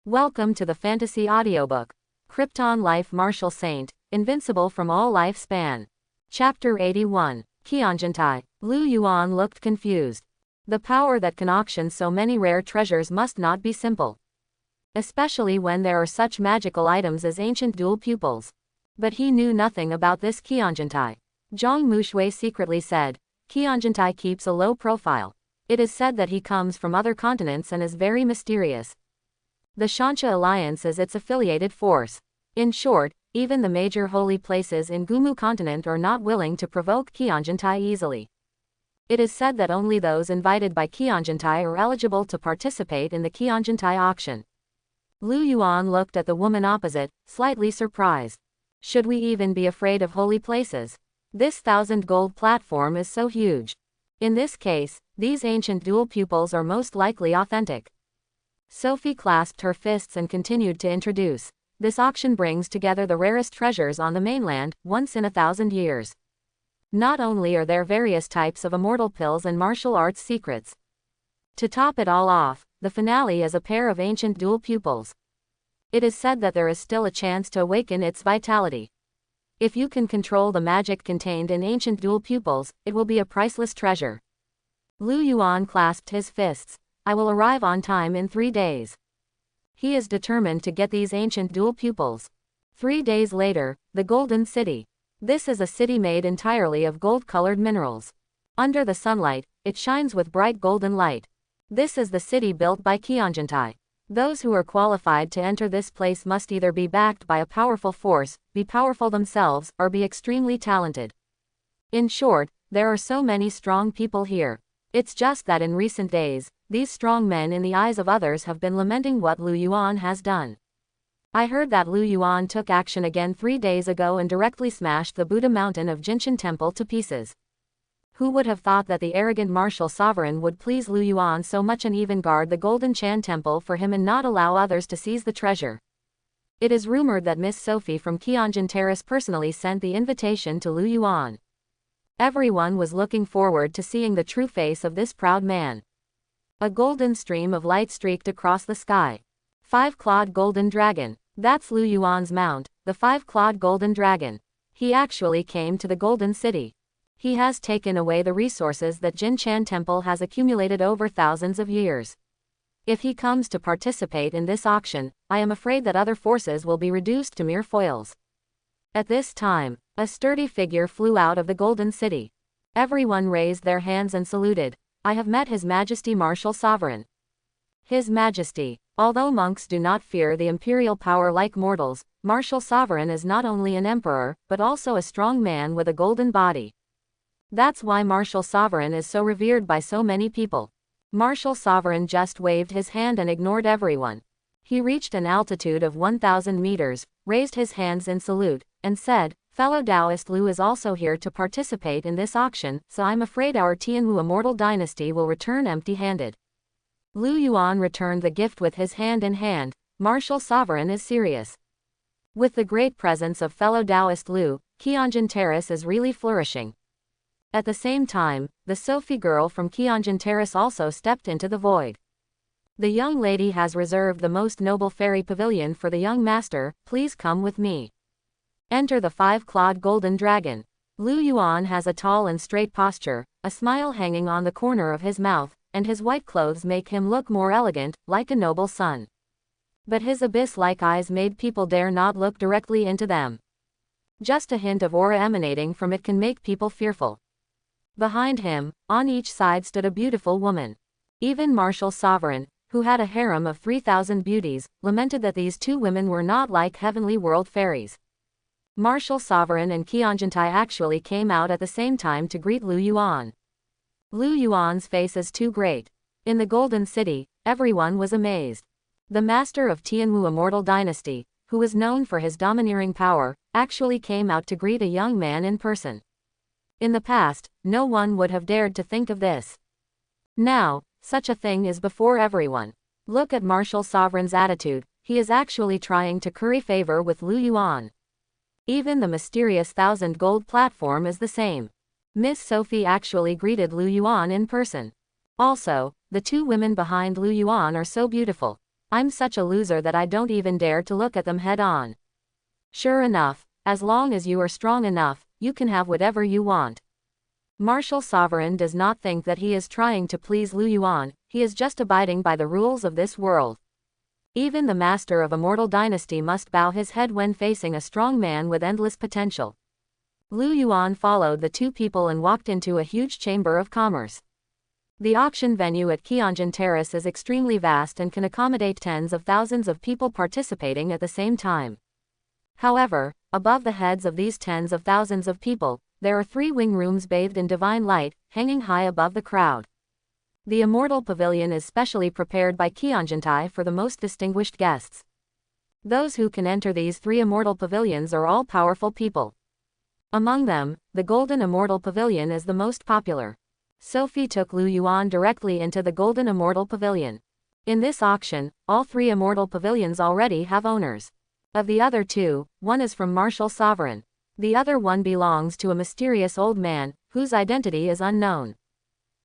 Welcome to the fantasy audiobook. Krypton Life Martial Saint, Invincible from All Lifespan. Chapter 81. Qianzhentai. Lu Yuan looked confused. The power that can auction so many rare treasures must not be simple. Especially when there are such magical items as ancient dual pupils. But he knew nothing about this Qianzhentai. Zhang Mushui secretly said, Qianzhentai keeps a low profile. It is said that he comes from other continents and is very mysterious. The Shanxia Alliance is its affiliated force. In short, even the major holy places in Gumu continent are not willing to provoke Qianzhentai easily. It is said that only those invited by Qianzhentai are eligible to participate in the Qianzhentai auction. Lu Yuan looked at the woman opposite, slightly surprised. Should we even be afraid of holy places? This 1,000 gold platform is so huge. In this case, these ancient dual pupils are most likely authentic. Sophie clasped her fists and continued to introduce. This auction brings together the rarest treasures on the mainland, once in 1,000 years. Not only are there various types of immortal pills and martial arts secrets. To top it all off, the finale is a pair of ancient dual pupils. It is said that there is still a chance to awaken its vitality. If you can control the magic contained in ancient dual pupils, it will be a priceless treasure. Lu Yuan clasped his fists. I will arrive on time in 3 days. He is determined to get these ancient dual pupils. 3 days later, the Golden City. This is a city made entirely of gold-colored minerals. Under the sunlight, it shines with bright golden light. This is the city built by Qianzhentai. Those who are qualified to enter this place must either be backed by a powerful force, be powerful themselves, or be extremely talented. In short, there are so many strong people here. It's just that in recent days, these strong men in the eyes of others have been lamenting what Lu Yuan has done. I heard that Lu Yuan took action again 3 days ago and directly smashed the Buddha mountain of Jinshan Temple to pieces. Who would have thought that the arrogant martial sovereign would please Lu Yuan so much and even guard the Golden Chan Temple for him and not allow others to seize the treasure? It is rumored that Miss Sophie from Qianzhen Terrace personally sent the invitation to Lu Yuan. Everyone was looking forward to seeing the true face of this proud man. A golden stream of light streaked across the sky. 5-clawed golden dragon. That's Lu Yuan's mount, the 5-clawed golden dragon. He actually came to the Golden City. He has taken away the resources that Jinshan Temple has accumulated over thousands of years. If he comes to participate in this auction, I am afraid that other forces will be reduced to mere foils. At this time, a sturdy figure flew out of the Golden City. Everyone raised their hands and saluted. I have met His Majesty Martial Sovereign. His Majesty. Although monks do not fear the imperial power like mortals, Martial Sovereign is not only an emperor, but also a strong man with a golden body. That's why Martial Sovereign is so revered by so many people. Martial Sovereign just waved his hand and ignored everyone. He reached an altitude of 1,000 meters, raised his hands in salute, and said, Fellow Taoist Lu is also here to participate in this auction, so I'm afraid our Tianwu immortal dynasty will return empty-handed. Lu Yuan returned the gift with his hand in hand. Martial Sovereign is serious. With the great presence of fellow Taoist Lu, Qianzhen Terrace is really flourishing. At the same time, the Sophie girl from Qianzhen Terrace also stepped into the void. The young lady has reserved the most noble fairy pavilion for the young master, please come with me. Enter the 5-clawed golden dragon. Lu Yuan has a tall and straight posture, a smile hanging on the corner of his mouth, and his white clothes make him look more elegant, like a noble son. But his abyss-like eyes made people dare not look directly into them. Just a hint of aura emanating from it can make people fearful. Behind him, on each side stood a beautiful woman. Even Martial Sovereign, who had a harem of 3,000 beauties, lamented that these two women were not like heavenly world fairies. Martial Sovereign and Qianzhentai actually came out at the same time to greet Lu Yuan. Lu Yuan's face is too great. In the Golden City, everyone was amazed. The master of Tianwu Immortal Dynasty, who was known for his domineering power, actually came out to greet a young man in person. In the past, no one would have dared to think of this. Now, such a thing is before everyone. Look at Martial Sovereign's attitude, he is actually trying to curry favor with Lu Yuan. Even the mysterious 1,000 gold platform is the same. Miss Sophie actually greeted Lu Yuan in person. Also, the two women behind Lu Yuan are so beautiful. I'm such a loser that I don't even dare to look at them head on. Sure enough, as long as you are strong enough, you can have whatever you want. Martial Sovereign does not think that he is trying to please Lu Yuan, he is just abiding by the rules of this world. Even the master of a mortal dynasty must bow his head when facing a strong man with endless potential. Lu Yuan followed the two people and walked into a huge chamber of commerce. The auction venue at Qianjin Terrace is extremely vast and can accommodate tens of thousands of people participating at the same time. However, above the heads of these tens of thousands of people, there are 3 wing rooms bathed in divine light, hanging high above the crowd. The Immortal Pavilion is specially prepared by Qianjintai for the most distinguished guests. Those who can enter these 3 immortal pavilions are all powerful people. Among them, the Golden Immortal Pavilion is the most popular. Sophie took Lu Yuan directly into the Golden Immortal Pavilion. In this auction, all 3 immortal pavilions already have owners. Of the other 2, one is from Martial Sovereign. The other one belongs to a mysterious old man, whose identity is unknown.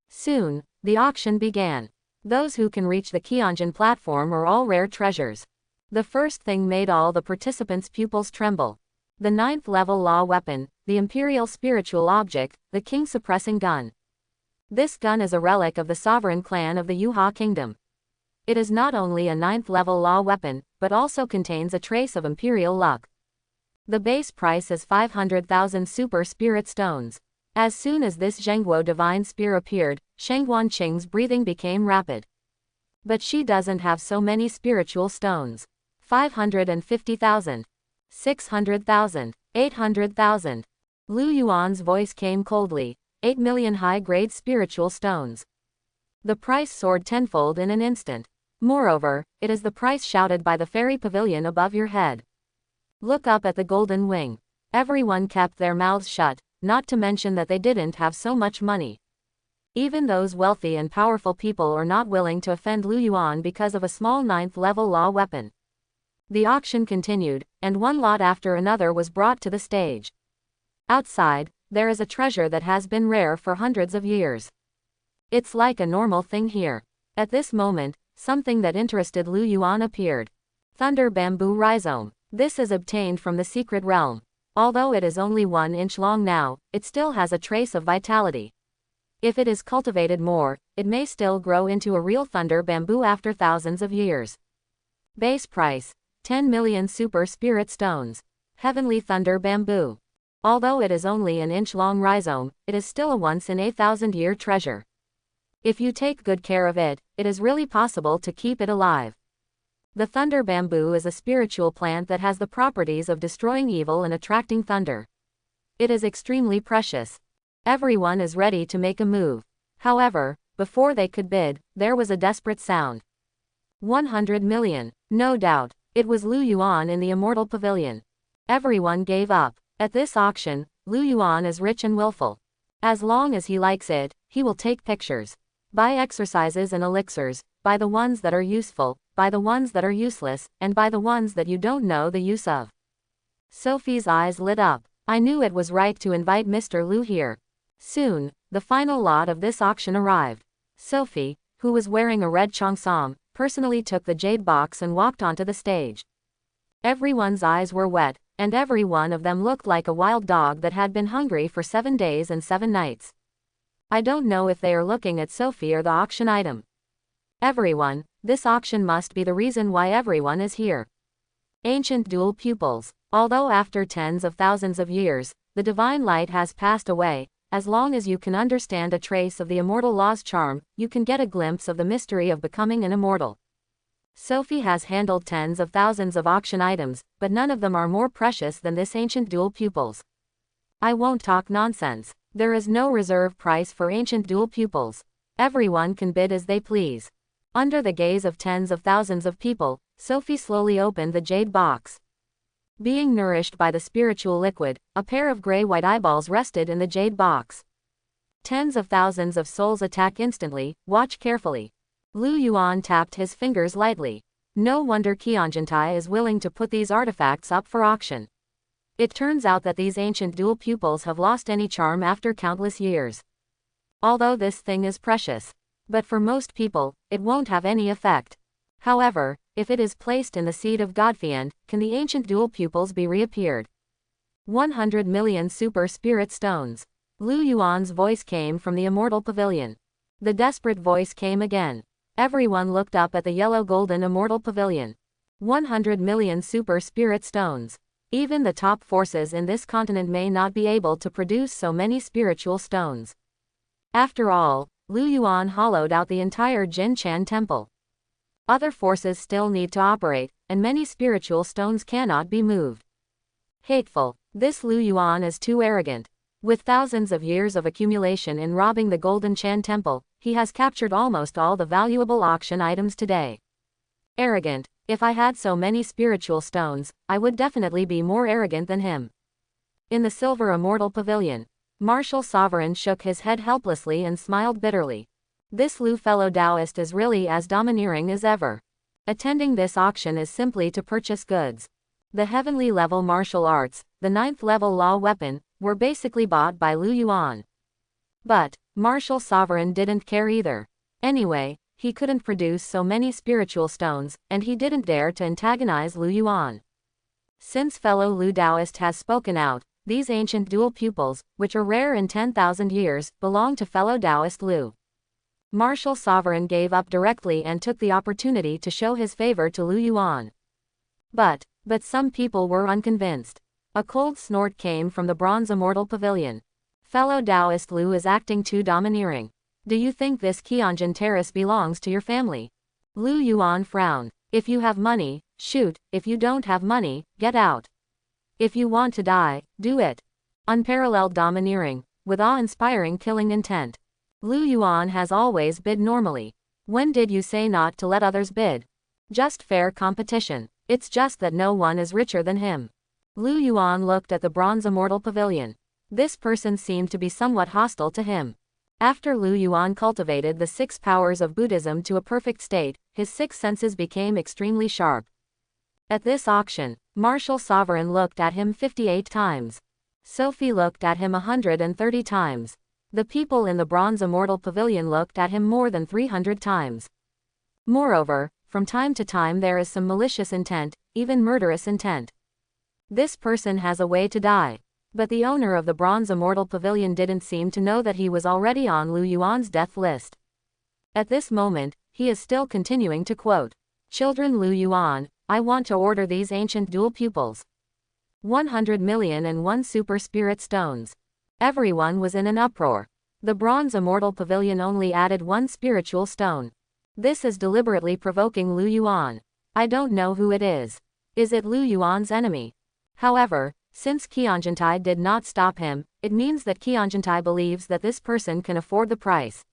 Soon, the auction began. Those who can reach the Qianjin platform are all rare treasures. The first thing made all the participants' pupils tremble. The 9th level law weapon, the Imperial Spiritual Object, the King Suppressing Gun. This gun is a relic of the sovereign clan of the Yuha Kingdom. It is not only a 9th level law weapon, but also contains a trace of Imperial luck. The base price is 500,000 super spirit stones. As soon as this Zhengguo divine spear appeared, Sheng Guanqing's breathing became rapid. But she doesn't have so many spiritual stones. 550,000. 600,000. 800,000. Lu Yuan's voice came coldly. 8 million high-grade spiritual stones. The price soared tenfold in an instant. Moreover, it is the price shouted by the fairy pavilion above your head. Look up at the golden wing. Everyone kept their mouths shut, not to mention that they didn't have so much money. Even those wealthy and powerful people are not willing to offend Lu Yuan because of a small 9th level law weapon. The auction continued, and one lot after another was brought to the stage. Outside, there is a treasure that has been rare for hundreds of years. It's like a normal thing here. At this moment, something that interested Lu Yuan appeared. Thunder Bamboo Rhizome. This is obtained from the secret realm. Although it is only 1 inch long now, it still has a trace of vitality. If it is cultivated more, it may still grow into a real thunder bamboo after thousands of years. Base price, 10 million super spirit stones. Heavenly Thunder Bamboo. Although it is only an inch-long rhizome, it is still a once-in-a-thousand-year treasure. If you take good care of it, it is really possible to keep it alive. The thunder bamboo is a spiritual plant that has the properties of destroying evil and attracting thunder. It is extremely precious. Everyone is ready to make a move. However, before they could bid, there was a desperate sound. 100 million. No doubt, it was Lu Yuan in the Immortal Pavilion. Everyone gave up. At this auction, Lu Yuan is rich and willful. As long as he likes it, he will take pictures. Buy exercises and elixirs, buy the ones that are useful, buy the ones that are useless, and buy the ones that you don't know the use of. Sophie's eyes lit up. I knew it was right to invite Mr. Lu here. Soon, the final lot of this auction arrived. Sophie, who was wearing a red cheongsam, personally took the jade box and walked onto the stage. Everyone's eyes were wet, and every one of them looked like a wild dog that had been hungry for 7 days and 7 nights. I don't know if they are looking at Sophie or the auction item. Everyone, this auction must be the reason why everyone is here. Ancient dual pupils. Although after tens of thousands of years, the divine light has passed away, as long as you can understand a trace of the immortal law's charm, you can get a glimpse of the mystery of becoming an immortal. Sophie has handled tens of thousands of auction items, but none of them are more precious than this ancient dual pupils. I won't talk nonsense. There is no reserve price for ancient dual pupils. Everyone can bid as they please. Under the gaze of tens of thousands of people, Sophie slowly opened the jade box. Being nourished by the spiritual liquid, a pair of gray-white eyeballs rested in the jade box. Tens of thousands of souls attack instantly. Watch carefully. Lu Yuan tapped his fingers lightly. No wonder Qianjintai is willing to put these artifacts up for auction. It turns out that these ancient dual pupils have lost any charm after countless years. Although this thing is precious. But for most people, it won't have any effect. However, if it is placed in the seed of Godfiend, can the ancient dual pupils be reappeared? 100 million super spirit stones. Lu Yuan's voice came from the immortal pavilion. The desperate voice came again. Everyone looked up at the yellow-golden immortal pavilion. 100 million super spirit stones. Even the top forces in this continent may not be able to produce so many spiritual stones. After all, Lu Yuan hollowed out the entire Jin Chan temple. Other forces still need to operate, and many spiritual stones cannot be moved. Hateful. This Lu Yuan is too arrogant. With thousands of years of accumulation in robbing the Golden Chan temple, he has captured almost all the valuable auction items today. Arrogant. If I had so many spiritual stones, I would definitely be more arrogant than him. In the Silver Immortal Pavilion, Martial Sovereign shook his head helplessly and smiled bitterly. This Lu fellow Taoist is really as domineering as ever. Attending this auction is simply to purchase goods. The heavenly level martial arts, the 9th level law weapon, were basically bought by Lu Yuan. But, Martial Sovereign didn't care either. Anyway, he couldn't produce so many spiritual stones, and he didn't dare to antagonize Lu Yuan. Since fellow Lu Taoist has spoken out, these ancient dual pupils, which are rare in 10,000 years, belong to fellow Taoist Lu. Martial Sovereign gave up directly and took the opportunity to show his favor to Lu Yuan. But some people were unconvinced. A cold snort came from the Bronze Immortal Pavilion. Fellow Taoist Lu is acting too domineering. Do you think this Qianjin Terrace belongs to your family? Lu Yuan frowned. If you have money, shoot. If you don't have money, get out. If you want to die, do it. Unparalleled domineering, with awe-inspiring killing intent. Lu Yuan has always bid normally. When did you say not to let others bid? Just fair competition. It's just that no one is richer than him. Lu Yuan looked at the Bronze Immortal Pavilion. This person seemed to be somewhat hostile to him. After Lu Yuan cultivated the 6 powers of Buddhism to a perfect state, his 6 senses became extremely sharp. At this auction, Martial Sovereign looked at him 58 times. Sophie looked at him 130 times. The people in the Bronze Immortal Pavilion looked at him more than 300 times. Moreover, from time to time there is some malicious intent, even murderous intent. This person has a way to die. But the owner of the Bronze Immortal Pavilion didn't seem to know that he was already on Lu Yuan's death list. At this moment, he is still continuing to quote, "Children Lu Yuan, I want to order these ancient dual pupils. 100 million and 1 super spirit stones." Everyone was in an uproar. The Bronze Immortal Pavilion only added 1 spiritual stone. This is deliberately provoking Lu Yuan. I don't know who it is. Is it Lu Yuan's enemy? However, since Qianjintai did not stop him, it means that Qianjintai believes that this person can afford the price.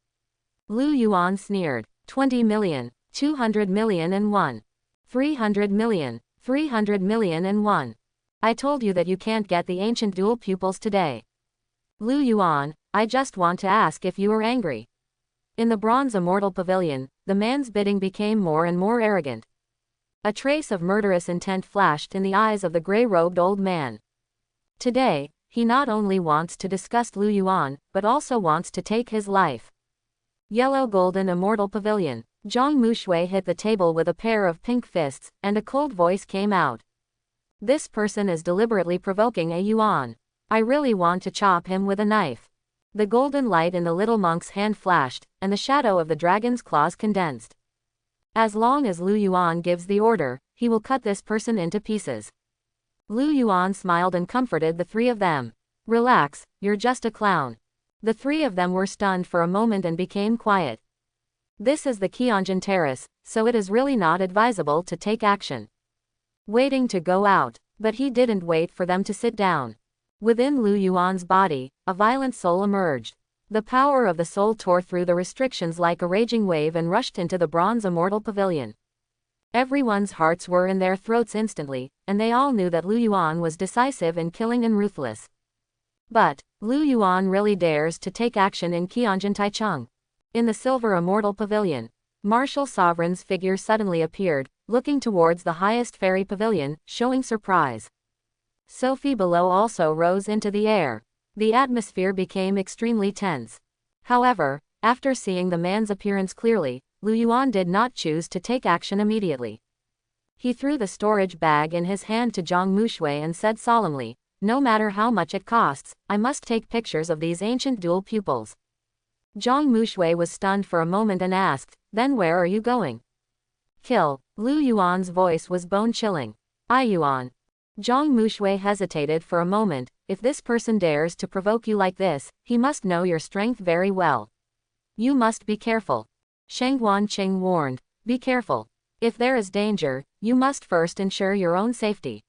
Lu Yuan sneered. 20 million, 200 million and 1. 300 million, 300 million and 1. I told you that you can't get the ancient dual pupils today. Lu Yuan, I just want to ask if you are angry. In the Bronze Immortal Pavilion, the man's bidding became more and more arrogant. A trace of murderous intent flashed in the eyes of the gray-robed old man. Today, he not only wants to disgust Lu Yuan, but also wants to take his life. Yellow Golden Immortal Pavilion. Zhang Mushui hit the table with a pair of pink fists, and a cold voice came out. This person is deliberately provoking a Yuan. I really want to chop him with a knife. The golden light in the little monk's hand flashed, and the shadow of the dragon's claws condensed. As long as Lu Yuan gives the order, he will cut this person into pieces. Lu Yuan smiled and comforted the 3 of them. Relax, you're just a clown. The 3 of them were stunned for a moment and became quiet. This is the Qianjin Terrace, so it is really not advisable to take action. Waiting to go out, but he didn't wait for them to sit down. Within Lu Yuan's body, a violent soul emerged. The power of the soul tore through the restrictions like a raging wave and rushed into the Bronze Immortal Pavilion. Everyone's hearts were in their throats instantly, and they all knew that Lu Yuan was decisive in killing and ruthless. But, Lu Yuan really dares to take action in Qianjin Taichung. In the Silver Immortal Pavilion, Martial Sovereign's figure suddenly appeared, looking towards the highest fairy pavilion, showing surprise. Sophie below also rose into the air. The atmosphere became extremely tense. However, after seeing the man's appearance clearly, Lu Yuan did not choose to take action immediately. He threw the storage bag in his hand to Zhang Mushui and said solemnly, "No matter how much it costs, I must take pictures of these ancient dual pupils." Zhang Mushui was stunned for a moment and asked, "Then where are you going?" "Kill." Lu Yuan's voice was bone-chilling. "I Yuan." Zhang Mushui hesitated for a moment. "If this person dares to provoke you like this, he must know your strength very well. You must be careful." Shengguan Qing warned, "Be careful. If there is danger, you must first ensure your own safety."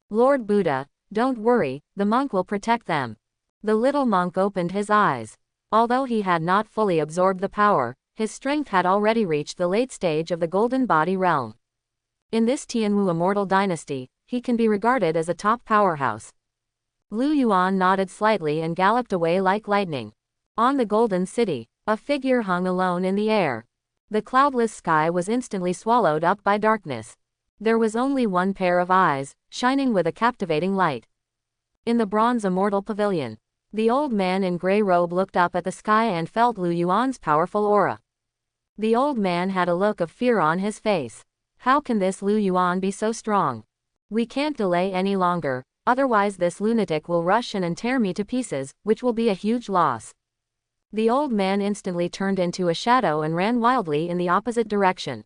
"Lord Buddha, don't worry, the monk will protect them." The little monk opened his eyes. Although he had not fully absorbed the power, his strength had already reached the late stage of the golden body realm. In this Tianwu immortal dynasty, he can be regarded as a top powerhouse. Lu Yuan nodded slightly and galloped away like lightning. On the golden city, a figure hung alone in the air. The cloudless sky was instantly swallowed up by darkness. There was only one pair of eyes, shining with a captivating light. In the bronze immortal pavilion, the old man in gray robe looked up at the sky and felt Lu Yuan's powerful aura. The old man had a look of fear on his face. How can this Lu Yuan be so strong? We can't delay any longer, otherwise this lunatic will rush and tear me to pieces, which will be a huge loss. The old man instantly turned into a shadow and ran wildly in the opposite direction.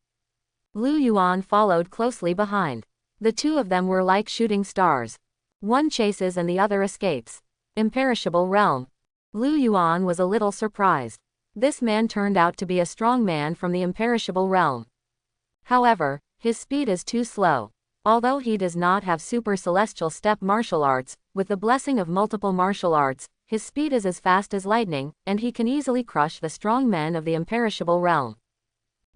Lu Yuan followed closely behind. The two of them were like shooting stars. One chases and the other escapes. Imperishable realm. Lu Yuan was a little surprised. This man turned out to be a strong man from the imperishable realm. However, his speed is too slow. Although he does not have super celestial step martial arts, with the blessing of multiple martial arts, his speed is as fast as lightning, and he can easily crush the strong men of the imperishable realm.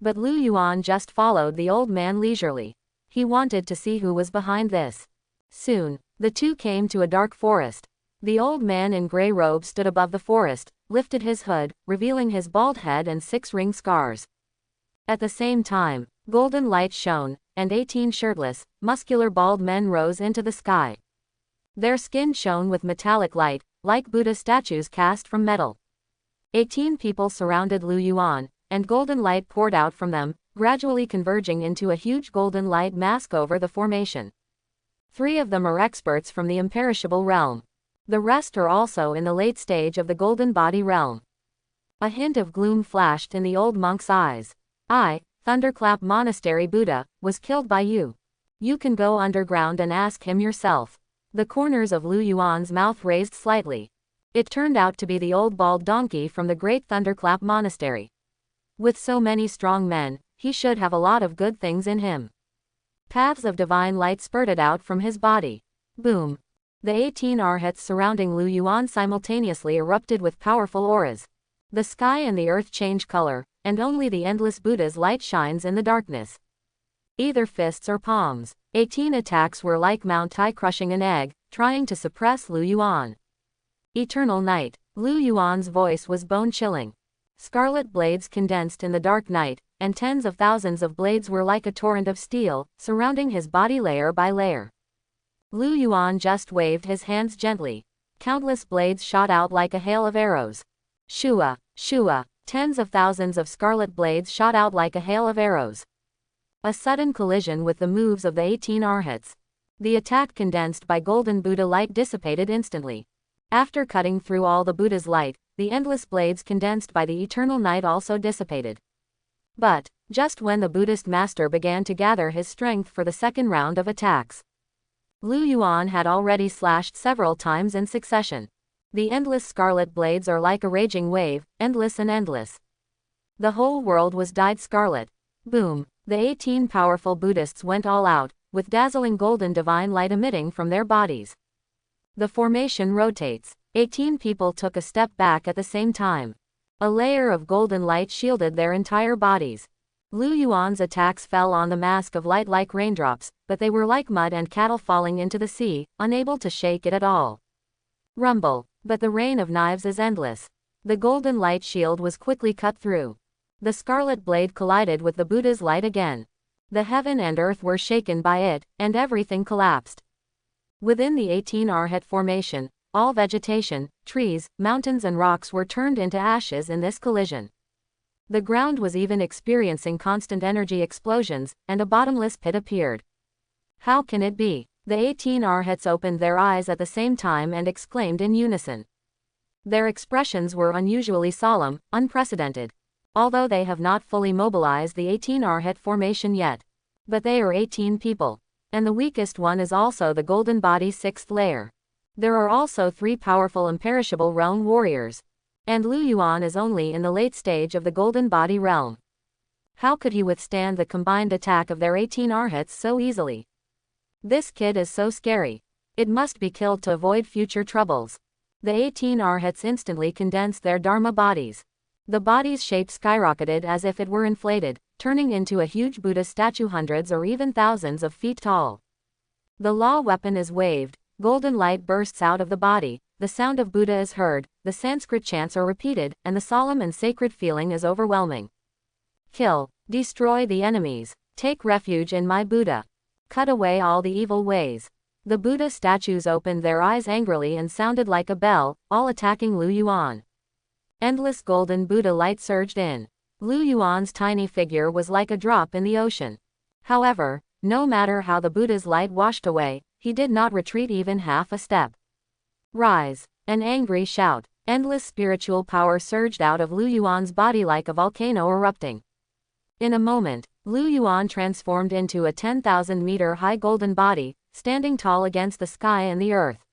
But Lu Yuan just followed the old man leisurely. He wanted to see who was behind this. Soon, the two came to a dark forest. The old man in gray robe stood above the forest, lifted his hood, revealing his bald head and 6 ring scars. At the same time, golden light shone, and 18 shirtless, muscular bald men rose into the sky. Their skin shone with metallic light, like Buddha statues cast from metal. 18 people surrounded Lu Yuan, and golden light poured out from them, gradually converging into a huge golden light mask over the formation. 3 of them are experts from the imperishable realm. The rest are also in the late stage of the golden body realm. A hint of gloom flashed in the old monk's eyes. "I, Thunderclap Monastery Buddha, was killed by you. You can go underground and ask him yourself." The corners of Lu Yuan's mouth raised slightly. It turned out to be the old bald donkey from the great Thunderclap Monastery. With so many strong men, he should have a lot of good things in him. Paths of divine light spurted out from his body. Boom! The 18 arhats surrounding Lu Yuan simultaneously erupted with powerful auras. The sky and the earth change color, and only the endless Buddha's light shines in the darkness. Either fists or palms, 18 attacks were like Mount Tai crushing an egg, trying to suppress Lu Yuan. Eternal night. Lu Yuan's voice was bone-chilling. Scarlet blades condensed in the dark night, and tens of thousands of blades were like a torrent of steel, surrounding his body layer by layer. Lu Yuan just waved his hands gently. Countless blades shot out like a hail of arrows. Shua, shua, tens of thousands of scarlet blades shot out like a hail of arrows. A sudden collision with the moves of the 18 arhats. The attack condensed by golden Buddha light dissipated instantly. After cutting through all the Buddha's light, the endless blades condensed by the eternal night also dissipated. But, just when the Buddhist master began to gather his strength for the second round of attacks, Lu Yuan had already slashed several times in succession. The endless scarlet blades are like a raging wave, endless and endless. The whole world was dyed scarlet. Boom! The 18 powerful Buddhists went all out, with dazzling golden divine light emitting from their bodies. The formation rotates. 18 people took a step back at the same time. A layer of golden light shielded their entire bodies. Lu Yuan's attacks fell on the mask of light like raindrops, but they were like mud and cattle falling into the sea, unable to shake it at all. Rumble! But the rain of knives is endless. The golden light shield was quickly cut through. The scarlet blade collided with the Buddha's light again. The heaven and earth were shaken by it, and everything collapsed. Within the 18 arhat formation, all vegetation, trees, mountains and rocks were turned into ashes in this collision. The ground was even experiencing constant energy explosions, and a bottomless pit appeared. How can it be? The 18 Arhats opened their eyes at the same time and exclaimed in unison. Their expressions were unusually solemn, unprecedented. Although they have not fully mobilized the 18 Arhat formation yet. But they are 18 people. And the weakest one is also the golden body's 6th layer. There are also 3 powerful imperishable realm warriors. And Lu Yuan is only in the late stage of the golden body realm. How could he withstand the combined attack of their 18 Arhats so easily? This kid is so scary. It must be killed to avoid future troubles. The 18 Arhats instantly condensed their Dharma bodies. The body's shape skyrocketed as if it were inflated, turning into a huge Buddha statue hundreds or even thousands of feet tall. The law weapon is waved, golden light bursts out of the body, the sound of Buddha is heard, the Sanskrit chants are repeated, and the solemn and sacred feeling is overwhelming. Kill, destroy the enemies, take refuge in my Buddha. Cut away all the evil ways. The Buddha statues opened their eyes angrily and sounded like a bell, all attacking Lu Yuan. Endless golden Buddha light surged in. Lu Yuan's tiny figure was like a drop in the ocean. However, no matter how the Buddha's light washed away, he did not retreat even half a step. Rise! An angry shout. Endless spiritual power surged out of Lu Yuan's body like a volcano erupting. In a moment, Lu Yuan transformed into a 10,000-meter high golden body, standing tall against the sky and the earth.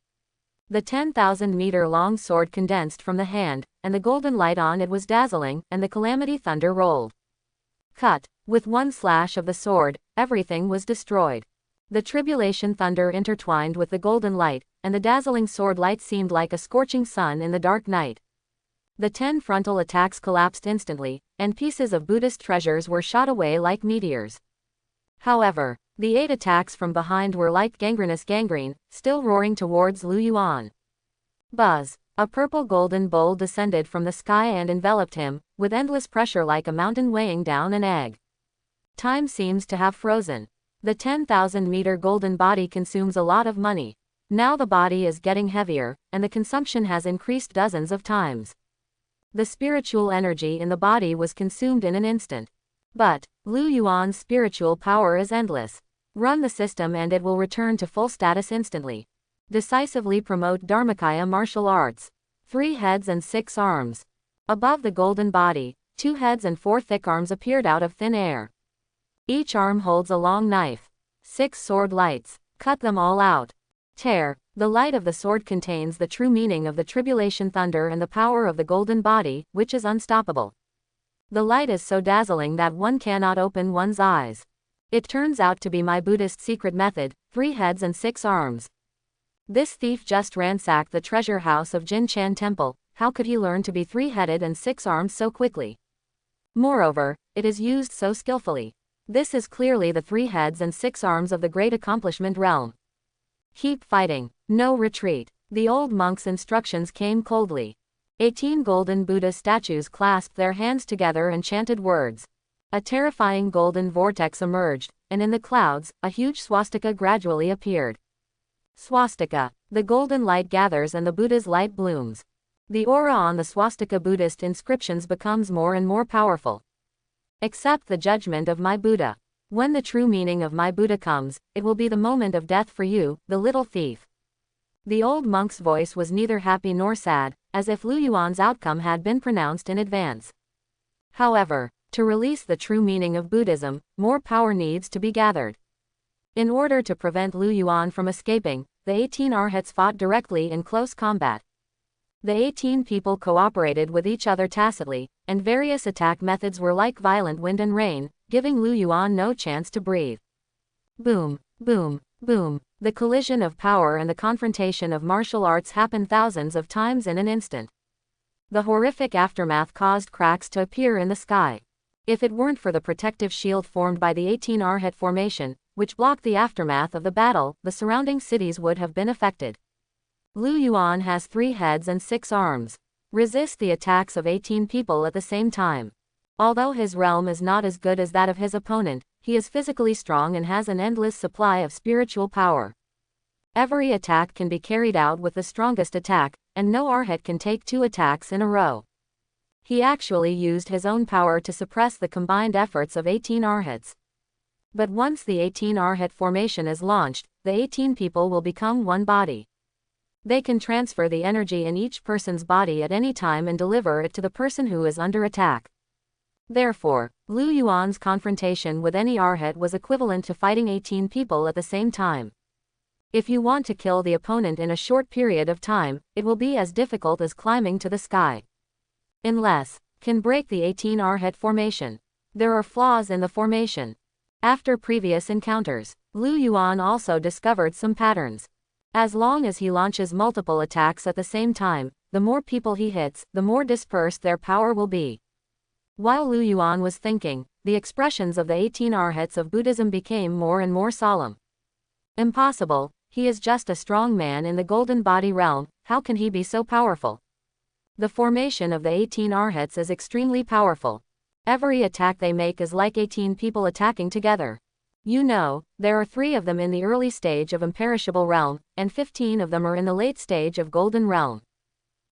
The 10,000-meter long sword condensed from the hand, and the golden light on it was dazzling, and the calamity thunder rolled. Cut. With one slash of the sword, everything was destroyed. The tribulation thunder intertwined with the golden light, and the dazzling sword light seemed like a scorching sun in the dark night. The 10 frontal attacks collapsed instantly, and pieces of Buddhist treasures were shot away like meteors. However, the 8 attacks from behind were like gangrenous gangrene, still roaring towards Lu Yuan. Buzz! A purple golden bowl descended from the sky and enveloped him, with endless pressure like a mountain weighing down an egg. Time seems to have frozen. The 10,000-meter golden body consumes a lot of money. Now the body is getting heavier, and the consumption has increased dozens of times. The spiritual energy in the body was consumed in an instant. But Lu Yuan's spiritual power is endless. Run the system and it will return to full status instantly. Decisively promote Dharmakaya martial arts. 3 heads and 6 arms. Above the golden body, 2 heads and 4 thick arms appeared out of thin air. Each arm holds a long knife. 6 sword lights. Cut them all out. Tear. The light of the sword contains the true meaning of the tribulation thunder and the power of the golden body, which is unstoppable. The light is so dazzling that one cannot open one's eyes. It turns out to be my Buddhist secret method, 3 heads and 6 arms. This thief just ransacked the treasure house of Jin Chan Temple. How could he learn to be 3-headed and 6 arms so quickly? Moreover, it is used so skillfully. This is clearly the 3 heads and 6 arms of the great accomplishment realm. Keep fighting. No retreat. The old monk's instructions came coldly. 18 golden Buddha statues clasped their hands together and chanted words. A terrifying golden vortex emerged, and in the clouds, a huge swastika gradually appeared. Swastika. The golden light gathers and the Buddha's light blooms. The aura on the swastika Buddhist inscriptions becomes more and more powerful. Accept the judgment of my Buddha. When the true meaning of my Buddha comes, it will be the moment of death for you, the little thief. The old monk's voice was neither happy nor sad, as if Lu Yuan's outcome had been pronounced in advance. However, to release the true meaning of Buddhism, more power needs to be gathered. In order to prevent Lu Yuan from escaping, the 18 Arhats fought directly in close combat. The 18 people cooperated with each other tacitly, and various attack methods were like violent wind and rain, giving Lu Yuan no chance to breathe. Boom, boom, boom. The collision of power and the confrontation of martial arts happened thousands of times in an instant. The horrific aftermath caused cracks to appear in the sky. If it weren't for the protective shield formed by the 18 Arhat formation, which blocked the aftermath of the battle, the surrounding cities would have been affected. Lu Yuan has 3 heads and 6 arms. Resist the attacks of 18 people at the same time. Although his realm is not as good as that of his opponent, he is physically strong and has an endless supply of spiritual power. Every attack can be carried out with the strongest attack, and no Arhat can take 2 attacks in a row. He actually used his own power to suppress the combined efforts of 18 Arhats. But once the 18 Arhat formation is launched, the 18 people will become one body. They can transfer the energy in each person's body at any time and deliver it to the person who is under attack. Therefore, Lu Yuan's confrontation with any Arhat was equivalent to fighting 18 people at the same time. If you want to kill the opponent in a short period of time, it will be as difficult as climbing to the sky. Unless can break the 18 Arhat formation. There are flaws in the formation. After previous encounters, Lu Yuan also discovered some patterns. As long as he launches multiple attacks at the same time, the more people he hits, the more dispersed their power will be. While Lu Yuan was thinking, the expressions of the 18 Arhats of Buddhism became more and more solemn. Impossible, he is just a strong man in the golden body realm, how can he be so powerful? The formation of the 18 Arhats is extremely powerful. Every attack they make is like 18 people attacking together. You know, there are 3 of them in the early stage of imperishable realm, and 15 of them are in the late stage of golden realm.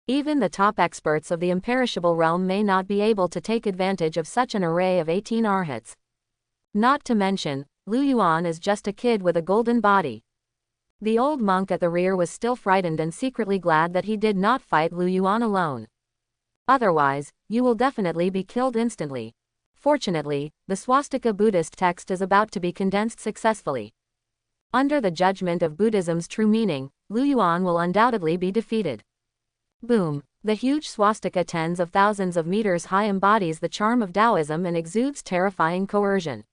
Even the top experts of the imperishable realm may not be able to take advantage of such an array of 18 Arhats. Not to mention, Lu Yuan is just a kid with a golden body. The old monk at the rear was still frightened and secretly glad that he did not fight Lu Yuan alone. Otherwise, you will definitely be killed instantly. Fortunately, the swastika Buddhist text is about to be condensed successfully. Under the judgment of Buddhism's true meaning, Lu Yuan will undoubtedly be defeated. Boom! The huge swastika tens of thousands of meters high embodies the charm of Taoism and exudes terrifying coercion.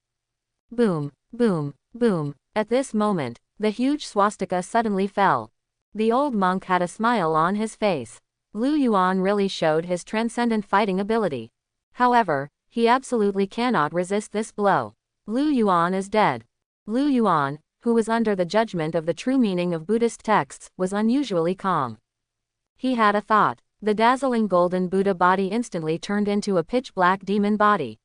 Boom! Boom! Boom! At this moment, the huge swastika suddenly fell. The old monk had a smile on his face. Lu Yuan really showed his transcendent fighting ability. However, he absolutely cannot resist this blow. Lu Yuan is dead. Lu Yuan, who was under the judgment of the true meaning of Buddhist texts, was unusually calm. He had a thought. The dazzling golden Buddha body instantly turned into a pitch-black demon body.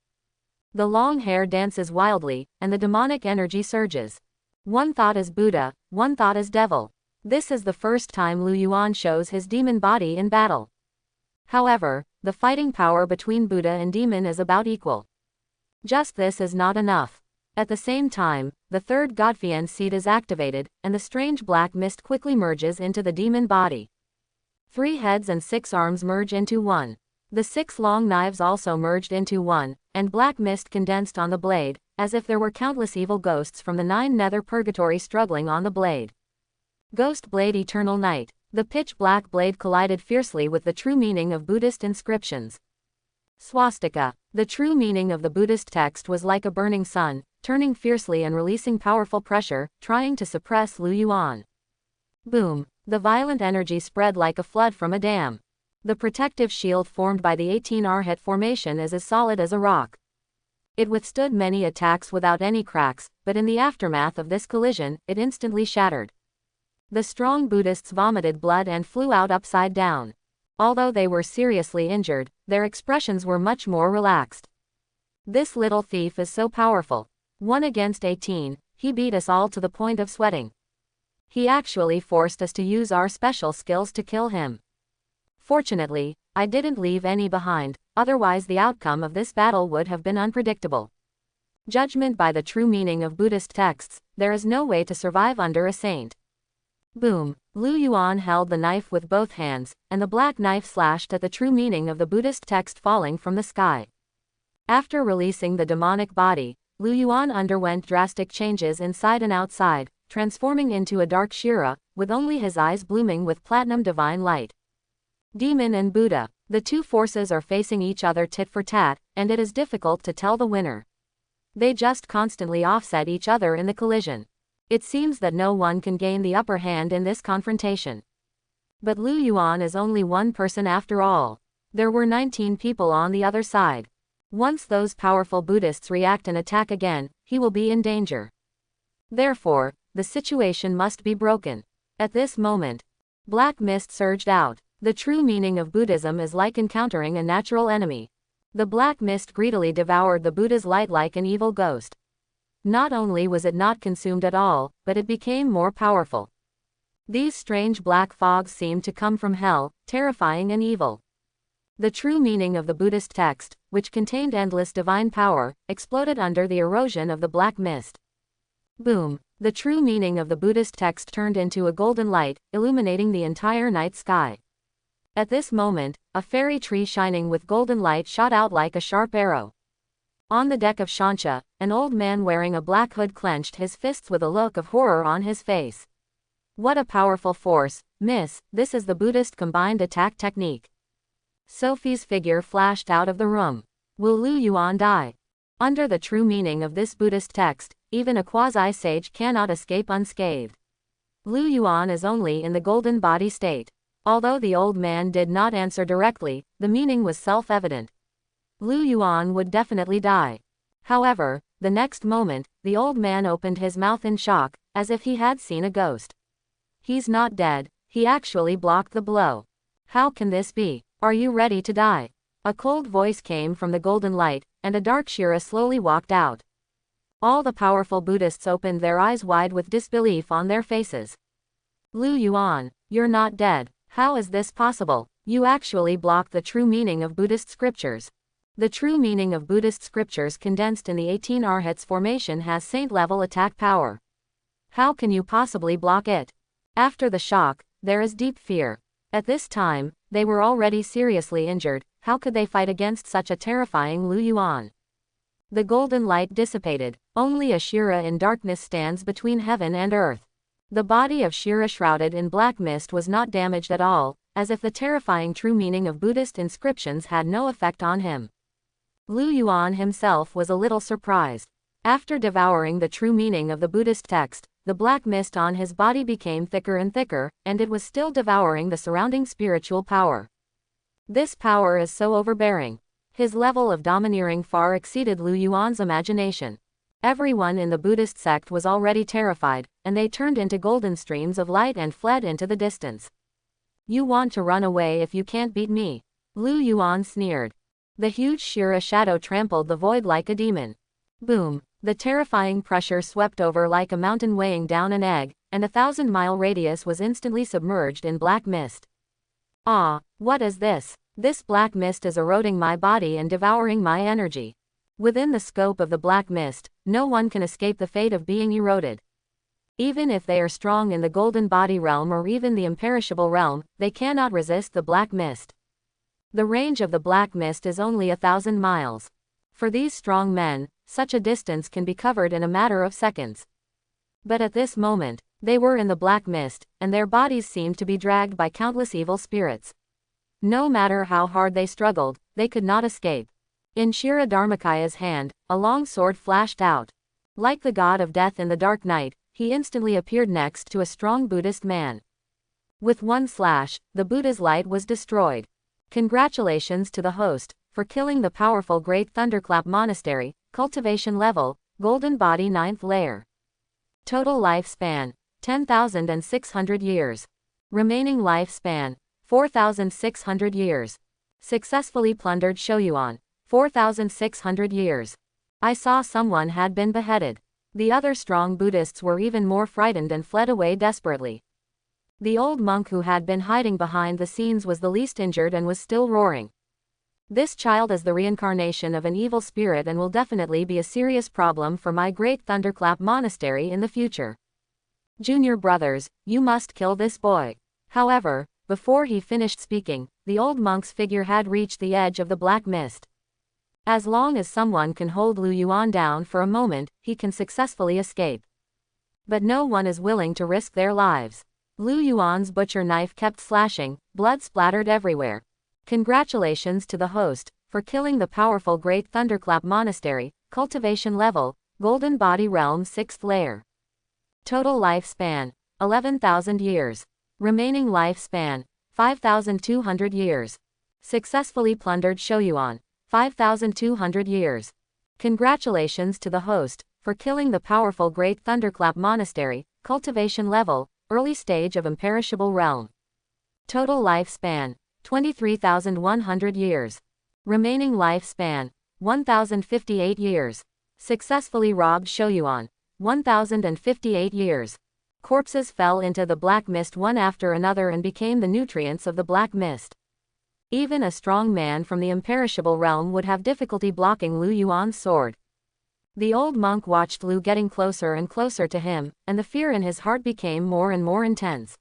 The long hair dances wildly, and the demonic energy surges. One thought is Buddha, one thought is devil. This is the first time Lu Yuan shows his demon body in battle. However, the fighting power between Buddha and demon is about equal. Just this is not enough. At the same time, the third Godfian seed is activated, and the strange black mist quickly merges into the demon body. 3 heads and 6 arms merge into one. The 6 long knives also merged into one, and black mist condensed on the blade, as if there were countless evil ghosts from the 9 nether purgatory struggling on the blade. Ghost blade eternal night. The pitch-black blade collided fiercely with the true meaning of Buddhist inscriptions. Swastika. The true meaning of the Buddhist text was like a burning sun, turning fiercely and releasing powerful pressure, trying to suppress Lu Yuan. Boom. The violent energy spread like a flood from a dam. The protective shield formed by the 18 Arhat formation is as solid as a rock. It withstood many attacks without any cracks, but in the aftermath of this collision, it instantly shattered. The strong Buddhists vomited blood and flew out upside down. Although they were seriously injured, their expressions were much more relaxed. This little thief is so powerful. 1 against 18, he beat us all to the point of sweating. He actually forced us to use our special skills to kill him. Fortunately, I didn't leave any behind, otherwise the outcome of this battle would have been unpredictable. Judgment by the true meaning of Buddhist texts, there is no way to survive under a saint. Boom! Lu Yuan held the knife with both hands, and the black knife slashed at the true meaning of the Buddhist text falling from the sky. After releasing the demonic body, Lu Yuan underwent drastic changes inside and outside, transforming into a dark Shira, with only his eyes blooming with platinum divine light. Demon and Buddha. The 2 forces are facing each other tit for tat, and it is difficult to tell the winner. They just constantly offset each other in the collision. It seems that no one can gain the upper hand in this confrontation. But Lu Yuan is only one person after all. There were 19 people on the other side. Once those powerful Buddhists react and attack again, he will be in danger. Therefore, the situation must be broken. At this moment, black mist surged out. The true meaning of Buddhism is like encountering a natural enemy. The black mist greedily devoured the Buddha's light like an evil ghost. Not only was it not consumed at all, but it became more powerful. These strange black fogs seemed to come from hell, terrifying and evil. The true meaning of the Buddhist text, which contained endless divine power, exploded under the erosion of the black mist. Boom! The true meaning of the Buddhist text turned into a golden light, illuminating the entire night sky. At this moment, a fairy tree shining with golden light shot out like a sharp arrow. On the deck of Shancha, an old man wearing a black hood clenched his fists with a look of horror on his face. What a powerful force, miss, this is the Buddhist combined attack technique. Sophie's figure flashed out of the room. Will Lu Yuan die? Under the true meaning of this Buddhist text, even a quasi-sage cannot escape unscathed. Lu Yuan is only in the golden body state. Although the old man did not answer directly, the meaning was self-evident. Lu Yuan would definitely die. However, the next moment, the old man opened his mouth in shock, as if he had seen a ghost. He's not dead, he actually blocked the blow. How can this be? Are you ready to die? A cold voice came from the golden light, and a dark Shira slowly walked out. All the powerful Buddhists opened their eyes wide with disbelief on their faces. Lu Yuan, you're not dead. How is this possible? You actually blocked the true meaning of Buddhist scriptures. The true meaning of Buddhist scriptures condensed in the 18 Arhats formation has saint-level attack power. How can you possibly block it? After the shock, there is deep fear. At this time, they were already seriously injured. How could they fight against such a terrifying Lu Yuan? The golden light dissipated. Only a Shira in darkness stands between heaven and earth. The body of Shira shrouded in black mist was not damaged at all, as if the terrifying true meaning of Buddhist inscriptions had no effect on him. Lu Yuan himself was a little surprised. After devouring the true meaning of the Buddhist text, the black mist on his body became thicker and thicker, and it was still devouring the surrounding spiritual power. This power is so overbearing. His level of domineering far exceeded Lu Yuan's imagination. Everyone in the Buddhist sect was already terrified, and they turned into golden streams of light and fled into the distance. You want to run away if you can't beat me? Lu Yuan sneered. The huge Shira shadow trampled the void like a demon. Boom! The terrifying pressure swept over like a mountain weighing down an egg, and a 1,000-mile radius was instantly submerged in black mist. Ah, what is this? This black mist is eroding my body and devouring my energy. Within the scope of the black mist, no one can escape the fate of being eroded. Even if they are strong in the golden body realm or even the imperishable realm, they cannot resist the black mist. The range of the black mist is only 1,000 miles. For these strong men, such a distance can be covered in a matter of seconds. But at this moment, they were in the black mist, and their bodies seemed to be dragged by countless evil spirits. No matter how hard they struggled, they could not escape. In Shira Dharmakaya's hand, a long sword flashed out. Like the god of death in the dark night, he instantly appeared next to a strong Buddhist man. With one slash, the Buddha's light was destroyed. Congratulations to the host, for killing the powerful Great Thunderclap Monastery, cultivation level, golden body 9th layer. Total lifespan, 10,600 years. Remaining lifespan, 4,600 years. Successfully plundered Shoyuan, 4,600 years. I saw someone had been beheaded. The other strong Buddhists were even more frightened and fled away desperately. The old monk who had been hiding behind the scenes was the least injured and was still roaring. This child is the reincarnation of an evil spirit and will definitely be a serious problem for my Great Thunderclap Monastery in the future. Junior brothers, you must kill this boy. However, before he finished speaking, the old monk's figure had reached the edge of the black mist. As long as someone can hold Lu Yuan down for a moment, he can successfully escape. But no one is willing to risk their lives. Lu Yuan's butcher knife kept slashing, blood splattered everywhere. Congratulations to the host, for killing the powerful Great Thunderclap Monastery, cultivation level, golden body realm 6th layer. Total lifespan, 11,000 years. Remaining lifespan, 5,200 years. Successfully plundered Shoyuan, 5,200 years. Congratulations to the host, for killing the powerful Great Thunderclap Monastery, cultivation level, early stage of imperishable realm. Total lifespan, 23,100 years. Remaining lifespan, 1,058 years. Successfully robbed Shoyuan, 1,058 years. Corpses fell into the black mist one after another and became the nutrients of the black mist. Even a strong man from the imperishable realm would have difficulty blocking Lu Yuan's sword. The old monk watched Lu getting closer and closer to him, and the fear in his heart became more and more intense.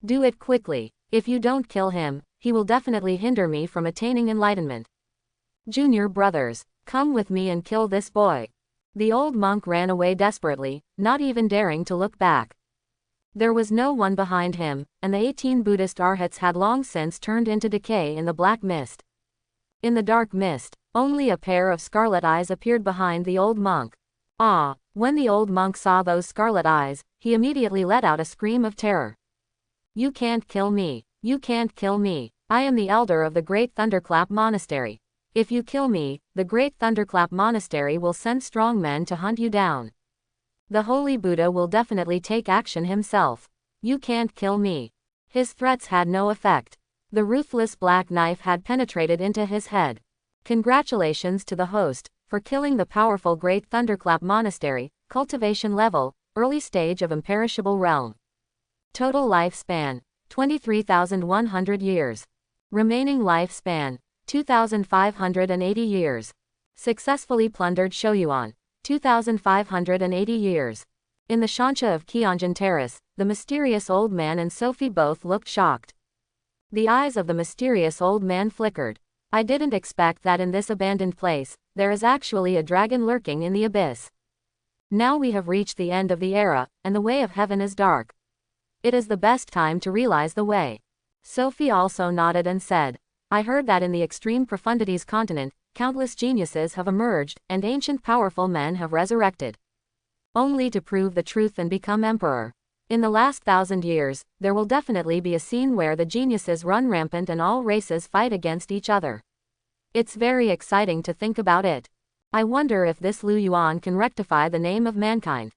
Do it quickly. If you don't kill him, he will definitely hinder me from attaining enlightenment. Junior brothers, come with me and kill this boy. The old monk ran away desperately, not even daring to look back. There was no one behind him, and the 18 Buddhist arhats had long since turned into decay in the black mist. In the dark mist, only a pair of scarlet eyes appeared behind the old monk. Ah! When the old monk saw those scarlet eyes, he immediately let out a scream of terror. You can't kill me. You can't kill me. I am the elder of the Great Thunderclap Monastery. If you kill me, the Great Thunderclap Monastery will send strong men to hunt you down. The Holy Buddha will definitely take action himself. You can't kill me. His threats had no effect. The ruthless black knife had penetrated into his head. Congratulations to the host, for killing the powerful Great Thunderclap Monastery, cultivation level, early stage of imperishable realm. Total lifespan, 23,100 years. Remaining lifespan, 2,580 years. Successfully plundered Shoyuan, 2,580 years. In the Shancha of Kyeonjin Terrace, the mysterious old man and Sophie both looked shocked. The eyes of the mysterious old man flickered. I didn't expect that in this abandoned place, there is actually a dragon lurking in the abyss. Now we have reached the end of the era, and the way of heaven is dark. It is the best time to realize the way. Sophie also nodded and said, I heard that in the extreme profundities continent, countless geniuses have emerged, and ancient powerful men have resurrected. Only to prove the truth and become emperor. In the last 1,000 years, there will definitely be a scene where the geniuses run rampant and all races fight against each other. It's very exciting to think about it. I wonder if this Lu Yuan can rectify the name of mankind.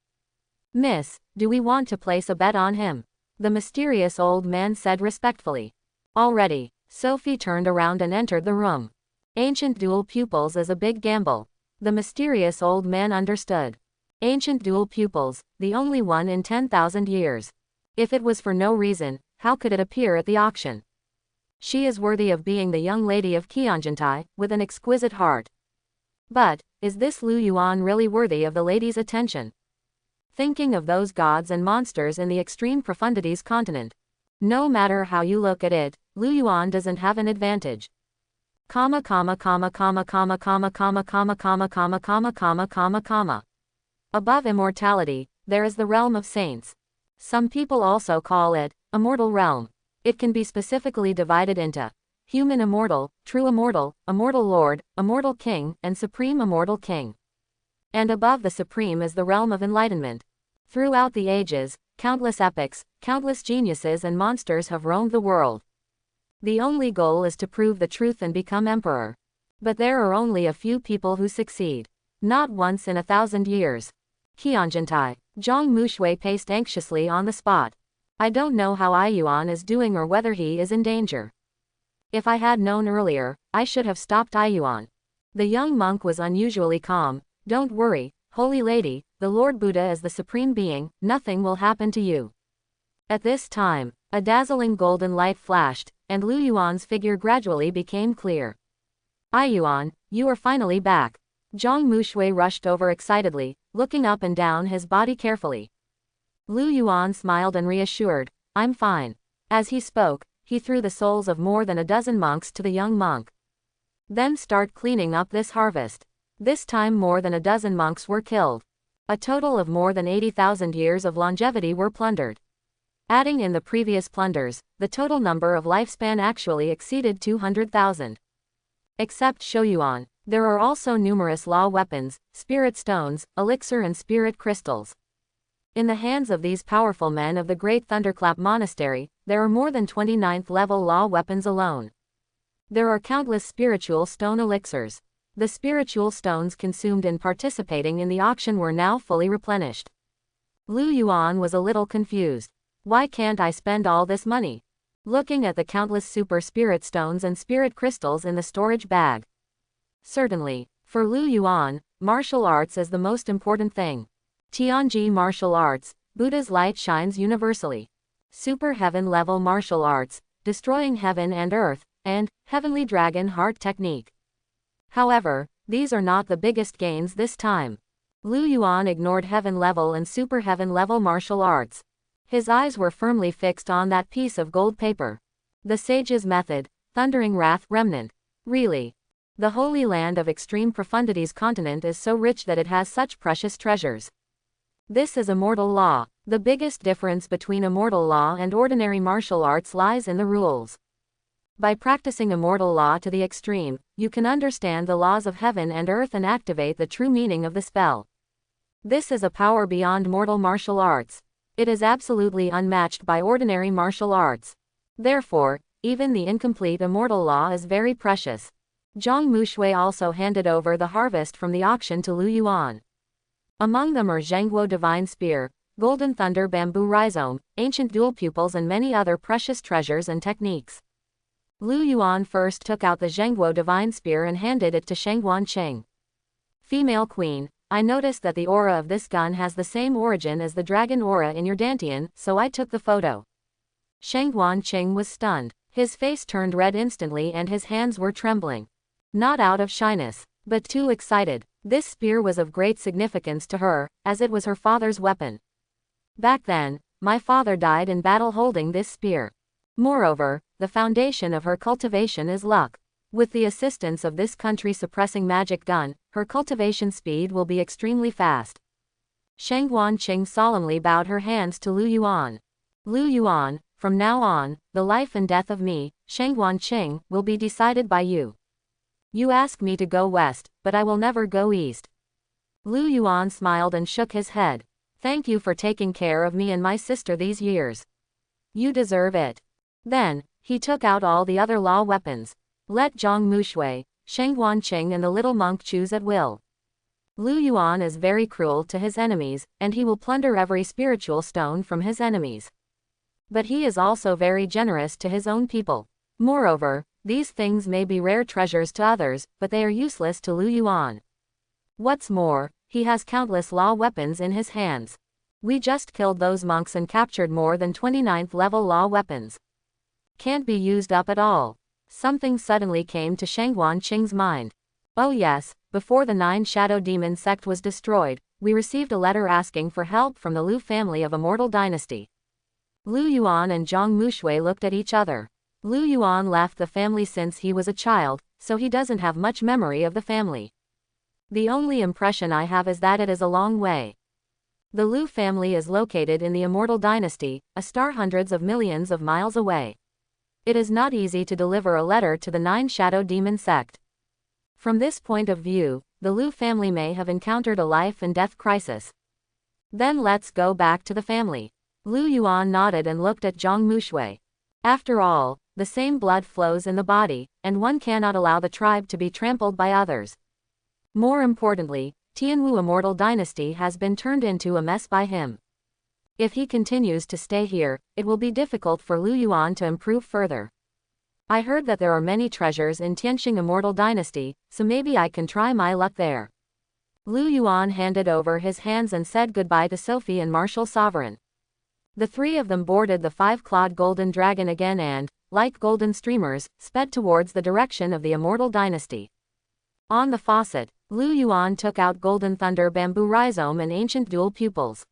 Miss, do we want to place a bet on him? The mysterious old man said respectfully. Already, Sophie turned around and entered the room. Ancient dual pupils is a big gamble. The mysterious old man understood. Ancient dual pupils, the only one in 10,000 years. If it was for no reason, how could it appear at the auction? She is worthy of being the young lady of Kyeonjintai, with an exquisite heart. But, is this Lu Yuan really worthy of the lady's attention? Thinking of those gods and monsters in the extreme profundities continent. No matter how you look at it, Lu Yuan doesn't have an advantage. Comma comma comma comma comma comma comma comma comma comma comma comma comma comma. Above immortality, there is the realm of saints. Some people also call it immortal realm. It can be specifically divided into human immortal, true immortal, immortal lord, immortal king, and supreme immortal king. And above the supreme is the realm of enlightenment. Throughout the ages, countless epics, countless geniuses and monsters have roamed the world. The only goal is to prove the truth and become emperor. But there are only a few people who succeed. Not once in 1,000 years. Kyeonjintai. Zhang Mushui paced anxiously on the spot. I don't know how Aiyuan is doing or whether he is in danger. If I had known earlier, I should have stopped Aiyuan. The young monk was unusually calm. Don't worry, holy lady, the Lord Buddha is the supreme being, nothing will happen to you. At this time, a dazzling golden light flashed, and Lu Yuan's figure gradually became clear. Aiyuan, you are finally back. Zhang Mushui rushed over excitedly, looking up and down his body carefully. Lu Yuan smiled and reassured, I'm fine. As he spoke, he threw the souls of more than a dozen monks to the young monk. Then start cleaning up this harvest. This time more than a dozen monks were killed. A total of more than 80,000 years of longevity were plundered. Adding in the previous plunders, the total number of lifespan actually exceeded 200,000. Except Shoyuan, there are also numerous law weapons, spirit stones, elixir and spirit crystals. In the hands of these powerful men of the Great Thunderclap Monastery, there are more than 29th level law weapons alone. There are countless spiritual stone elixirs. The spiritual stones consumed in participating in the auction were now fully replenished. Lu Yuan was a little confused. Why can't I spend all this money? Looking at the countless super spirit stones and spirit crystals in the storage bag. Certainly, for Lu Yuan, martial arts is the most important thing. Tianji martial arts, Buddha's light shines universally. Super heaven level martial arts, destroying heaven and earth, and Heavenly Dragon Heart Technique. However, these are not the biggest gains this time. Lu Yuan ignored Heaven level and Super Heaven level martial arts. His eyes were firmly fixed on that piece of gold paper. The Sage's Method, Thundering Wrath Remnant. Really? The Holy Land of Extreme Profundity's continent is so rich that it has such precious treasures. This is immortal law. The biggest difference between immortal law and ordinary martial arts lies in the rules. By practicing immortal law to the extreme, you can understand the laws of heaven and earth and activate the true meaning of the spell. This is a power beyond mortal martial arts. It is absolutely unmatched by ordinary martial arts. Therefore, even the incomplete immortal law is very precious. Zhang Mushui also handed over the harvest from the auction to Lu Yuan. Among them are Zhangguo Divine Spear, Golden Thunder Bamboo Rhizome, Ancient Dual Pupils and many other precious treasures and techniques. Lu Yuan first took out the Zhangguo Divine Spear and handed it to Shengguan Qing. Female Queen, I noticed that the aura of this gun has the same origin as the dragon aura in your dantian, so I took the photo. Shengguan Qing was stunned. His face turned red instantly and his hands were trembling. Not out of shyness, but too excited. This spear was of great significance to her, as it was her father's weapon. Back then, my father died in battle holding this spear. Moreover, the foundation of her cultivation is luck. With the assistance of this country-suppressing magic gun, her cultivation speed will be extremely fast. Shengguan Qing solemnly bowed her hands to Lu Yuan. Lu Yuan, from now on, the life and death of me, Shengguan Qing, will be decided by you. You ask me to go west, but I will never go east. Lu Yuan smiled and shook his head. Thank you for taking care of me and my sister these years. You deserve it. Then, he took out all the other law weapons. Let Zhang Mushui, Shengguan Qing and the little monk choose at will. Lu Yuan is very cruel to his enemies, and he will plunder every spiritual stone from his enemies. But he is also very generous to his own people. Moreover, these things may be rare treasures to others, but they are useless to Lu Yuan. What's more, he has countless law weapons in his hands. We just killed those monks and captured more than 29th level law weapons. Can't be used up at all. Something suddenly came to Shengguan Qing's mind. Oh yes, before the 9 Shadow Demon sect was destroyed, we received a letter asking for help from the Lu family of Immortal Dynasty. Lu Yuan and Zhang Mushui looked at each other. Lu Yuan left the family since he was a child, so he doesn't have much memory of the family. The only impression I have is that it is a long way. The Lu family is located in the Immortal Dynasty, a star hundreds of millions of miles away. It is not easy to deliver a letter to the 9 Shadow Demon sect. From this point of view, the Lu family may have encountered a life and death crisis. Then let's go back to the family. Lu Yuan nodded and looked at Zhang Mushui. After all, the same blood flows in the body, and one cannot allow the tribe to be trampled by others. More importantly, Tianwu Immortal Dynasty has been turned into a mess by him. If he continues to stay here, it will be difficult for Lu Yuan to improve further. I heard that there are many treasures in Tianxing Immortal Dynasty, so maybe I can try my luck there. Lu Yuan handed over his hands and said goodbye to Sophie and Martial Sovereign. The three of them boarded the 5-clawed golden dragon again and, like golden streamers, sped towards the direction of the Immortal Dynasty. On the faucet, Lu Yuan took out Golden Thunder Bamboo Rhizome and Ancient Dual Pupils.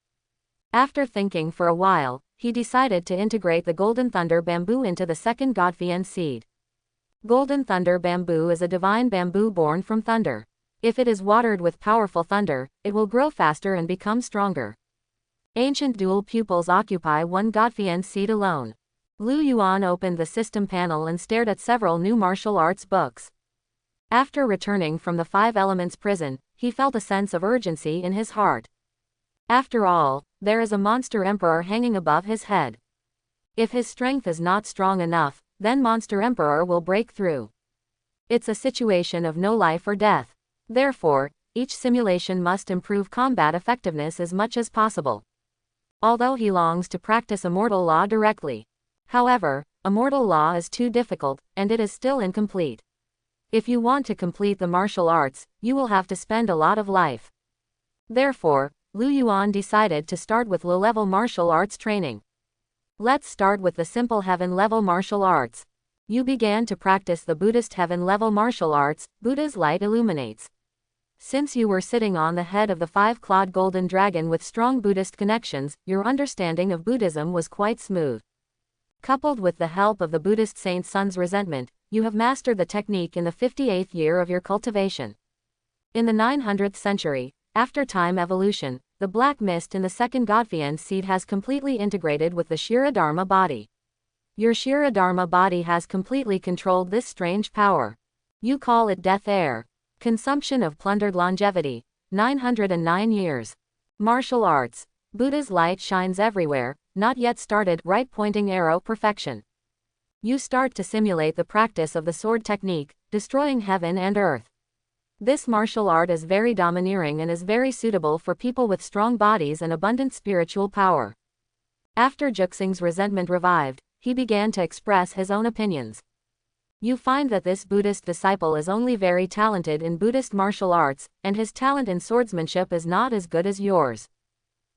After thinking for a while, he decided to integrate the Golden Thunder Bamboo into the second Godfian seed. Golden Thunder Bamboo is a divine bamboo born from thunder. If it is watered with powerful thunder, it will grow faster and become stronger. Ancient Dual Pupils occupy one Godfian seed alone. Lu Yuan opened the system panel and stared at several new martial arts books. After returning from the 5 Elements prison, he felt a sense of urgency in his heart. After all, there is a monster emperor hanging above his head. If his strength is not strong enough, then monster emperor will break through. It's a situation of no life or death. Therefore, each simulation must improve combat effectiveness as much as possible. Although he longs to practice immortal law directly. However, immortal law is too difficult, and it is still incomplete. If you want to complete the martial arts, you will have to spend a lot of life. Therefore, Lu Yuan decided to start with low-level martial arts training. Let's start with the simple heaven-level martial arts. You began to practice the Buddhist heaven-level martial arts. Buddha's light illuminates. Since you were sitting on the head of the five-clawed golden dragon with strong Buddhist connections, your understanding of Buddhism was quite smooth. Coupled with the help of the Buddhist saint's son's resentment, you have mastered the technique in the 58th year of your cultivation. In the 900th century, after time evolution, the black mist in the second Godfiend seed has completely integrated with the Shirodharma body. Your Shirodharma body has completely controlled this strange power. You call it death air. Consumption of plundered longevity. 909 years. Martial arts. Buddha's light shines everywhere. Not yet started. Right pointing arrow perfection. You start to simulate the practice of the sword technique, destroying heaven and earth. This martial art is very domineering and is very suitable for people with strong bodies and abundant spiritual power. After Juxing's resentment revived, he began to express his own opinions. You find that this Buddhist disciple is only very talented in Buddhist martial arts, and his talent in swordsmanship is not as good as yours.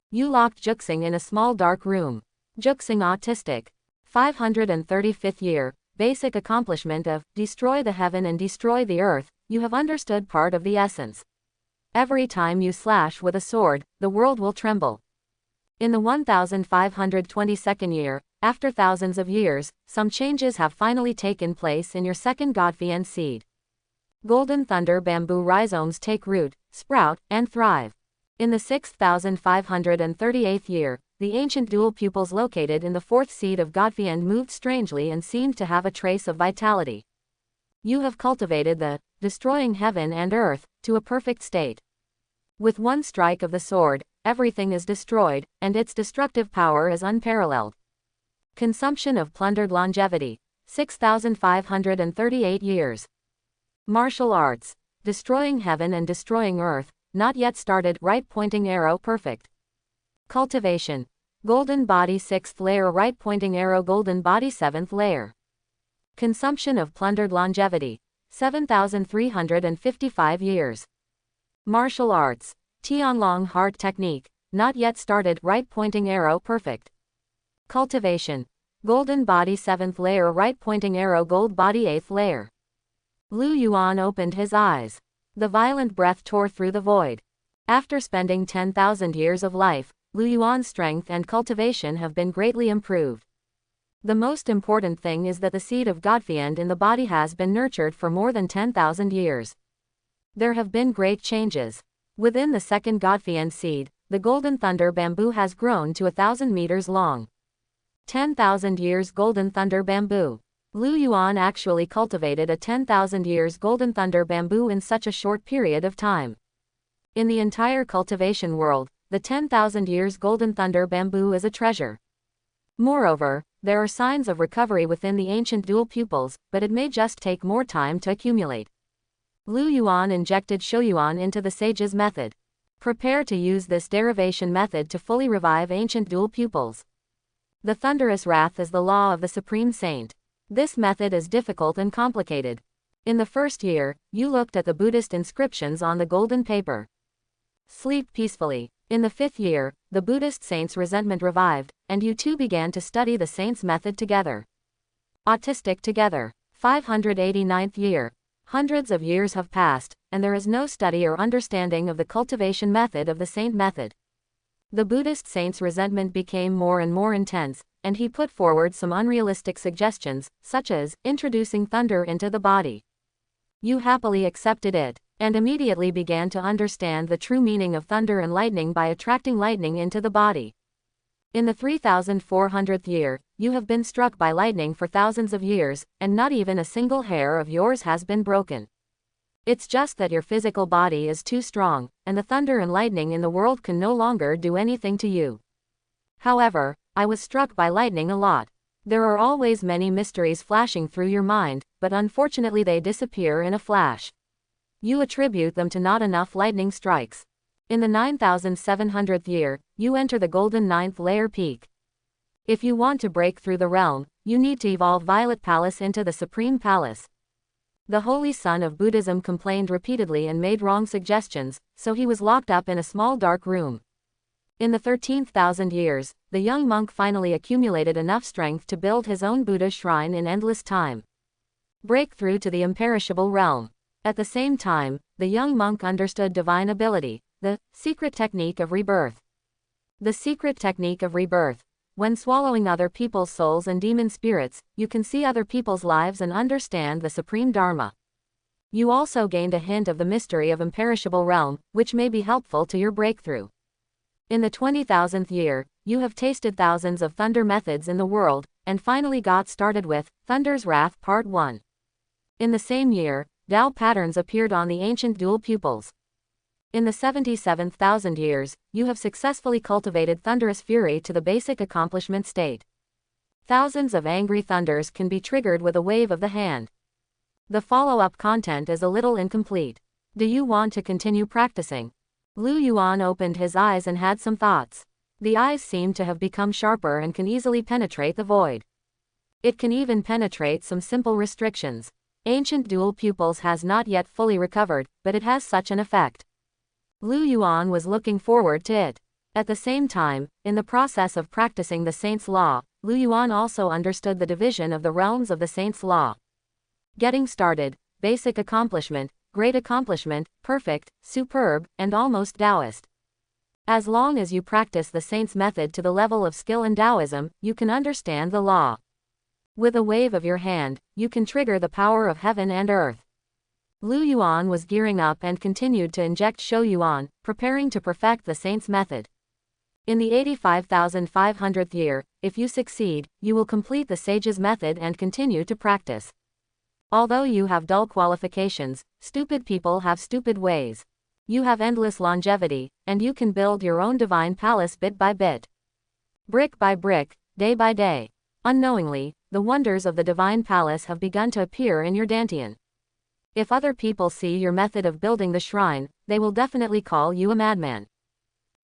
You locked Juxing in a small dark room. Juxing autistic. 535th year, basic accomplishment of, destroy the heaven and destroy the earth. You have understood part of the essence. Every time you slash with a sword, the world will tremble. In the 1522nd year, after thousands of years, some changes have finally taken place in your second Godfiend seed. Golden thunder bamboo rhizomes take root, sprout, and thrive. In the 6538th year, the ancient dual pupils located in the fourth seed of Godfiend moved strangely and seemed to have a trace of vitality. You have cultivated the destroying heaven and earth to a perfect state. With one strike of the sword, everything is destroyed, and its destructive power is unparalleled. Consumption of plundered longevity. 6538 years. Martial arts. Destroying heaven and destroying earth. Not yet started. Right pointing arrow perfect. Cultivation. Golden body 6th layer. Right pointing arrow golden body 7th layer. Consumption of plundered longevity. 7355 years. Martial arts. Tianlong heart technique. Not yet started. Right pointing arrow perfect. Cultivation. Golden body 7th layer. Right pointing arrow gold body 8th layer. Lu Yuan opened his eyes. The violent breath tore through the void. After spending 10,000 years of life, Lu Yuan's strength and cultivation have been greatly improved. The most important thing is that the seed of Godfiend in the body has been nurtured for more than 10,000 years. There have been great changes. Within the second Godfiend seed, the golden thunder bamboo has grown to 1,000 meters long. 10,000 years golden thunder bamboo. Lu Yuan actually cultivated a 10,000 years golden thunder bamboo in such a short period of time. In the entire cultivation world, the 10,000 years golden thunder bamboo is a treasure. Moreover, there are signs of recovery within the ancient dual pupils, but it may just take more time to accumulate. Lu Yuan injected Shouyuan into the sage's method. Prepare to use this derivation method to fully revive ancient dual pupils. The thunderous wrath is the law of the Supreme Saint. This method is difficult and complicated. In the first year, you looked at the Buddhist inscriptions on the golden paper. Sleep peacefully. In the 5th year, the Buddhist saint's resentment revived, and you two began to study the saint's method together. Autistic together. 589th year. Hundreds of years have passed, and there is no study or understanding of the cultivation method of the saint method. The Buddhist saint's resentment became more and more intense, and he put forward some unrealistic suggestions, such as introducing thunder into the body. You happily accepted it, and immediately began to understand the true meaning of thunder and lightning by attracting lightning into the body. In the 3400th year, you have been struck by lightning for thousands of years, and not even a single hair of yours has been broken. It's just that your physical body is too strong, and the thunder and lightning in the world can no longer do anything to you. However, I was struck by lightning a lot. There are always many mysteries flashing through your mind, but unfortunately they disappear in a flash. You attribute them to not enough lightning strikes. In the 9700th year, you enter the golden 9th layer peak. If you want to break through the realm, you need to evolve Violet Palace into the Supreme Palace. The Holy Son of Buddhism complained repeatedly and made wrong suggestions, so he was locked up in a small dark room. In the 13,000 years, the young monk finally accumulated enough strength to build his own Buddha shrine in endless time. Break through to the imperishable realm. At the same time, the young monk understood divine ability, the secret technique of rebirth. The secret technique of rebirth. When swallowing other people's souls and demon spirits, you can see other people's lives and understand the supreme dharma. You also gained a hint of the mystery of imperishable realm, which may be helpful to your breakthrough. In the 20,000th year, you have tasted thousands of thunder methods in the world, and finally got started with Thunder's Wrath Part 1. In the same year, Tao patterns appeared on the ancient dual pupils. In the 77th thousand years, you have successfully cultivated thunderous fury to the basic accomplishment state. Thousands of angry thunders can be triggered with a wave of the hand. The follow-up content is a little incomplete. Do you want to continue practicing? Lu Yuan opened his eyes and had some thoughts. The eyes seem to have become sharper and can easily penetrate the void. It can even penetrate some simple restrictions. Ancient dual pupils has not yet fully recovered, but it has such an effect. Lu Yuan was looking forward to it. At the same time, in the process of practicing the Saint's Law, Lu Yuan also understood the division of the realms of the Saint's Law. Getting started, basic accomplishment, great accomplishment, perfect, superb, and almost Taoist. As long as you practice the Saint's method to the level of skill in Taoism, you can understand the law. With a wave of your hand, you can trigger the power of heaven and earth. Lu Yuan was gearing up and continued to inject Shou Yuan, preparing to perfect the Saint's method. In the 85,500th year, if you succeed, you will complete the Sage's method and continue to practice. Although you have dull qualifications, stupid people have stupid ways. You have endless longevity, and you can build your own divine palace bit by bit. Brick by brick, day by day. Unknowingly, the wonders of the divine palace have begun to appear in your dantian. If other people see your method of building the shrine, they will definitely call you a madman.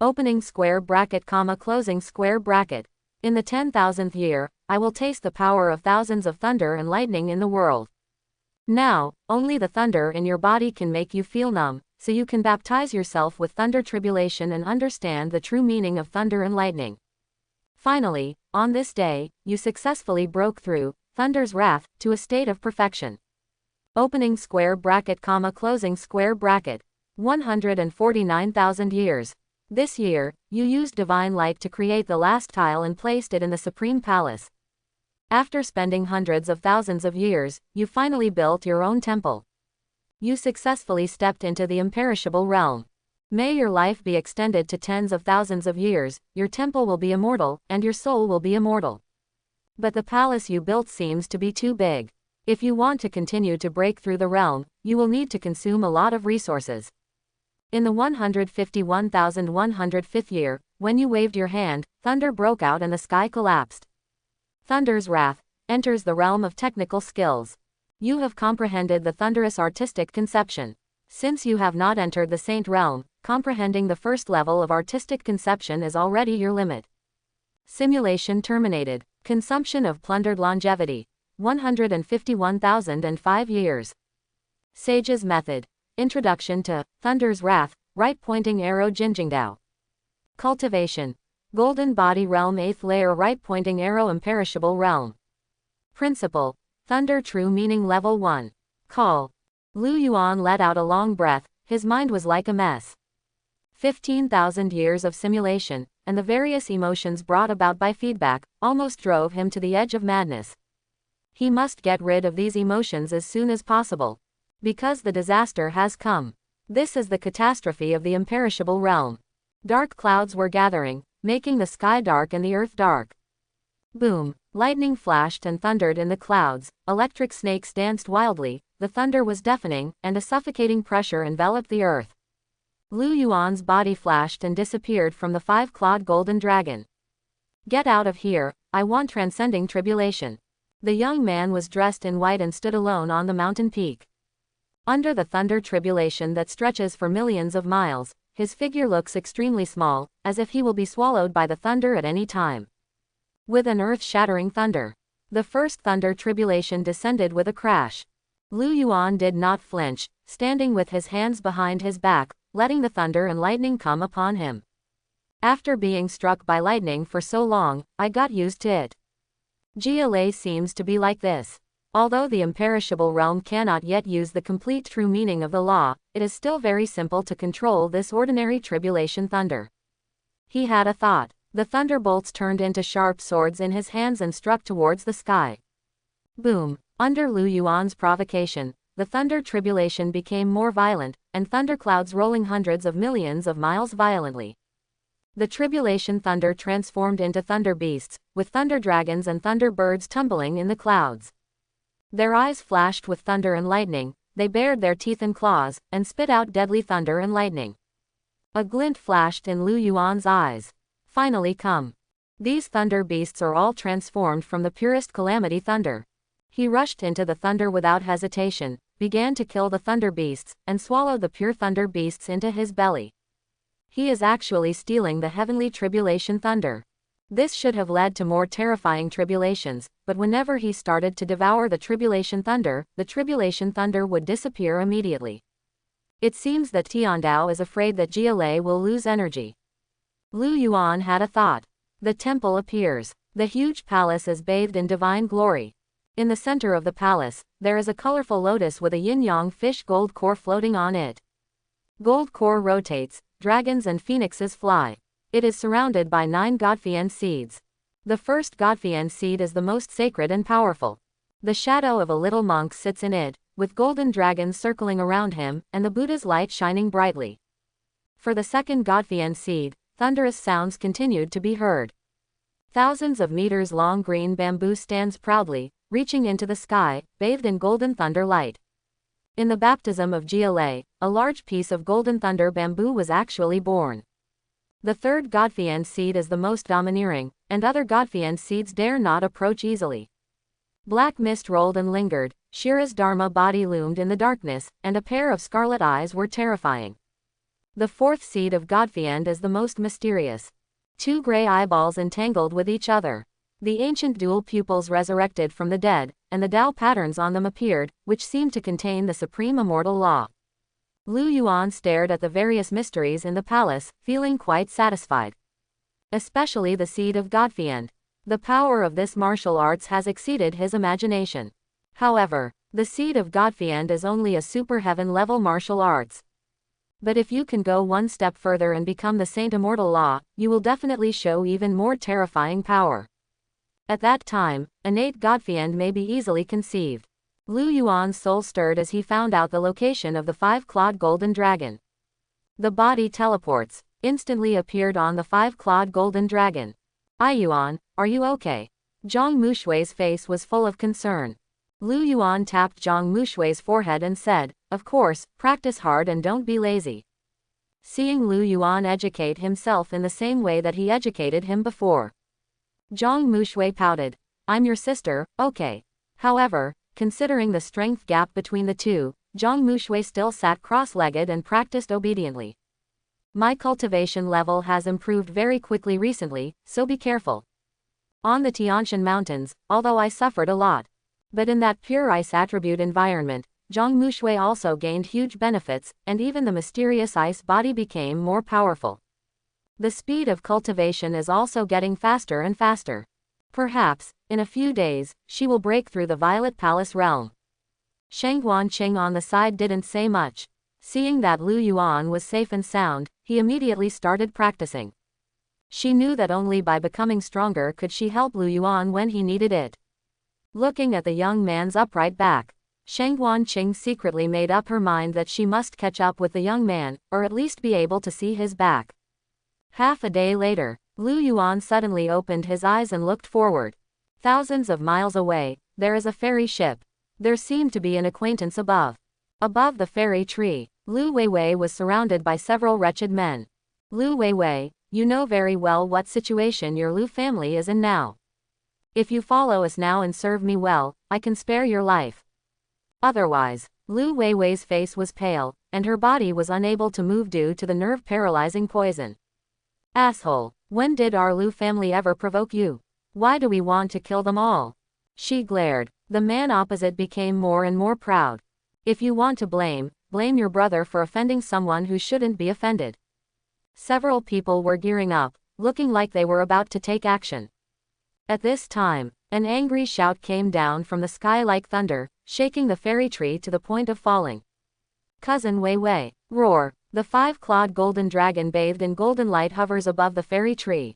Opening square bracket, comma, closing square bracket. In the 10,000th year, I will taste the power of thousands of thunder and lightning in the world. Now, only the thunder in your body can make you feel numb, so you can baptize yourself with thunder tribulation and understand the true meaning of thunder and lightning. Finally, on this day, you successfully broke through Thunder's Wrath to a state of perfection. Opening square bracket, comma, closing square bracket. 149,000 years. This year, you used divine light to create the last tile and placed it in the Supreme Palace. After spending hundreds of thousands of years, you finally built your own temple. You successfully stepped into the imperishable realm. May your life be extended to tens of thousands of years, your temple will be immortal, and your soul will be immortal. But the palace you built seems to be too big. If you want to continue to break through the realm, you will need to consume a lot of resources. In the 151,105th year, when you waved your hand, thunder broke out and the sky collapsed. Thunder's Wrath enters the realm of technical skills. You have comprehended the thunderous artistic conception. Since you have not entered the Saint realm, comprehending the first level of artistic conception is already your limit. Simulation terminated. Consumption of plundered longevity. 151,005 years. Sage's method. Introduction to Thunder's Wrath, right pointing arrow Jinjingdao. Cultivation. Golden body realm 8th layer right pointing arrow imperishable realm. Principle. Thunder true meaning level 1. Call. Lu Yuan let out a long breath, his mind was like a mess. 15,000 years of simulation, and the various emotions brought about by feedback, almost drove him to the edge of madness. He must get rid of these emotions as soon as possible. Because the disaster has come. This is the catastrophe of the imperishable realm. Dark clouds were gathering, making the sky dark and the earth dark. Boom! Lightning flashed and thundered in the clouds, electric snakes danced wildly, the thunder was deafening, and a suffocating pressure enveloped the earth. Lu Yuan's body flashed and disappeared from the five-clawed golden dragon. Get out of here, I want transcending tribulation. The young man was dressed in white and stood alone on the mountain peak. Under the thunder tribulation that stretches for millions of miles, his figure looks extremely small, as if he will be swallowed by the thunder at any time. With an earth-shattering thunder, the first thunder tribulation descended with a crash. Lu Yuan did not flinch, standing with his hands behind his back, letting the thunder and lightning come upon him. After being struck by lightning for so long, I got used to it. GLA seems to be like this. Although the imperishable realm cannot yet use the complete true meaning of the law, it is still very simple to control this ordinary tribulation thunder. He had a thought. The thunderbolts turned into sharp swords in his hands and struck towards the sky. Boom! Under Lu Yuan's provocation, the thunder tribulation became more violent, and thunderclouds rolling hundreds of millions of miles violently. The tribulation thunder transformed into thunder beasts, with thunder dragons and thunder birds tumbling in the clouds. Their eyes flashed with thunder and lightning, they bared their teeth and claws, and spit out deadly thunder and lightning. A glint flashed in Lu Yuan's eyes. Finally come. These thunder beasts are all transformed from the purest calamity thunder. He rushed into the thunder without hesitation, began to kill the thunder beasts, and swallowed the pure thunder beasts into his belly. He is actually stealing the heavenly tribulation thunder. This should have led to more terrifying tribulations, but whenever he started to devour the tribulation thunder would disappear immediately. It seems that Tiandao is afraid that GLA will lose energy. Lu Yuan had a thought. The temple appears. The huge palace is bathed in divine glory. In the center of the palace, there is a colorful lotus with a yin-yang fish gold core floating on it. Gold core rotates, dragons and phoenixes fly. It is surrounded by 9 Godfian seeds. The first Godfian seed is the most sacred and powerful. The shadow of a little monk sits in it, with golden dragons circling around him, and the Buddha's light shining brightly. For the second Godfian seed, thunderous sounds continued to be heard. Thousands of meters long green bamboo stands proudly, reaching into the sky, bathed in golden thunder light. In the baptism of GLA, a large piece of golden thunder bamboo was actually born. The third Godfian seed is the most domineering, and other Godfian seeds dare not approach easily. Black mist rolled and lingered, Shira's Dharma body loomed in the darkness, and a pair of scarlet eyes were terrifying. The fourth seed of Godfiend is the most mysterious. 2 gray eyeballs entangled with each other. The ancient dual pupils resurrected from the dead, and the Tao patterns on them appeared, which seemed to contain the supreme immortal law. Lu Yuan stared at the various mysteries in the palace, feeling quite satisfied. Especially the seed of Godfiend. The power of this martial arts has exceeded his imagination. However, the seed of Godfiend is only a super heaven level martial arts. But if you can go one step further and become the Saint Immortal Law, you will definitely show even more terrifying power. At that time, innate Godfiend may be easily conceived. Lu Yuan's soul stirred as he found out the location of the 5-clawed golden dragon. The body teleports, instantly appeared on the 5-clawed golden dragon. Yuan, are you okay? Zhang Mushui's face was full of concern. Lu Yuan tapped Zhang Mushui's forehead and said, "Of course, practice hard and don't be lazy." Seeing Lu Yuan educate himself in the same way that he educated him before, Zhang Mushui pouted. "I'm your sister, okay." However, considering the strength gap between the two, Zhang Mushui still sat cross-legged and practiced obediently. "My cultivation level has improved very quickly recently, so be careful." On the Tianshan Mountains, although I suffered a lot, but in that pure ice attribute environment, Zhang Mushui also gained huge benefits, and even the mysterious ice body became more powerful. The speed of cultivation is also getting faster and faster. Perhaps, in a few days, she will break through the Violet Palace realm. Sheng Wanqing on the side didn't say much. Seeing that Lu Yuan was safe and sound, he immediately started practicing. She knew that only by becoming stronger could she help Lu Yuan when he needed it. Looking at the young man's upright back, Sheng Wanqing secretly made up her mind that she must catch up with the young man, or at least be able to see his back. Half a day later, Lu Yuan suddenly opened his eyes and looked forward. Thousands of miles away, there is a fairy ship. There seemed to be an acquaintance above. Above the fairy tree, Lu Weiwei was surrounded by several wretched men. "Lu Weiwei, you know very well what situation your Lu family is in now. If you follow us now and serve me well, I can spare your life. Otherwise," Lu Weiwei's face was pale, and her body was unable to move due to the nerve-paralyzing poison. "Asshole, when did our Lu family ever provoke you? Why do we want to kill them all?" She glared. The man opposite became more and more proud. "If you want to blame your brother for offending someone who shouldn't be offended." Several people were gearing up, looking like they were about to take action. At this time, an angry shout came down from the sky like thunder, shaking the fairy tree to the point of falling. Cousin Wei Wei, roar! The five-clawed golden dragon bathed in golden light hovers above the fairy tree.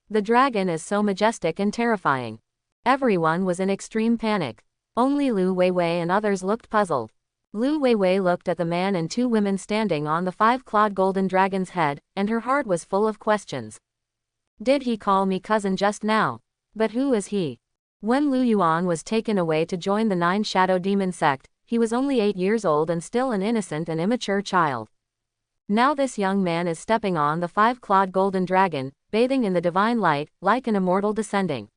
The dragon is so majestic and terrifying. Everyone was in extreme panic. Only Lu Weiwei and others looked puzzled. Lu Weiwei looked at the man and two women standing on the five-clawed golden dragon's head, and her heart was full of questions. Did he call me cousin just now? But who is he? When Lu Yuan was taken away to join the Nine Shadow Demon sect, he was only 8 years old and still an innocent and immature child. Now this young man is stepping on the five-clawed golden dragon, bathing in the divine light, like an immortal descending.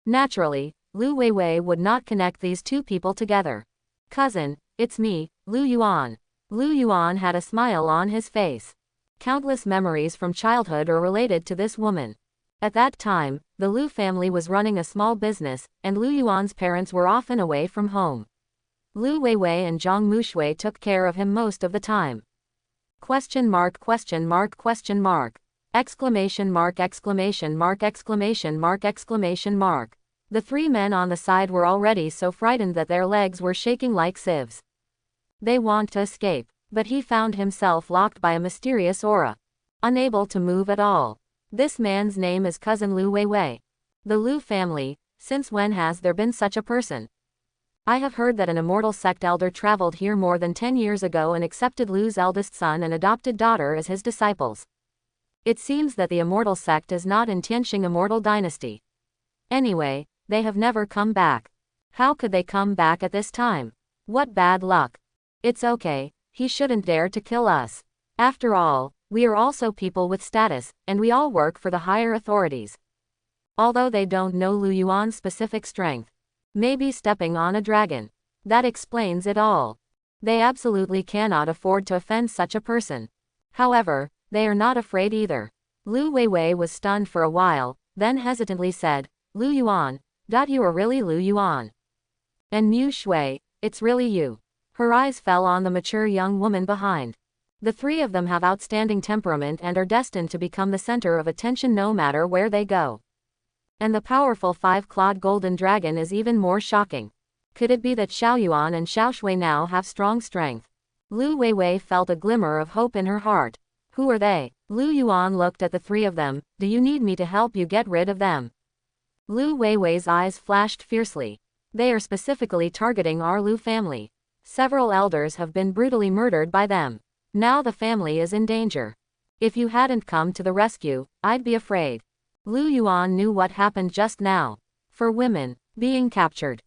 Naturally, Lu Weiwei would not connect these two people together. Cousin, it's me, Lu Yuan. Lu Yuan had a smile on his face. Countless memories from childhood are related to this woman. At that time, the Lu family was running a small business, and Lu Yuan's parents were often away from home. Lu Weiwei and Zhang Mushui took care of him most of the time. Question mark, question mark, question mark. Exclamation mark, exclamation mark, exclamation mark, exclamation mark. The three men on the side were already so frightened that their legs were shaking like sieves. They want to escape, but he found himself locked by a mysterious aura. Unable to move at all. This man's name is Cousin Lu Weiwei. The Lu family, since when has there been such a person? I have heard that an immortal sect elder traveled here more than 10 years ago and accepted Lu's eldest son and adopted daughter as his disciples. It seems that the immortal sect is not in Tianxing immortal dynasty. Anyway, they have never come back. How could they come back at this time? What bad luck. It's okay, he shouldn't dare to kill us. After all, we are also people with status, and we all work for the higher authorities. Although they don't know Lu Yuan's specific strength. Maybe stepping on a dragon. That explains it all. They absolutely cannot afford to offend such a person. However, they are not afraid either. Lu Weiwei was stunned for a while, then hesitantly said, Lu Yuan, you are really Lu Yuan. And Mu Shui, it's really you. Her eyes fell on the mature young woman behind. The three of them have outstanding temperament and are destined to become the center of attention no matter where they go. And the powerful five-clawed golden dragon is even more shocking. Could it be that Xiaoyuan and Xiaoshui now have strong strength? Lu Weiwei felt a glimmer of hope in her heart. Who are they? Lu Yuan looked at the three of them. Do you need me to help you get rid of them? Lu Weiwei's eyes flashed fiercely. They are specifically targeting our Lu family. Several elders have been brutally murdered by them. Now the family is in danger. If you hadn't come to the rescue, I'd be afraid. Lu Yuan knew what happened just now. For women, being captured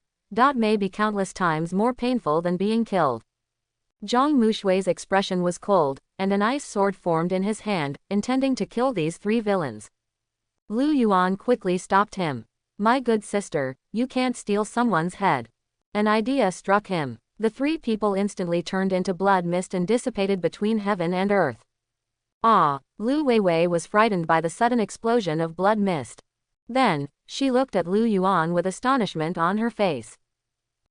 may be countless times more painful than being killed. Zhang Mushui's expression was cold, and an ice sword formed in his hand, intending to kill these three villains. Lu Yuan quickly stopped him. My good sister, you can't steal someone's head. An idea struck him. The three people instantly turned into blood mist and dissipated between heaven and earth. Ah! Lu Weiwei was frightened by the sudden explosion of blood mist. Then, she looked at Lu Yuan with astonishment on her face.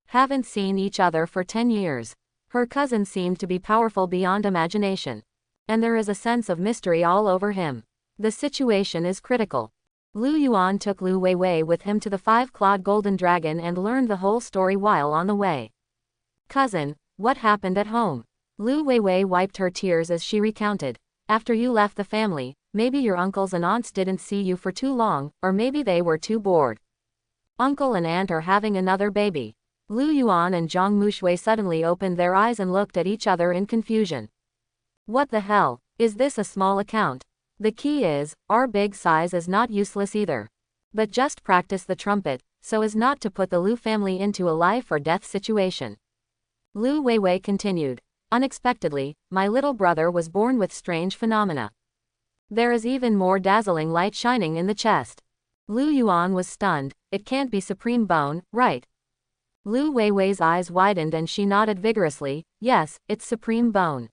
Haven't seen each other for 10 years. Her cousin seemed to be powerful beyond imagination. And there is a sense of mystery all over him. The situation is critical. Lu Yuan took Lu Weiwei with him to the five-clawed golden dragon and learned the whole story while on the way. Cousin, what happened at home? Lu Weiwei wiped her tears as she recounted. After you left the family, maybe your uncles and aunts didn't see you for too long, or maybe they were too bored. Uncle and aunt are having another baby. Lu Yuan and Zhang Mushui suddenly opened their eyes and looked at each other in confusion. What the hell, is this a small account? The key is, our big size is not useless either. But just practice the trumpet, so as not to put the Lu family into a life or death situation. Lu Weiwei continued. Unexpectedly, my little brother was born with strange phenomena. There is even more dazzling light shining in the chest. Lu Yuan was stunned. It can't be supreme bone, right? Lu Weiwei's eyes widened and she nodded vigorously. Yes, it's supreme bone.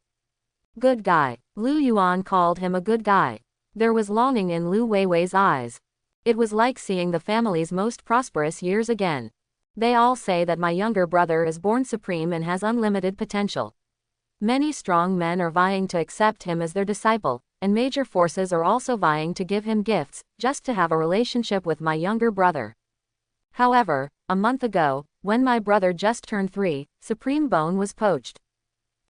Good guy. Lu Yuan called him a good guy. There was longing in Lu Weiwei's eyes. It was like seeing the family's most prosperous years again. They all say that my younger brother is born supreme and has unlimited potential. Many strong men are vying to accept him as their disciple, and major forces are also vying to give him gifts, just to have a relationship with my younger brother. However, a month ago, when my brother just turned 3, Supreme Bone was poached.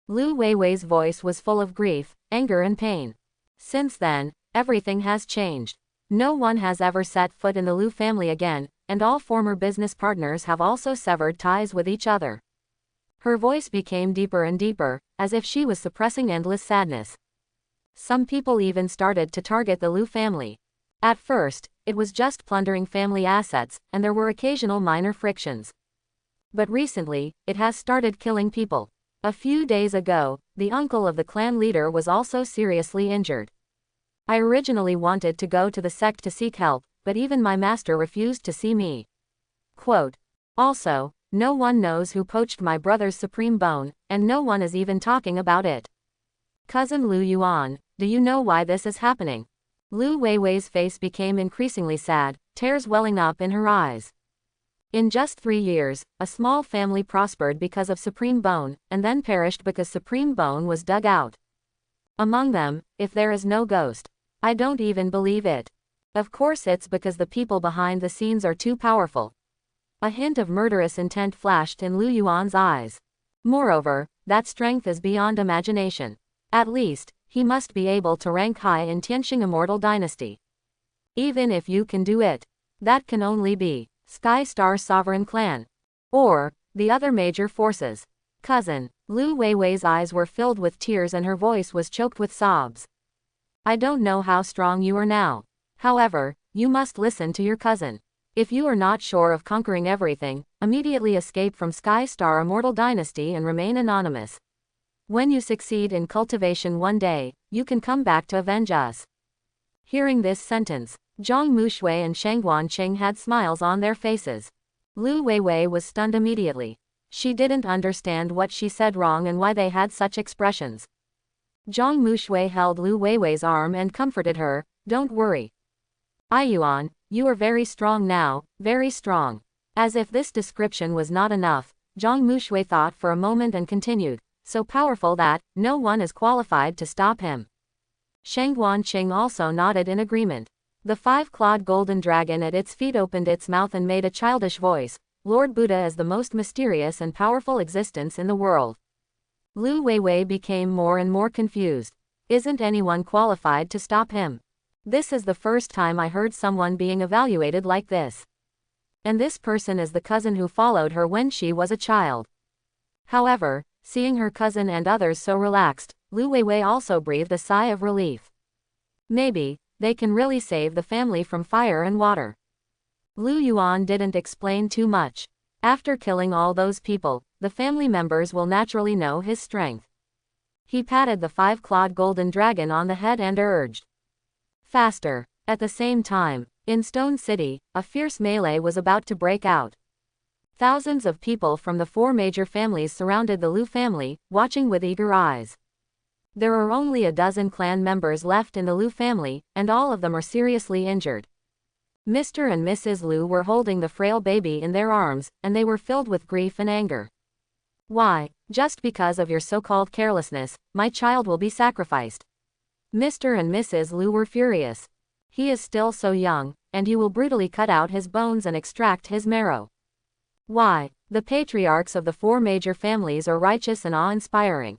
Lu Weiwei's voice was full of grief, anger and pain. Since then, everything has changed. No one has ever set foot in the Lu family again, and all former business partners have also severed ties with each other. Her voice became deeper and deeper, as if she was suppressing endless sadness. Some people even started to target the Lu family. At first, it was just plundering family assets, and there were occasional minor frictions. But recently, it has started killing people. A few days ago, the uncle of the clan leader was also seriously injured. I originally wanted to go to the sect to seek help, but even my master refused to see me. Quote. Also, no one knows who poached my brother's Supreme Bone, and no one is even talking about it. Cousin Lu Yuan, do you know why this is happening? Lu Weiwei's face became increasingly sad, tears welling up in her eyes. In just 3 years, a small family prospered because of Supreme Bone, and then perished because Supreme Bone was dug out. Among them, if there is no ghost, I don't even believe it. Of course it's because the people behind the scenes are too powerful. A hint of murderous intent flashed in Lu Yuan's eyes. Moreover, that strength is beyond imagination. At least, he must be able to rank high in Tianxing Immortal Dynasty. Even if you can do it, that can only be Sky Star Sovereign Clan. Or the other major forces. Cousin. Lu Weiwei's eyes were filled with tears and her voice was choked with sobs. I don't know how strong you are now. However, you must listen to your cousin. If you are not sure of conquering everything, immediately escape from Sky Star Immortal Dynasty and remain anonymous. When you succeed in cultivation one day, you can come back to avenge us. Hearing this sentence, Zhang Mushui and Shangguan Qing had smiles on their faces. Lu Weiwei was stunned immediately. She didn't understand what she said wrong and why they had such expressions. Zhang Mushui held Lu Weiwei's arm and comforted her, don't worry. Yuan, you are very strong now, very strong. As if this description was not enough, Zhang Mushui thought for a moment and continued, so powerful that no one is qualified to stop him. Shangguan Qing also nodded in agreement. The 5-clawed golden dragon at its feet opened its mouth and made a childish voice, Lord Buddha is the most mysterious and powerful existence in the world. Lu Weiwei became more and more confused. Isn't anyone qualified to stop him? This is the first time I heard someone being evaluated like this. And this person is the cousin who followed her when she was a child. However, seeing her cousin and others so relaxed, Lu Weiwei also breathed a sigh of relief. Maybe they can really save the family from fire and water. Lu Yuan didn't explain too much. After killing all those people, the family members will naturally know his strength. He patted the 5-clawed golden dragon on the head and urged. Faster. At the same time, in Stone City, a fierce melee was about to break out. Thousands of people from the 4 major families surrounded the Lu family, watching with eager eyes. There are only a dozen clan members left in the Lu family, and all of them are seriously injured. Mr. and Mrs. Lu were holding the frail baby in their arms, and they were filled with grief and anger. Why, just because of your so-called carelessness, my child will be sacrificed. Mr. and Mrs. Lu were furious. He is still so young, and you will brutally cut out his bones and extract his marrow. Why, the patriarchs of the 4 major families are righteous and awe-inspiring.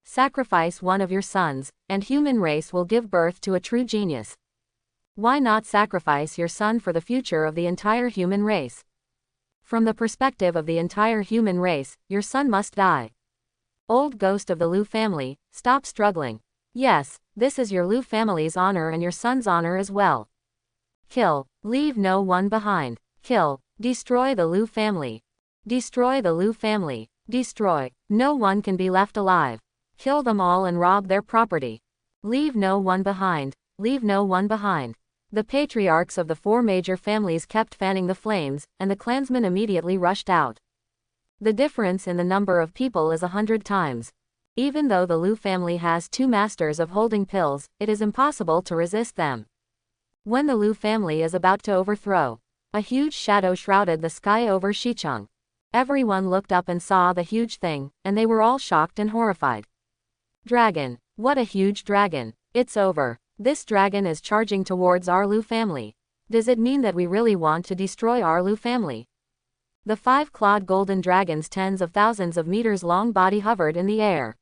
Sacrifice one of your sons, and human race will give birth to a true genius. Why not sacrifice your son for the future of the entire human race? From the perspective of the entire human race, your son must die. Old ghost of the Lu family, stop struggling. Yes, this is your Lu family's honor and your son's honor as well. Kill, leave no one behind. Kill, destroy the Lu family. Destroy the Lu family. Destroy. No one can be left alive. Kill them all and rob their property. Leave no one behind. Leave no one behind. The patriarchs of the 4 major families kept fanning the flames, and the clansmen immediately rushed out. The difference in the number of people is 100 times. Even though the Lu family has 2 masters of holding pills, it is impossible to resist them. When the Lu family is about to overthrow, a huge shadow shrouded the sky over Xicheng. Everyone looked up and saw the huge thing, and they were all shocked and horrified. Dragon. What a huge dragon. It's over. This dragon is charging towards our Lu family. Does it mean that we really want to destroy our Lu family? The five-clawed golden dragon's tens of thousands of meters long body hovered in the air.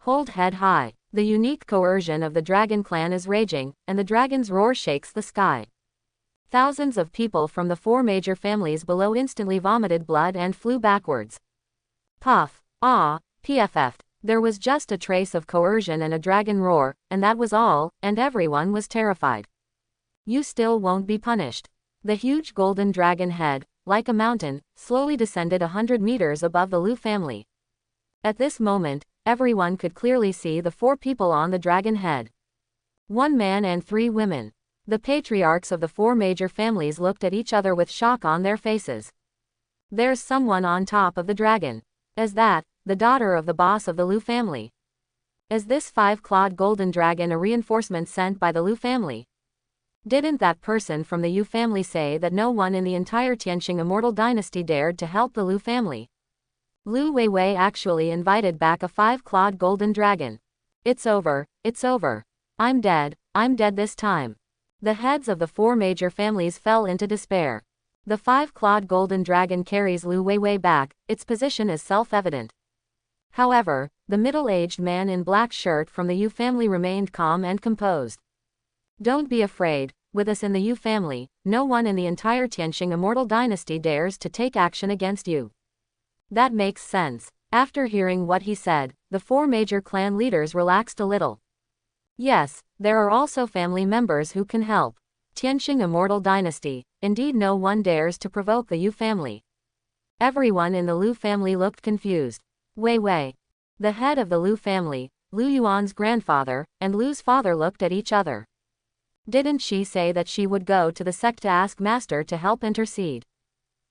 Hold head high. The unique coercion of the dragon clan is raging, and the dragon's roar shakes the sky. Thousands of people from the four major families below instantly vomited blood and flew backwards. Puff. Ah. PFF. There was just a trace of coercion and a dragon roar, and that was all, and everyone was terrified. You still won't be punished. The huge golden dragon head, like a mountain, slowly descended 100 meters above the Lu family. At this moment, everyone could clearly see the four people on the dragon head. 1 man and 3 women. The patriarchs of the four major families looked at each other with shock on their faces. There's someone on top of the dragon. Is that the daughter of the boss of the Lu family? Is this five-clawed golden dragon a reinforcement sent by the Lu family? Didn't that person from the Yu family say that no one in the entire Tianqing immortal dynasty dared to help the Lu family? Lu Weiwei actually invited back a five-clawed golden dragon. It's over, it's over. I'm dead this time. The heads of the four major families fell into despair. The five-clawed golden dragon carries Lu Weiwei back, its position is self-evident. However, the middle-aged man in black shirt from the Yu family remained calm and composed. Don't be afraid, with us in the Yu family, no one in the entire Tianqing immortal dynasty dares to take action against you. That makes sense. After hearing what he said, the four major clan leaders relaxed a little. Yes, there are also family members who can help. Tianqing immortal dynasty, indeed no one dares to provoke the Yu family. Everyone in the Lu family looked confused. Weiwei, the head of the Lu family, Lu Yuan's grandfather, and Lu's father looked at each other. Didn't she say that she would go to the sect to ask Master to help intercede?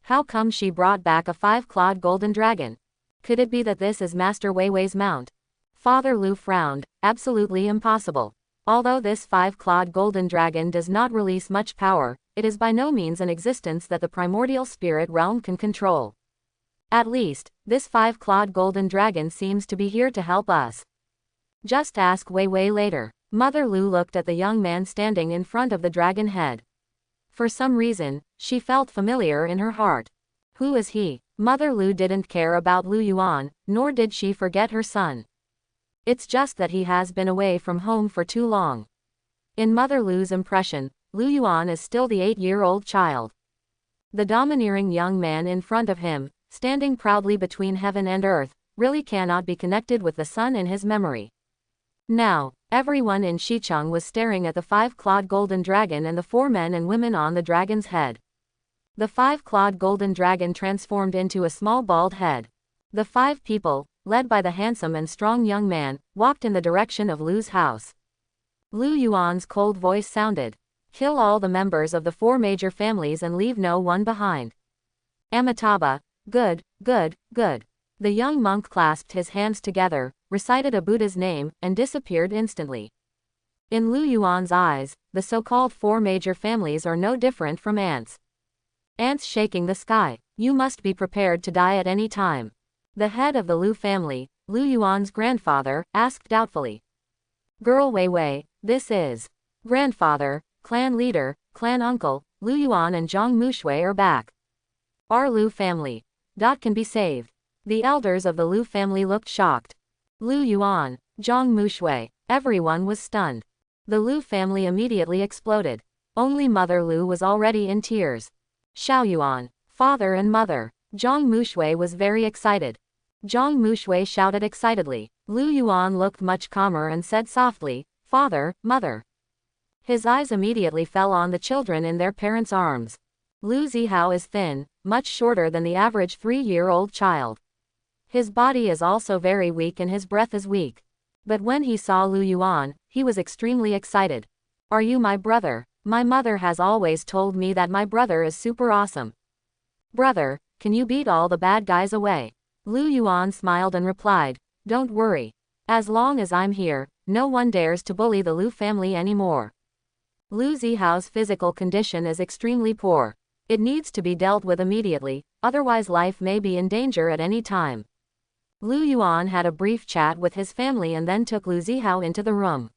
How come she brought back a five-clawed golden dragon? Could it be that this is Master Weiwei's mount? Father Lu frowned. Absolutely impossible. Although this five-clawed golden dragon does not release much power, it is by no means an existence that the primordial spirit realm can control. At least, this five-clawed golden dragon seems to be here to help us. Just ask Weiwei later. Mother Lu looked at the young man standing in front of the dragon head. For some reason, she felt familiar in her heart. Who is he? Mother Lu didn't care about Lu Yuan, nor did she forget her son. It's just that he has been away from home for too long. In Mother Lu's impression, Lu Yuan is still the 8-year-old child. The domineering young man in front of him, standing proudly between heaven and earth, really cannot be connected with the son in his memory. Now, everyone in Xicheng was staring at the five-clawed golden dragon and the 4 men and women on the dragon's head. The five-clawed golden dragon transformed into a small bald head. The 5 people, led by the handsome and strong young man, walked in the direction of Lu's house. Lu Yuan's cold voice sounded. Kill all the members of the 4 major families and leave no one behind. Amitabha. Good, good, good. The young monk clasped his hands together, recited a Buddha's name, and disappeared instantly. In Lu Yuan's eyes, the so-called 4 major families are no different from ants. Ants shaking the sky. You must be prepared to die at any time. The head of the Lu family, Lu Yuan's grandfather, asked doubtfully. Girl Weiwei, this is. Grandfather, clan leader, clan uncle, Lu Yuan and Zhang Mushui are back. Our Lu family. Can be saved. The elders of the Lu family looked shocked. Lu Yuan, Zhang Mushui, everyone was stunned. The Lu family immediately exploded. Only Mother Lu was already in tears. Xiao Yuan, father and mother. Zhang Mushui was very excited. Zhang Mushui shouted excitedly. Lu Yuan looked much calmer and said softly, Father, mother. His eyes immediately fell on the children in their parents' arms. Lu Zihao is thin, much shorter than the average 3-year-old child. His body is also very weak and his breath is weak. But when he saw Lu Yuan, he was extremely excited. Are you my brother? My mother has always told me that my brother is super awesome. Brother, can you beat all the bad guys away? Lu Yuan smiled and replied, Don't worry. As long as I'm here, no one dares to bully the Lu family anymore. Lu Zihao's physical condition is extremely poor. It needs to be dealt with immediately, otherwise life may be in danger at any time. Lu Yuan had a brief chat with his family and then took Lu Zihao into the room.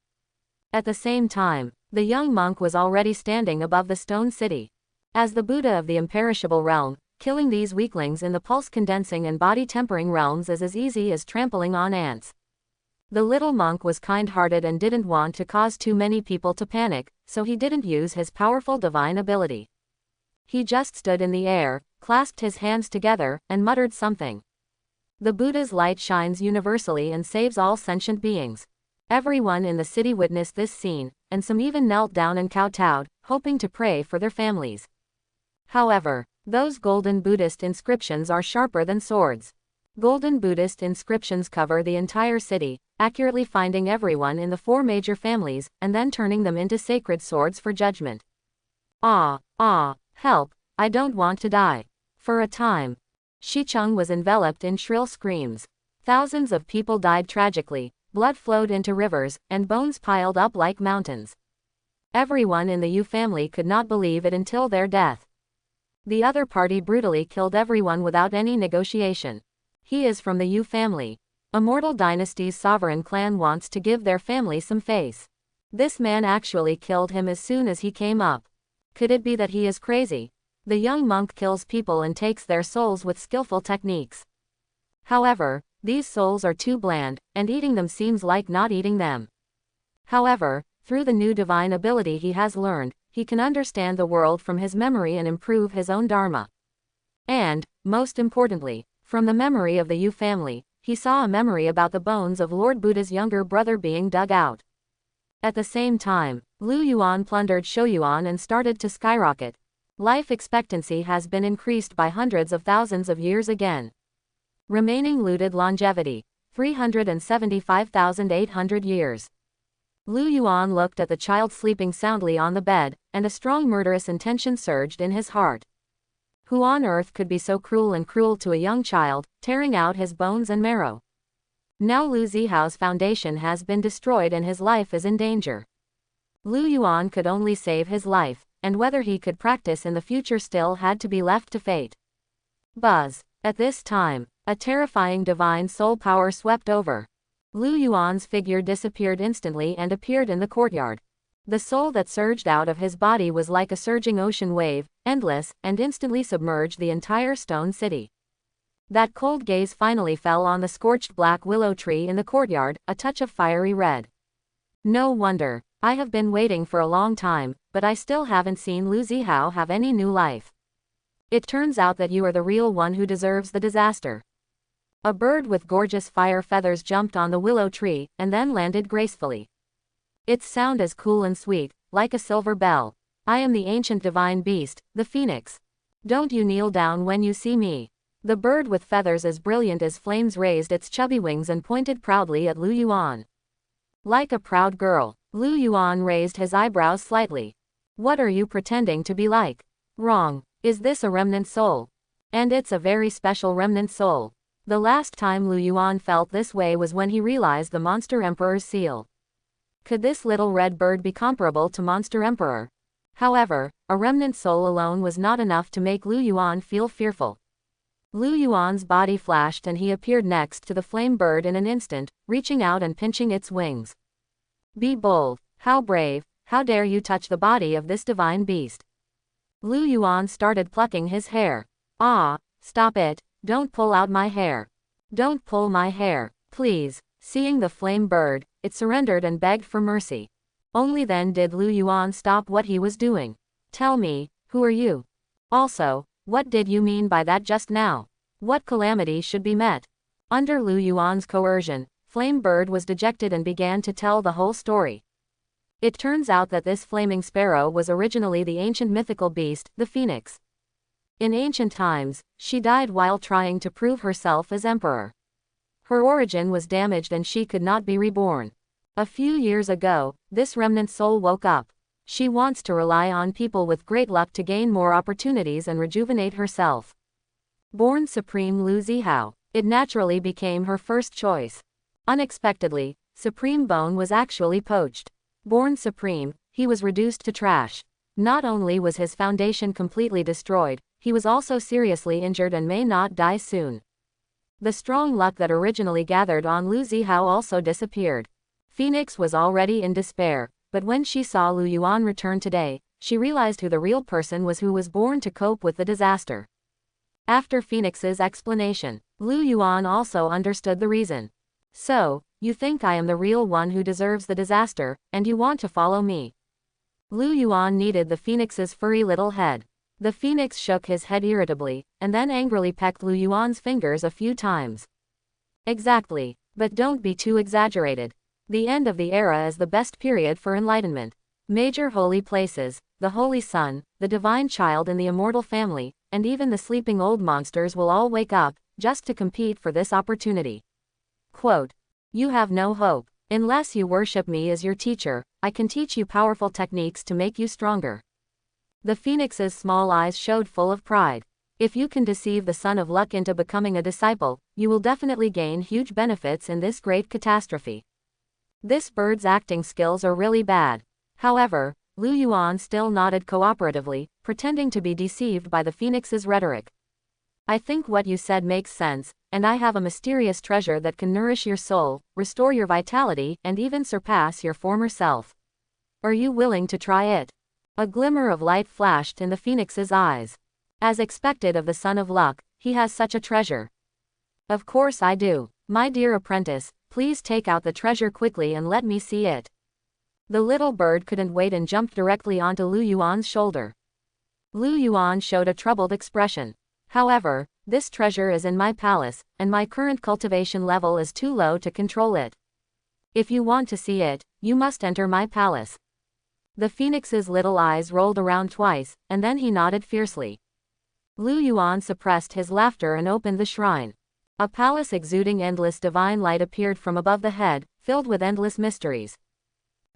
At the same time, the young monk was already standing above the stone city. As the Buddha of the imperishable realm, killing these weaklings in the pulse-condensing and body-tempering realms is as easy as trampling on ants. The little monk was kind-hearted and didn't want to cause too many people to panic, so he didn't use his powerful divine ability. He just stood in the air, clasped his hands together, and muttered something. The Buddha's light shines universally and saves all sentient beings. Everyone in the city witnessed this scene, and some even knelt down and kowtowed, hoping to pray for their families. However, those golden Buddhist inscriptions are sharper than swords. Golden Buddhist inscriptions cover the entire city, accurately finding everyone in the 4 major families, and then turning them into sacred swords for judgment. Help, I don't want to die. For a time, Shicheng was enveloped in shrill screams. Thousands of people died tragically, blood flowed into rivers, and bones piled up like mountains. Everyone in the Yu family could not believe it until their death. The other party brutally killed everyone without any negotiation. He is from the Yu family. Immortal Dynasty's sovereign clan wants to give their family some face. This man actually killed him as soon as he came up. Could it be that he is crazy? The young monk kills people and takes their souls with skillful techniques. However, these souls are too bland, and eating them seems like not eating them. However, through the new divine ability he has learned, he can understand the world from his memory and improve his own dharma. And, most importantly, from the memory of the Yu family, he saw a memory about the bones of Lord Buddha's younger brother being dug out. At the same time, Lu Yuan plundered Shouyuan and started to skyrocket. Life expectancy has been increased by hundreds of thousands of years again. Remaining looted longevity, 375,800 years. Lu Yuan looked at the child sleeping soundly on the bed, and a strong murderous intention surged in his heart. Who on earth could be so cruel to a young child, tearing out his bones and marrow? Now Lu Zihao's foundation has been destroyed and his life is in danger. Lu Yuan could only save his life, and whether he could practice in the future still had to be left to fate. Buzz. At this time, a terrifying divine soul power swept over. Lu Yuan's figure disappeared instantly and appeared in the courtyard. The soul that surged out of his body was like a surging ocean wave, endless, and instantly submerged the entire stone city. That cold gaze finally fell on the scorched black willow tree in the courtyard, a touch of fiery red. No wonder. I have been waiting for a long time, but I still haven't seen Lu Zihao have any new life. It turns out that you are the real one who deserves the disaster. A bird with gorgeous fire feathers jumped on the willow tree, and then landed gracefully. Its sound is cool and sweet, like a silver bell. I am the ancient divine beast, the phoenix. Don't you kneel down when you see me. The bird with feathers as brilliant as flames raised its chubby wings and pointed proudly at Lu Yuan. Like a proud girl, Lu Yuan raised his eyebrows slightly. What are you pretending to be like? Wrong. Is this a remnant soul? And it's a very special remnant soul. The last time Lu Yuan felt this way was when he realized the Monster Emperor's seal. Could this little red bird be comparable to Monster Emperor? However, a remnant soul alone was not enough to make Lu Yuan feel fearful. Lu Yuan's body flashed and he appeared next to the flame bird in an instant, reaching out and pinching its wings. Be bold, how brave, how dare you touch the body of this divine beast? Lu Yuan started plucking his hair. Ah, stop it, don't pull out my hair. Don't pull my hair, please. Seeing the flame bird, it surrendered and begged for mercy. Only then did Lu Yuan stop what he was doing. Tell me, who are you? Also, what did you mean by that just now? What calamity should be met? Under Lu Yuan's coercion, Flame Bird was dejected and began to tell the whole story. It turns out that this flaming sparrow was originally the ancient mythical beast, the phoenix. In ancient times, she died while trying to prove herself as emperor. Her origin was damaged and she could not be reborn. A few years ago, this remnant soul woke up. She wants to rely on people with great luck to gain more opportunities and rejuvenate herself. Born Supreme Lu Zihao, it naturally became her first choice. Unexpectedly, Supreme Bone was actually poached. Born Supreme, he was reduced to trash. Not only was his foundation completely destroyed, he was also seriously injured and may not die soon. The strong luck that originally gathered on Lu Zihao also disappeared. Phoenix was already in despair, but when she saw Lu Yuan return today, she realized who the real person was who was born to cope with the disaster. After Phoenix's explanation, Lu Yuan also understood the reason. So, you think I am the real one who deserves the disaster, and you want to follow me? Lu Yuan kneaded the Phoenix's furry little head. The Phoenix shook his head irritably, and then angrily pecked Lu Yuan's fingers a few times. Exactly, but don't be too exaggerated. The end of the era is the best period for enlightenment. Major holy places, the Holy Sun, the Divine Child in the immortal family, and even the sleeping old monsters will all wake up, just to compete for this opportunity. Quote, you have no hope. Unless you worship me as your teacher, I can teach you powerful techniques to make you stronger. The Phoenix's small eyes showed full of pride. If you can deceive the Son of Luck into becoming a disciple, you will definitely gain huge benefits in this great catastrophe. This bird's acting skills are really bad. However, Lu Yuan still nodded cooperatively, pretending to be deceived by the Phoenix's rhetoric. I think what you said makes sense, and I have a mysterious treasure that can nourish your soul, restore your vitality, and even surpass your former self. Are you willing to try it? A glimmer of light flashed in the Phoenix's eyes. As expected of the Son of Luck, he has such a treasure. Of course I do. My dear apprentice, please take out the treasure quickly and let me see it. The little bird couldn't wait and jumped directly onto Lu Yuan's shoulder. Lu Yuan showed a troubled expression. However, this treasure is in my palace, and my current cultivation level is too low to control it. If you want to see it, you must enter my palace. The Phoenix's little eyes rolled around twice, and then he nodded fiercely. Lu Yuan suppressed his laughter and opened the shrine. A palace exuding endless divine light appeared from above the head, filled with endless mysteries.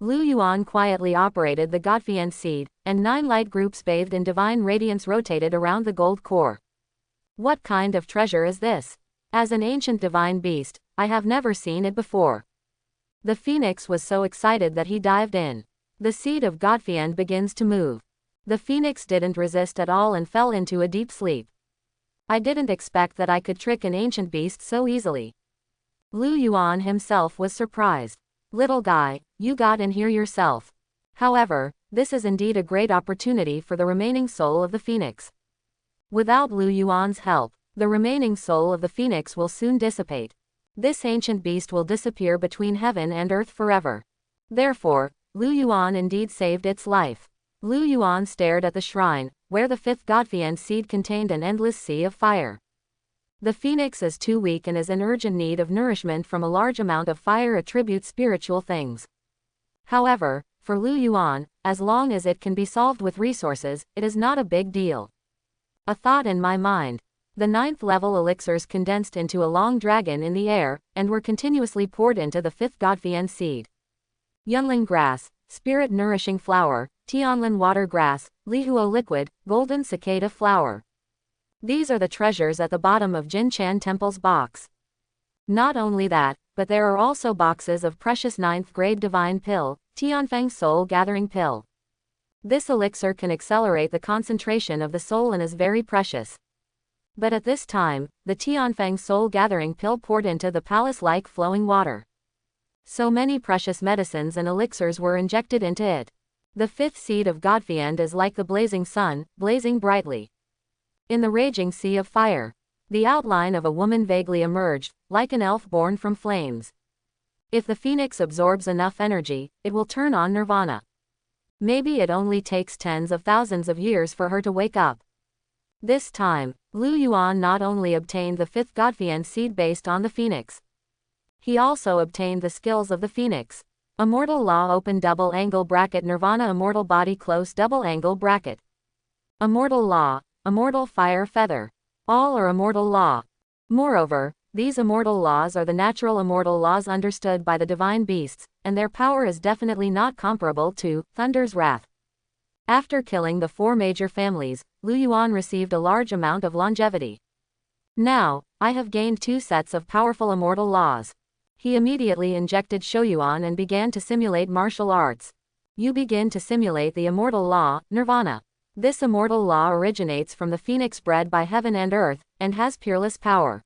Lu Yuan quietly operated the Godfian seed, and 9 light groups bathed in divine radiance rotated around the gold core. What kind of treasure is this? As an ancient divine beast, I have never seen it before. The Phoenix was so excited that he dived in. The seed of Godfian begins to move. The Phoenix didn't resist at all and fell into a deep sleep. I didn't expect that I could trick an ancient beast so easily. Lu Yuan himself was surprised. Little guy, you got in here yourself. However, this is indeed a great opportunity for the remaining soul of the Phoenix. Without Lu Yuan's help, the remaining soul of the Phoenix will soon dissipate. This ancient beast will disappear between heaven and earth forever. Therefore, Lu Yuan indeed saved its life. Lu Yuan stared at the shrine, where the 5th Godfian seed contained an endless sea of fire. The Phoenix is too weak and is in urgent need of nourishment from a large amount of fire attribute spiritual things. However, for Lu Yuan, as long as it can be solved with resources, it is not a big deal. A thought in my mind. The 9th level elixirs condensed into a long dragon in the air, and were continuously poured into the 5th Godfian seed. Yunlin grass, spirit nourishing flower, Tianlin water grass, Lihuo liquid, golden cicada flower. These are the treasures at the bottom of Jinchan Temple's box. Not only that, but there are also boxes of precious 9th grade divine pill, Tianfeng soul gathering pill. This elixir can accelerate the concentration of the soul and is very precious. But at this time, the Tianfeng soul gathering pill poured into the palace-like flowing water. So many precious medicines and elixirs were injected into it. The 5th seed of Godfiend is like the blazing sun, blazing brightly. In the raging sea of fire, the outline of a woman vaguely emerged, like an elf born from flames. If the Phoenix absorbs enough energy, it will turn on Nirvana. Maybe it only takes tens of thousands of years for her to wake up. This time, Lu Yuan not only obtained the 5th Godfian seed based on the Phoenix. He also obtained the skills of the Phoenix. Immortal Law open double angle bracket Nirvana Immortal Body close double angle bracket. Immortal Law, Immortal Fire Feather. All are Immortal Law. Moreover, these immortal laws are the natural immortal laws understood by the divine beasts, and their power is definitely not comparable to Thunder's Wrath. After killing the 4 major families, Lu Yuan received a large amount of longevity. Now, I have gained 2 sets of powerful immortal laws. He immediately injected Shoyuan and began to simulate martial arts. You begin to simulate the immortal law, Nirvana. This immortal law originates from the Phoenix bred by heaven and earth, and has peerless power.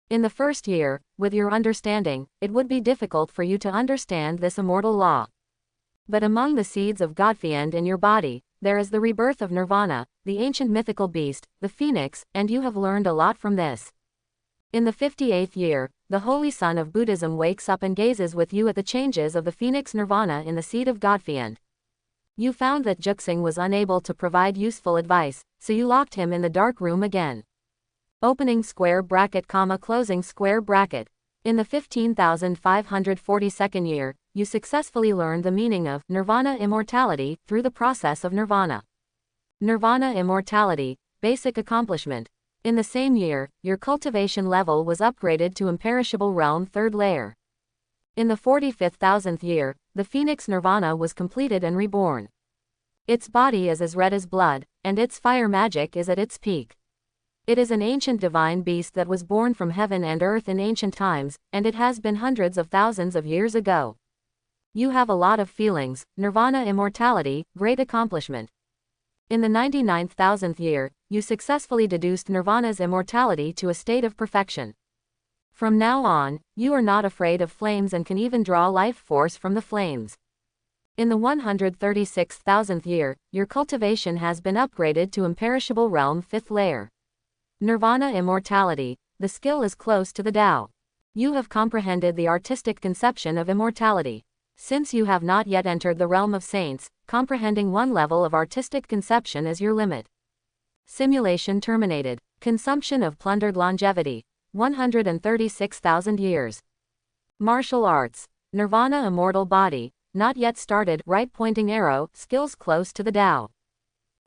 In the first year, with your understanding, it would be difficult for you to understand this immortal law. But among the seeds of Godfiend in your body, there is the rebirth of Nirvana, the ancient mythical beast, the phoenix, and you have learned a lot from this. In the 58th year, the holy son of Buddhism wakes up and gazes with you at the changes of the phoenix Nirvana in the seed of Godfiend. You found that Juxing was unable to provide useful advice, so you locked him in the dark room again. Opening square bracket, closing square bracket. In the 15,542nd year, you successfully learned the meaning of Nirvana immortality through the process of Nirvana. Nirvana immortality, basic accomplishment. In the same year, your cultivation level was upgraded to imperishable realm 3rd layer. In the 45,000th year, the Phoenix Nirvana was completed and reborn. Its body is as red as blood, and its fire magic is at its peak. It is an ancient divine beast that was born from heaven and earth in ancient times, and it has been hundreds of thousands of years ago. You have a lot of feelings, Nirvana immortality, great accomplishment. In the 99,000th year, you successfully deduced Nirvana's immortality to a state of perfection. From now on, you are not afraid of flames and can even draw life force from the flames. In the 136,000th year, your cultivation has been upgraded to imperishable realm 5th layer. Nirvana immortality, the skill is close to the Tao. You have comprehended the artistic conception of immortality. Since you have not yet entered the realm of saints, comprehending one level of artistic conception is your limit. Simulation terminated. Consumption of plundered longevity. 136,000 years. Martial arts. Nirvana immortal body, not yet started, right pointing arrow, skills close to the Tao.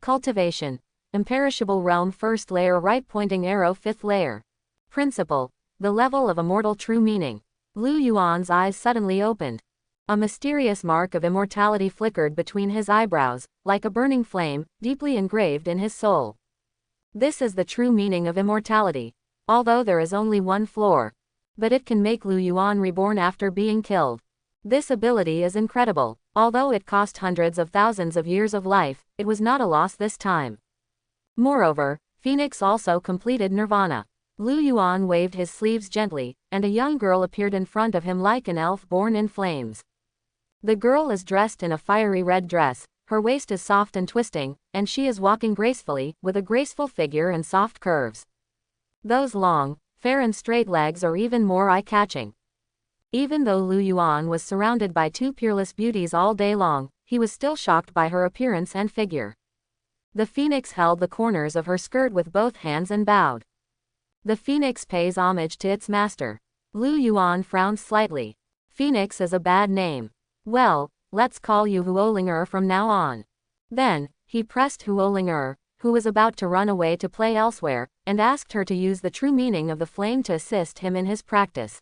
Cultivation. Imperishable realm 1st layer, right pointing arrow 5th layer. Principle. The level of immortal true meaning. Lu Yuan's eyes suddenly opened. A mysterious mark of immortality flickered between his eyebrows, like a burning flame, deeply engraved in his soul. This is the true meaning of immortality. Although there is only one floor. But it can make Lu Yuan reborn after being killed. This ability is incredible. Although it cost hundreds of thousands of years of life, it was not a loss this time. Moreover, Phoenix also completed Nirvana. Lu Yuan waved his sleeves gently, and a young girl appeared in front of him like an elf born in flames. The girl is dressed in a fiery red dress, her waist is soft and twisting, and she is walking gracefully, with a graceful figure and soft curves. Those long, fair and straight legs are even more eye-catching. Even though Lu Yuan was surrounded by two peerless beauties all day long, he was still shocked by her appearance and figure. The phoenix held the corners of her skirt with both hands and bowed. The phoenix pays homage to its master. Lu Yuan frowned slightly. Phoenix is a bad name. Well, let's call you Huolinger from now on. Then, he pressed Huolinger, who was about to run away to play elsewhere, and asked her to use the true meaning of the flame to assist him in his practice.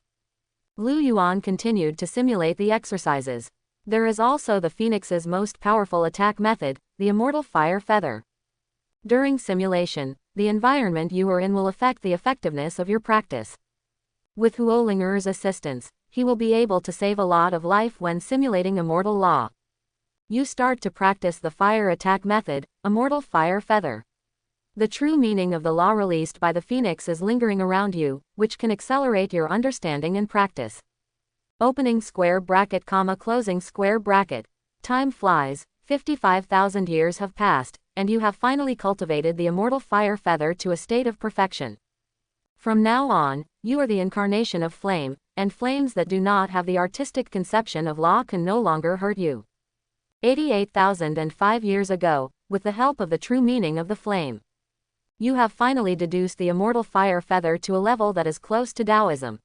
Lu Yuan continued to simulate the exercises. There is also the phoenix's most powerful attack method, the immortal fire feather. During simulation, the environment you are in will affect the effectiveness of your practice. With Huolinger's assistance, he will be able to save a lot of life when simulating immortal law. You start to practice the fire attack method, immortal fire feather. The true meaning of the law released by the phoenix is lingering around you, which can accelerate your understanding and practice. Opening square bracket, closing square bracket. Time flies, 55,000 years have passed, and you have finally cultivated the immortal fire feather to a state of perfection. From now on, you are the incarnation of flame, and flames that do not have the artistic conception of law can no longer hurt you. 88,005 years ago, with the help of the true meaning of the flame, you have finally deduced the immortal fire feather to a level that is close to Taoism.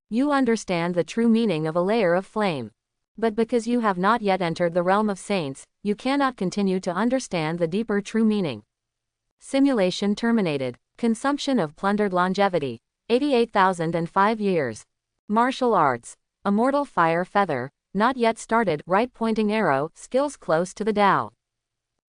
You understand the true meaning of a layer of flame. But because you have not yet entered the realm of saints, you cannot continue to understand the deeper true meaning. Simulation terminated. Consumption of plundered longevity. 88,005 years. Martial arts. Immortal fire feather, not yet started, right pointing arrow, skills close to the Tao.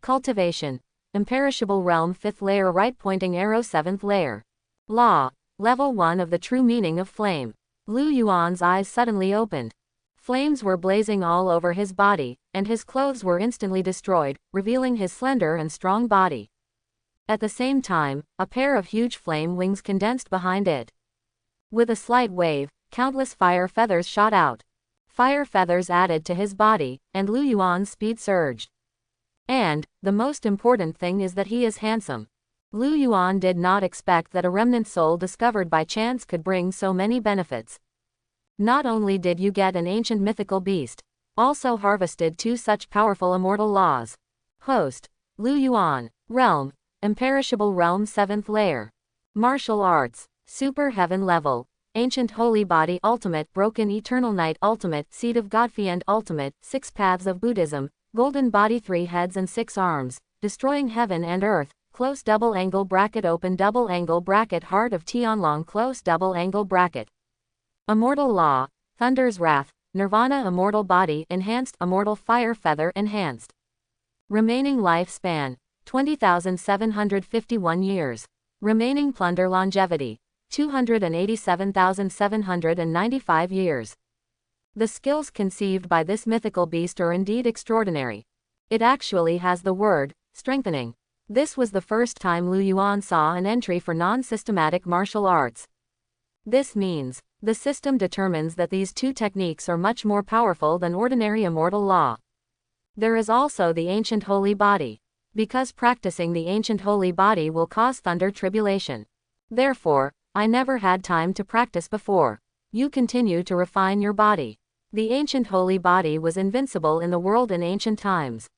Cultivation. Imperishable realm 5th layer, right pointing arrow 7th layer. Law. Level 1 of the true meaning of flame. Lu Yuan's eyes suddenly opened. Flames were blazing all over his body, and his clothes were instantly destroyed, revealing his slender and strong body. At the same time, a pair of huge flame wings condensed behind it. With a slight wave, countless fire feathers shot out. Fire feathers added to his body, and Lu Yuan's speed surged. And, the most important thing is that he is handsome. Lu Yuan did not expect that a remnant soul discovered by chance could bring so many benefits. Not only did you get an ancient mythical beast, also harvested 2 such powerful immortal laws. Host, Lu Yuan. Realm, imperishable realm 7th layer. Martial arts, super heaven level. Ancient Holy Body Ultimate Broken Eternal Night Ultimate Seed of Godfiend Ultimate 6 Paths of Buddhism, Golden Body 3 Heads and 6 Arms, Destroying Heaven and Earth, Close double angle bracket Open double angle bracket Heart of Tianlong Close double angle bracket. Immortal Law, Thunder's Wrath, Nirvana Immortal Body Enhanced Immortal Fire Feather Enhanced. Remaining Lifespan, 20,751 years. Remaining Plunder Longevity, 287,795 years. The skills conceived by this mythical beast are indeed extraordinary. It actually has the word, strengthening. This was the first time Lu Yuan saw an entry for non-systematic martial arts. This means, the system determines that these 2 techniques are much more powerful than ordinary immortal law. There is also the Ancient Holy Body. Because practicing the Ancient Holy Body will cause thunder tribulation. Therefore, I never had time to practice before. You continue to refine your body. The Ancient Holy Body was invincible in the world in ancient times.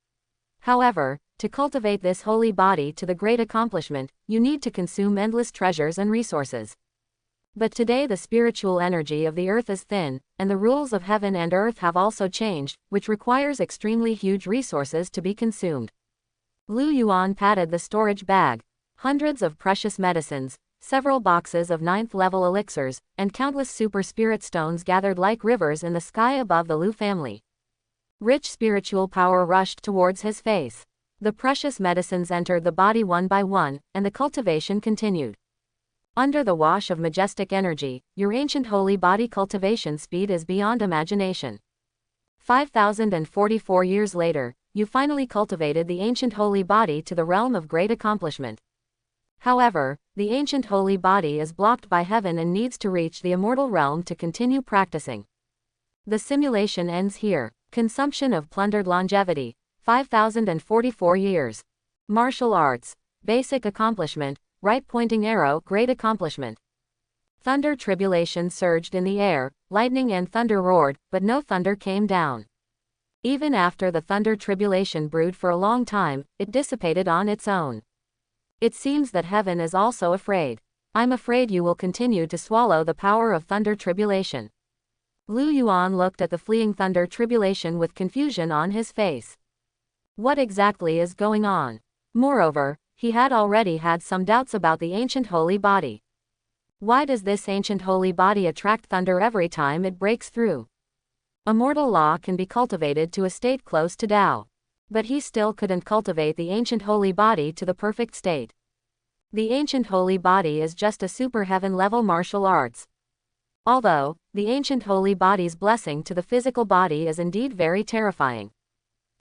However, to cultivate this holy body to the great accomplishment, you need to consume endless treasures and resources. But today the spiritual energy of the earth is thin, and the rules of heaven and earth have also changed, which requires extremely huge resources to be consumed. Lu Yuan patted the storage bag. Hundreds of precious medicines, several boxes of 9th level elixirs, and countless super spirit stones gathered like rivers in the sky above the Lu family. Rich spiritual power rushed towards his face. The precious medicines entered the body one by one, and the cultivation continued. Under the wash of majestic energy, your ancient holy body cultivation speed is beyond imagination. 5,044 years later, you finally cultivated the ancient holy body to the realm of great accomplishment. However, the ancient holy body is blocked by heaven and needs to reach the immortal realm to continue practicing. The simulation ends here. Consumption of plundered longevity, 5,044 years. Martial arts, basic accomplishment, right pointing arrow, great accomplishment. Thunder tribulation surged in the air, lightning and thunder roared, but no thunder came down. Even after the thunder tribulation brewed for a long time, it dissipated on its own. It seems that heaven is also afraid. I'm afraid you will continue to swallow the power of thunder tribulation. Lu Yuan looked at the fleeing thunder tribulation with confusion on his face. What exactly is going on? Moreover, he had already had some doubts about the ancient holy body. Why does this ancient holy body attract thunder every time it breaks through? Immortal law can be cultivated to a state close to Tao. But he still couldn't cultivate the ancient holy body to the perfect state. The ancient holy body is just a super heaven level martial arts. Although, the ancient holy body's blessing to the physical body is indeed very terrifying.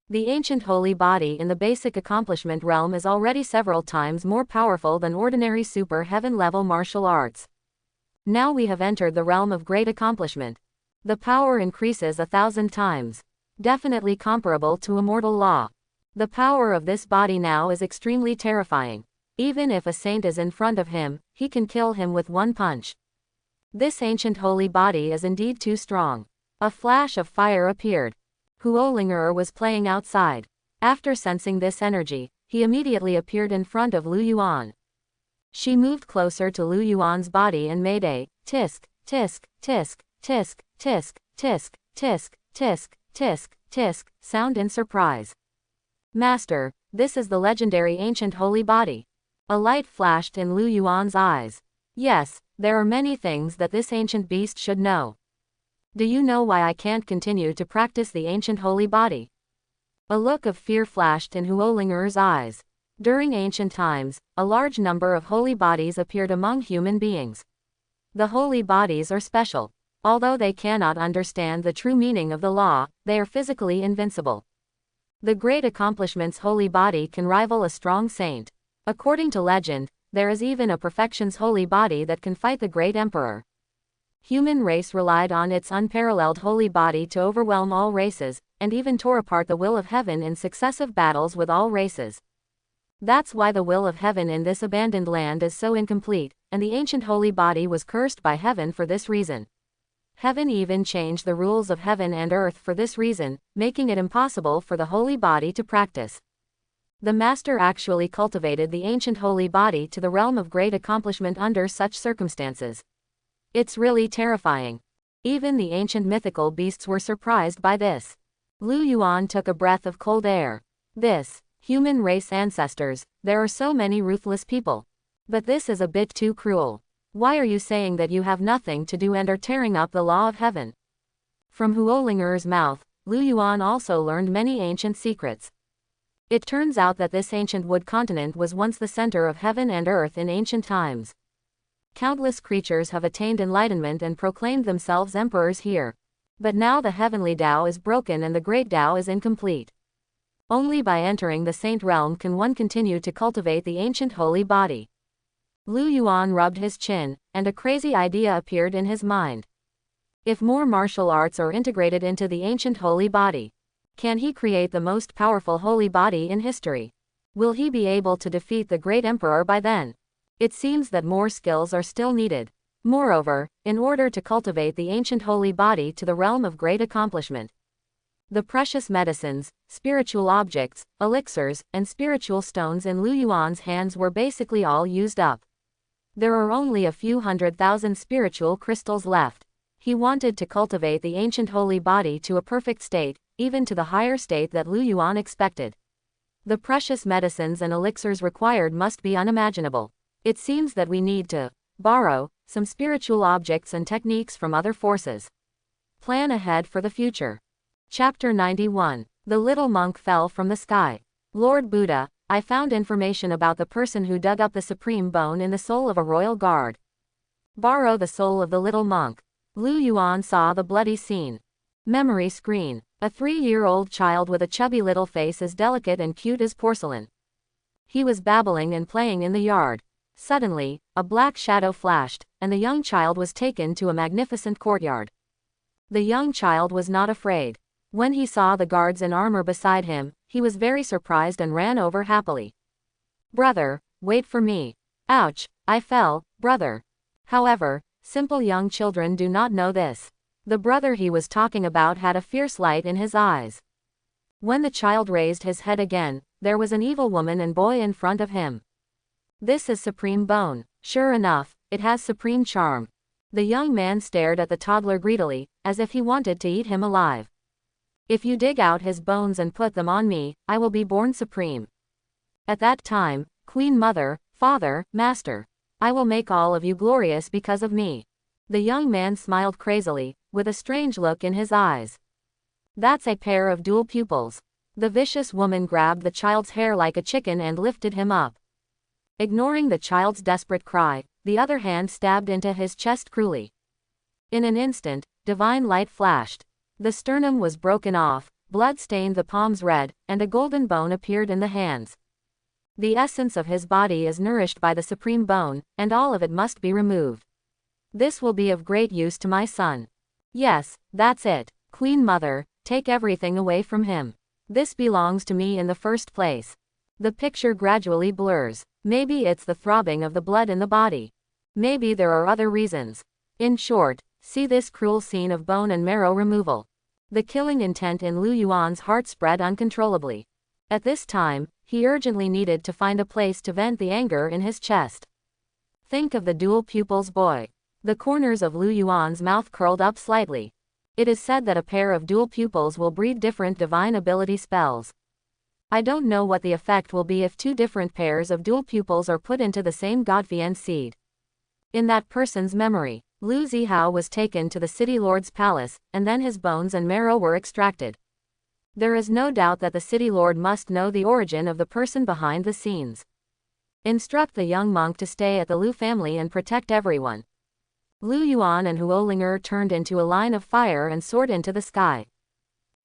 The ancient holy body in the basic accomplishment realm is already several times more powerful than ordinary super heaven level martial arts. Now we have entered the realm of great accomplishment. The power increases 1,000 times. Definitely comparable to immortal law. The power of this body now is extremely terrifying. Even if a saint is in front of him, he can kill him with one punch. This ancient holy body is indeed too strong. A flash of fire appeared. Huolinger was playing outside. After sensing this energy, he immediately appeared in front of Lu Yuan. She moved closer to Lu Yuan's body and made a tisk, tisk, tisk, tisk, tisk, tisk, tisk, tisk, tisk, tisk, sound in surprise. Master, this is the legendary ancient holy body. A light flashed in Lu Yuan's eyes. Yes, there are many things that this ancient beast should know. Do you know why I can't continue to practice the ancient holy body? A look of fear flashed in Huolinger's eyes. During ancient times, a large number of holy bodies appeared among human beings. The holy bodies are special. Although they cannot understand the true meaning of the law, they are physically invincible. The great accomplishment's holy body can rival a strong saint. According to legend, there is even a perfection's holy body that can fight the great emperor. Human race relied on its unparalleled holy body to overwhelm all races, and even tore apart the will of heaven in successive battles with all races. That's why the will of heaven in this abandoned land is so incomplete, and the ancient holy body was cursed by heaven for this reason. Heaven even changed the rules of heaven and earth for this reason, making it impossible for the holy body to practice. The Master actually cultivated the ancient holy body to the realm of great accomplishment under such circumstances. It's really terrifying. Even the ancient mythical beasts were surprised by this. Lu Yuan took a breath of cold air. This, human race ancestors, there are so many ruthless people. But this is a bit too cruel. Why are you saying that you have nothing to do and are tearing up the law of heaven? From Huolinger's mouth, Lu Yuan also learned many ancient secrets. It turns out that this ancient wood continent was once the center of heaven and earth in ancient times. Countless creatures have attained enlightenment and proclaimed themselves emperors here. But now the heavenly Tao is broken and the great Tao is incomplete. Only by entering the saint realm can one continue to cultivate the ancient holy body. Lu Yuan rubbed his chin, and a crazy idea appeared in his mind. If more martial arts are integrated into the ancient holy body, can he create the most powerful holy body in history? Will he be able to defeat the great emperor by then? It seems that more skills are still needed. Moreover, in order to cultivate the ancient holy body to the realm of great accomplishment, the precious medicines, spiritual objects, elixirs, and spiritual stones in Lu Yuan's hands were basically all used up. There are only a few 100,000 spiritual crystals left. He wanted to cultivate the ancient holy body to a perfect state, even to the higher state that Lu Yuan expected. The precious medicines and elixirs required must be unimaginable. It seems that we need to borrow some spiritual objects and techniques from other forces. Plan ahead for the future. Chapter 91. The little monk fell from the sky. Lord Buddha, I found information about the person who dug up the supreme bone in the soul of a royal guard. Borrow the soul of the little monk. Lu Yuan saw the bloody scene. Memory screen. A 3-year-old child with a chubby little face as delicate and cute as porcelain. He was babbling and playing in the yard. Suddenly, a black shadow flashed, and the young child was taken to a magnificent courtyard. The young child was not afraid. When he saw the guards in armor beside him, he was very surprised and ran over happily. Brother, wait for me. Ouch, I fell, brother. However, simple young children do not know this. The brother he was talking about had a fierce light in his eyes. When the child raised his head again, there was an evil woman and boy in front of him. This is supreme bone. Sure enough, it has supreme charm. The young man stared at the toddler greedily, as if he wanted to eat him alive. If you dig out his bones and put them on me, I will be born supreme. At that time, Queen Mother, Father, Master, I will make all of you glorious because of me. The young man smiled crazily, with a strange look in his eyes. That's a pair of dual pupils. The vicious woman grabbed the child's hair like a chicken and lifted him up. Ignoring the child's desperate cry, the other hand stabbed into his chest cruelly. In an instant, divine light flashed. The sternum was broken off, blood stained the palms red, and a golden bone appeared in the hands. The essence of his body is nourished by the supreme bone, and all of it must be removed. This will be of great use to my son. Yes, that's it. Queen Mother, take everything away from him. This belongs to me in the first place. The picture gradually blurs. Maybe it's the throbbing of the blood in the body. Maybe there are other reasons. In short, see this cruel scene of bone and marrow removal. The killing intent in Lu Yuan's heart spread uncontrollably. At this time, he urgently needed to find a place to vent the anger in his chest. Think of the dual pupils boy. The corners of Lu Yuan's mouth curled up slightly. It is said that a pair of dual pupils will breed different divine ability spells. I don't know what the effect will be if two different pairs of dual pupils are put into the same Godfian seed. In that person's memory, Lu Zihao was taken to the city lord's palace, and then his bones and marrow were extracted. There is no doubt that the city lord must know the origin of the person behind the scenes. Instruct the young monk to stay at the Lu family and protect everyone. Lu Yuan and Huolinger turned into a line of fire and soared into the sky.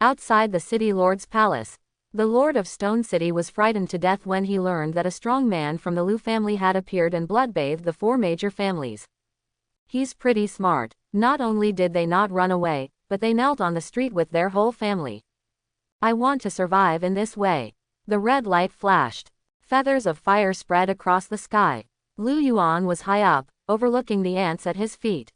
Outside the city lord's palace, the Lord of Stone City was frightened to death when he learned that a strong man from the Lu family had appeared and bloodbathed the 4 major families. He's pretty smart. Not only did they not run away, but they knelt on the street with their whole family. I want to survive in this way. The red light flashed. Feathers of fire spread across the sky. Lu Yuan was high up, overlooking the ants at his feet.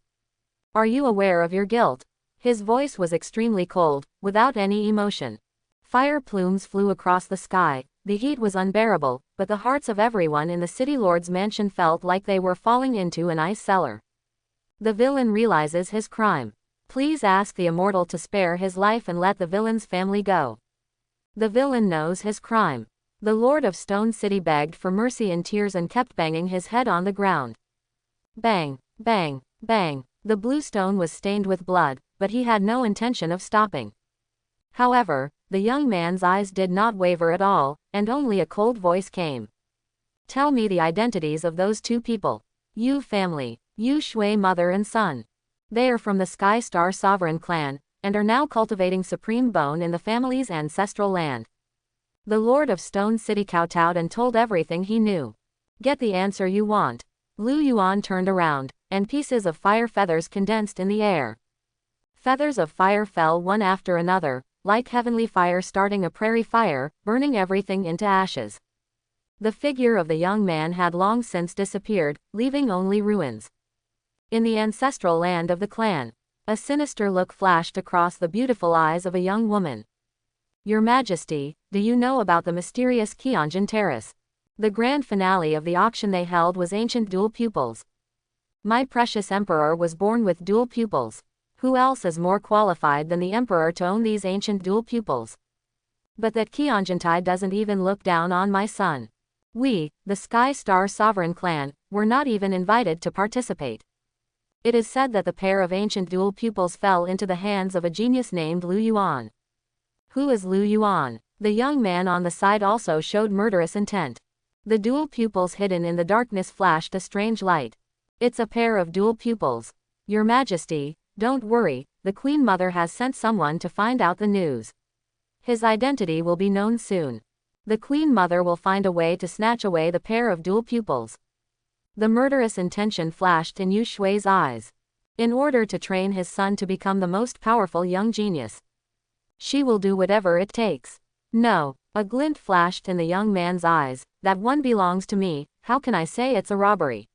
Are you aware of your guilt? His voice was extremely cold, without any emotion. Fire plumes flew across the sky. The heat was unbearable, but the hearts of everyone in the city lord's mansion felt like they were falling into an ice cellar. The villain realizes his crime. Please ask the immortal to spare his life and let the villain's family go. The villain knows his crime. The Lord of Stone City begged for mercy in tears and kept banging his head on the ground. Bang, bang, bang. The blue stone was stained with blood, but he had no intention of stopping. However, the young man's eyes did not waver at all, and only a cold voice came. Tell me the identities of those two people. Yu family, Yu Shui mother and son. They are from the Sky Star Sovereign clan, and are now cultivating supreme bone in the family's ancestral land. The Lord of Stone City kowtowed and told everything he knew. Get the answer you want. Lu Yuan turned around, and pieces of fire feathers condensed in the air. Feathers of fire fell one after another, like heavenly fire starting a prairie fire, burning everything into ashes. The figure of the young man had long since disappeared, leaving only ruins. In the ancestral land of the clan, a sinister look flashed across the beautiful eyes of a young woman. Your Majesty, do you know about the mysterious Kyonjin Terrace? The grand finale of the auction they held was ancient dual pupils. My precious emperor was born with dual pupils. Who else is more qualified than the emperor to own these ancient dual pupils? But that Kyonjintai doesn't even look down on my son. We, the Sky Star Sovereign clan, were not even invited to participate. It is said that the pair of ancient dual pupils fell into the hands of a genius named Lu Yuan. Who is Lu Yuan? The young man on the side also showed murderous intent. The dual pupils hidden in the darkness flashed a strange light. It's a pair of dual pupils. Your Majesty, don't worry, the Queen Mother has sent someone to find out the news. His identity will be known soon. The Queen Mother will find a way to snatch away the pair of dual pupils. The murderous intention flashed in Yu Shui's eyes. In order to train his son to become the most powerful young genius, she will do whatever it takes. No, a glint flashed in the young man's eyes. That one belongs to me, how can I say it's a robbery?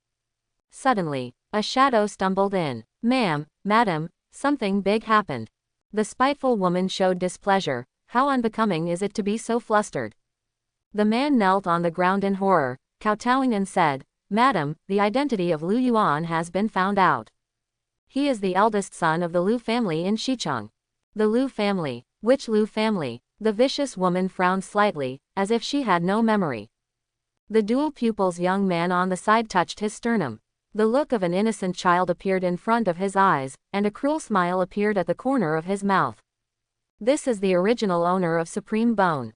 Suddenly, a shadow stumbled in. Ma'am, madam, something big happened. The spiteful woman showed displeasure. How unbecoming is it to be so flustered? The man knelt on the ground in horror, kowtowing and said, Madam, the identity of Lu Yuan has been found out. He is the eldest son of the Lu family in Xicheng. The Lu family? Which Lu family? The vicious woman frowned slightly, as if she had no memory. The dual pupil's young man on the side touched his sternum. The look of an innocent child appeared in front of his eyes, and a cruel smile appeared at the corner of his mouth. This is the original owner of Supreme Bone.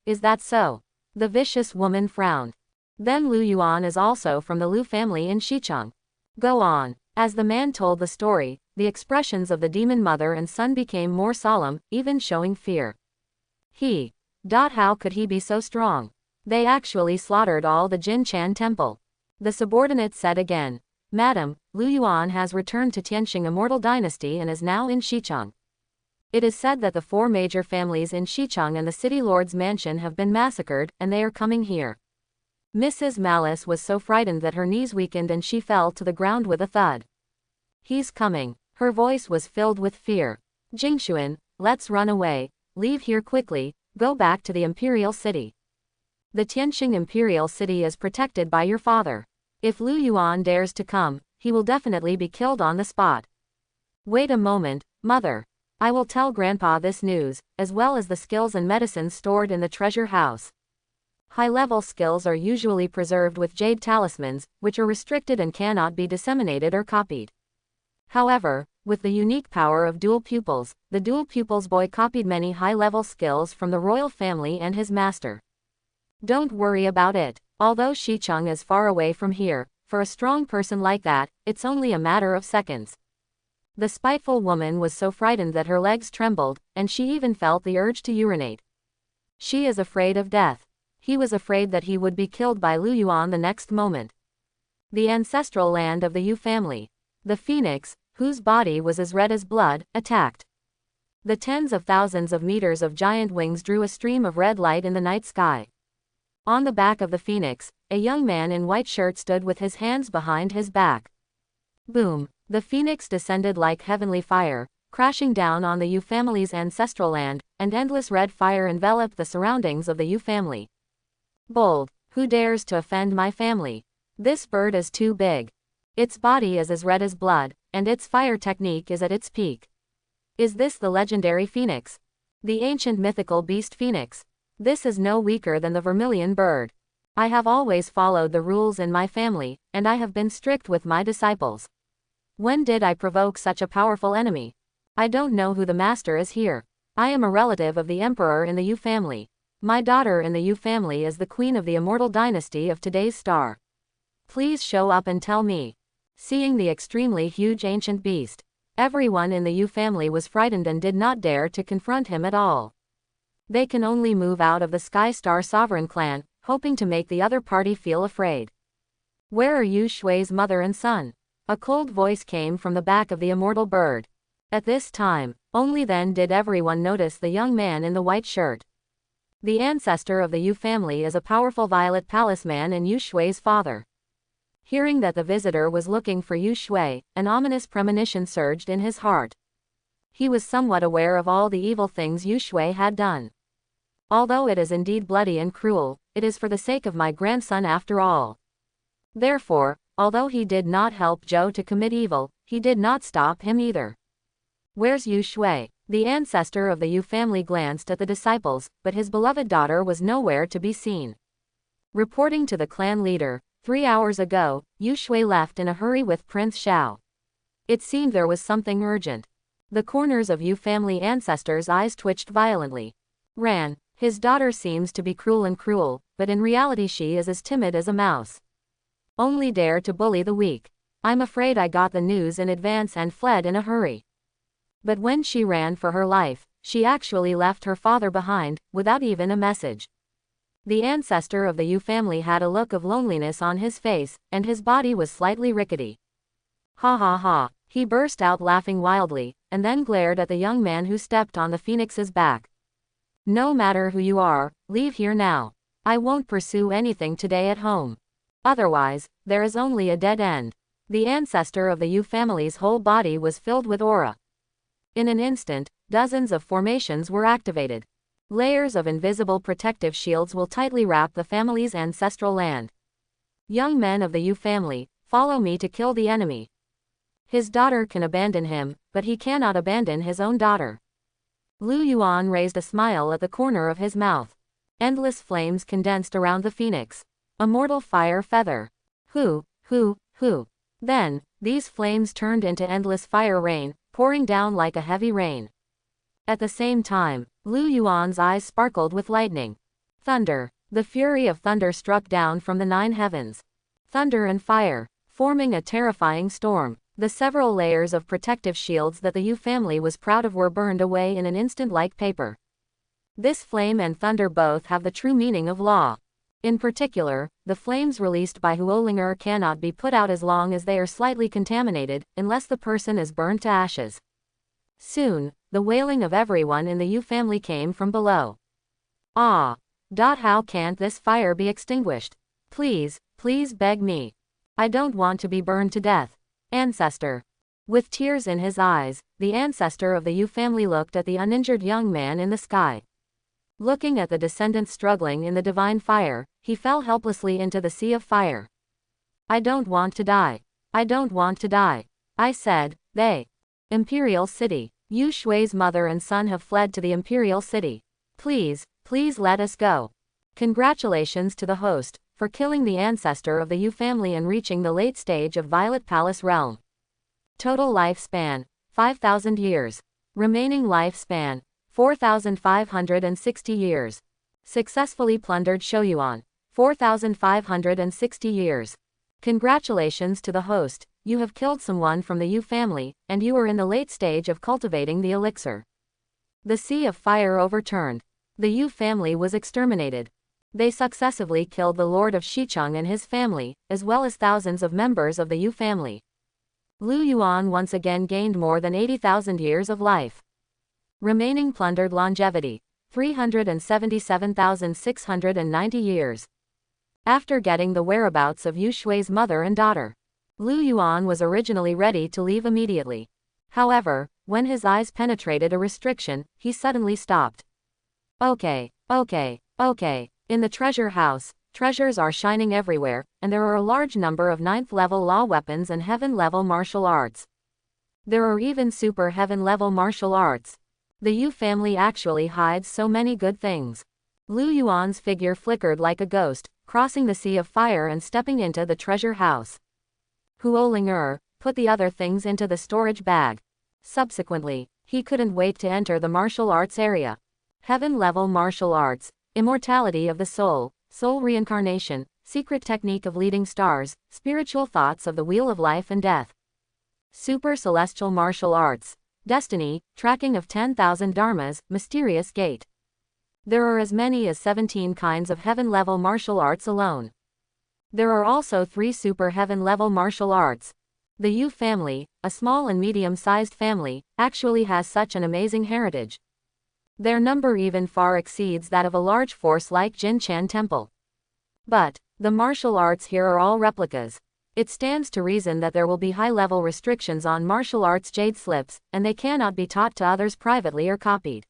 Is that so? The vicious woman frowned. Then Lu Yuan is also from the Lu family in Xicheng. Go on. As the man told the story, the expressions of the demon mother and son became more solemn, even showing fear. How could he be so strong? They actually slaughtered all the Jin Chan temple. The subordinate said again, Madam, Lu Yuan has returned to Tianxing Immortal Dynasty and is now in Xicheng. It is said that the 4 major families in Xicheng and the city lord's mansion have been massacred, and they are coming here. Mrs. Malice was so frightened that her knees weakened and she fell to the ground with a thud. He's coming. Her voice was filled with fear. Jingshuan, let's run away. Leave here quickly. Go back to the Imperial City. The Tianxing Imperial City is protected by your father. If Lu Yuan dares to come, he will definitely be killed on the spot. Wait a moment, mother. I will tell Grandpa this news, as well as the skills and medicines stored in the treasure house. High-level skills are usually preserved with jade talismans, which are restricted and cannot be disseminated or copied. However, with the unique power of dual pupils, the dual pupils boy copied many high-level skills from the royal family and his master. Don't worry about it. Although Xicheng is far away from here, for a strong person like that, it's only a matter of seconds. The spiteful woman was so frightened that her legs trembled, and she even felt the urge to urinate. She is afraid of death. He was afraid that he would be killed by Lu Yuan the next moment. The ancestral land of the Yu family. The phoenix, whose body was as red as blood, attacked. The tens of thousands of meters of giant wings drew a stream of red light in the night sky. On the back of the phoenix, a young man in white shirt stood with his hands behind his back. Boom! The phoenix descended like heavenly fire, crashing down on the Yu family's ancestral land, and endless red fire enveloped the surroundings of the Yu family. Bold! Who dares to offend my family? This bird is too big. Its body is as red as blood, and its fire technique is at its peak. Is this the legendary phoenix? The ancient mythical beast phoenix? This is no weaker than the vermilion bird. I have always followed the rules in my family, and I have been strict with my disciples. When did I provoke such a powerful enemy? I don't know who the master is here. I am a relative of the emperor in the Yu family. My daughter in the Yu family is the queen of the immortal dynasty of today's star. Please show up and tell me. Seeing the extremely huge ancient beast, everyone in the Yu family was frightened and did not dare to confront him at all. They can only move out of the Sky Star Sovereign clan, hoping to make the other party feel afraid. Where are Yu Shui's mother and son? A cold voice came from the back of the immortal bird. At this time, only then did everyone notice the young man in the white shirt. The ancestor of the Yu family is a powerful Violet Palace man and Yu Shui's father. Hearing that the visitor was looking for Yu Shui, an ominous premonition surged in his heart. He was somewhat aware of all the evil things Yu Shui had done. Although it is indeed bloody and cruel, it is for the sake of my grandson after all. Therefore, although he did not help Zhou to commit evil, he did not stop him either. Where's Yu Shui? The ancestor of the Yu family glanced at the disciples, but his beloved daughter was nowhere to be seen. Reporting to the clan leader, 3 hours ago, Yu Shui left in a hurry with Prince Xiao. It seemed there was something urgent. The corners of Yu family ancestors' eyes twitched violently. Ran. His daughter seems to be cruel, but in reality she is as timid as a mouse. Only dare to bully the weak. I'm afraid I got the news in advance and fled in a hurry. But when she ran for her life, she actually left her father behind, without even a message. The ancestor of the Yu family had a look of loneliness on his face, and his body was slightly rickety. Ha ha ha, he burst out laughing wildly, and then glared at the young man who stepped on the phoenix's back. No matter who you are, leave here now. I won't pursue anything today at home. Otherwise, there is only a dead end. The ancestor of the Yu family's whole body was filled with aura. In an instant, dozens of formations were activated. Layers of invisible protective shields will tightly wrap the family's ancestral land. Young men of the Yu family, follow me to kill the enemy. His daughter can abandon him, but he cannot abandon his own daughter. Lu Yuan raised a smile at the corner of his mouth. Endless flames condensed around the phoenix. A mortal fire feather. Who? Then, these flames turned into endless fire rain, pouring down like a heavy rain. At the same time, Lu Yuan's eyes sparkled with lightning. Thunder. The fury of thunder struck down from the 9 heavens. Thunder and fire, forming a terrifying storm. The several layers of protective shields that the Yu family was proud of were burned away in an instant like paper. This flame and thunder both have the true meaning of law. In particular, the flames released by Huolinger cannot be put out as long as they are slightly contaminated, unless the person is burned to ashes. Soon, the wailing of everyone in the Yu family came from below. Ah! How can't this fire be extinguished? Please beg me. I don't want to be burned to death. Ancestor. With tears in his eyes, the ancestor of the Yu family looked at the uninjured young man in the sky. Looking at the descendants struggling in the divine fire, he fell helplessly into the sea of fire. I don't want to die. I don't want to die. I said, they. Imperial City. Yu Shui's mother and son have fled to the Imperial City. Please let us go. Congratulations to the host, for killing the ancestor of the Yu family and reaching the late stage of Violet Palace realm. Total lifespan, 5,000 years. Remaining lifespan, 4,560 years. Successfully plundered Shoyuan, 4,560 years. Congratulations to the host, you have killed someone from the Yu family, and you are in the late stage of cultivating the elixir. The sea of fire overturned. The Yu family was exterminated. They successively killed the Lord of Shicheng and his family, as well as thousands of members of the Yu family. Lu Yuan once again gained more than 80,000 years of life. Remaining plundered longevity, 377,690 years. After getting the whereabouts of Yu Shui's mother and daughter, Lu Yuan was originally ready to leave immediately. However, when his eyes penetrated a restriction, he suddenly stopped. Okay. In the treasure house, treasures are shining everywhere, and there are a large number of 9th-level law weapons and heaven-level martial arts. There are even super heaven-level martial arts. The Yu family actually hides so many good things. Lu Yuan's figure flickered like a ghost, crossing the sea of fire and stepping into the treasure house. Huo Ling put the other things into the storage bag. Subsequently, he couldn't wait to enter the martial arts area. Heaven-level martial arts, immortality of the soul, soul reincarnation, secret technique of leading stars, spiritual thoughts of the wheel of life and death. Super celestial martial arts, destiny, tracking of 10,000 dharmas, mysterious gate. There are as many as 17 kinds of heaven-level martial arts alone. There are also 3 super heaven-level martial arts. The Yu family, a small and medium-sized family, actually has such an amazing heritage. Their number even far exceeds that of a large force like Jin Chan Temple. But the martial arts here are all replicas. It stands to reason that there will be high-level restrictions on martial arts jade slips, and they cannot be taught to others privately or copied.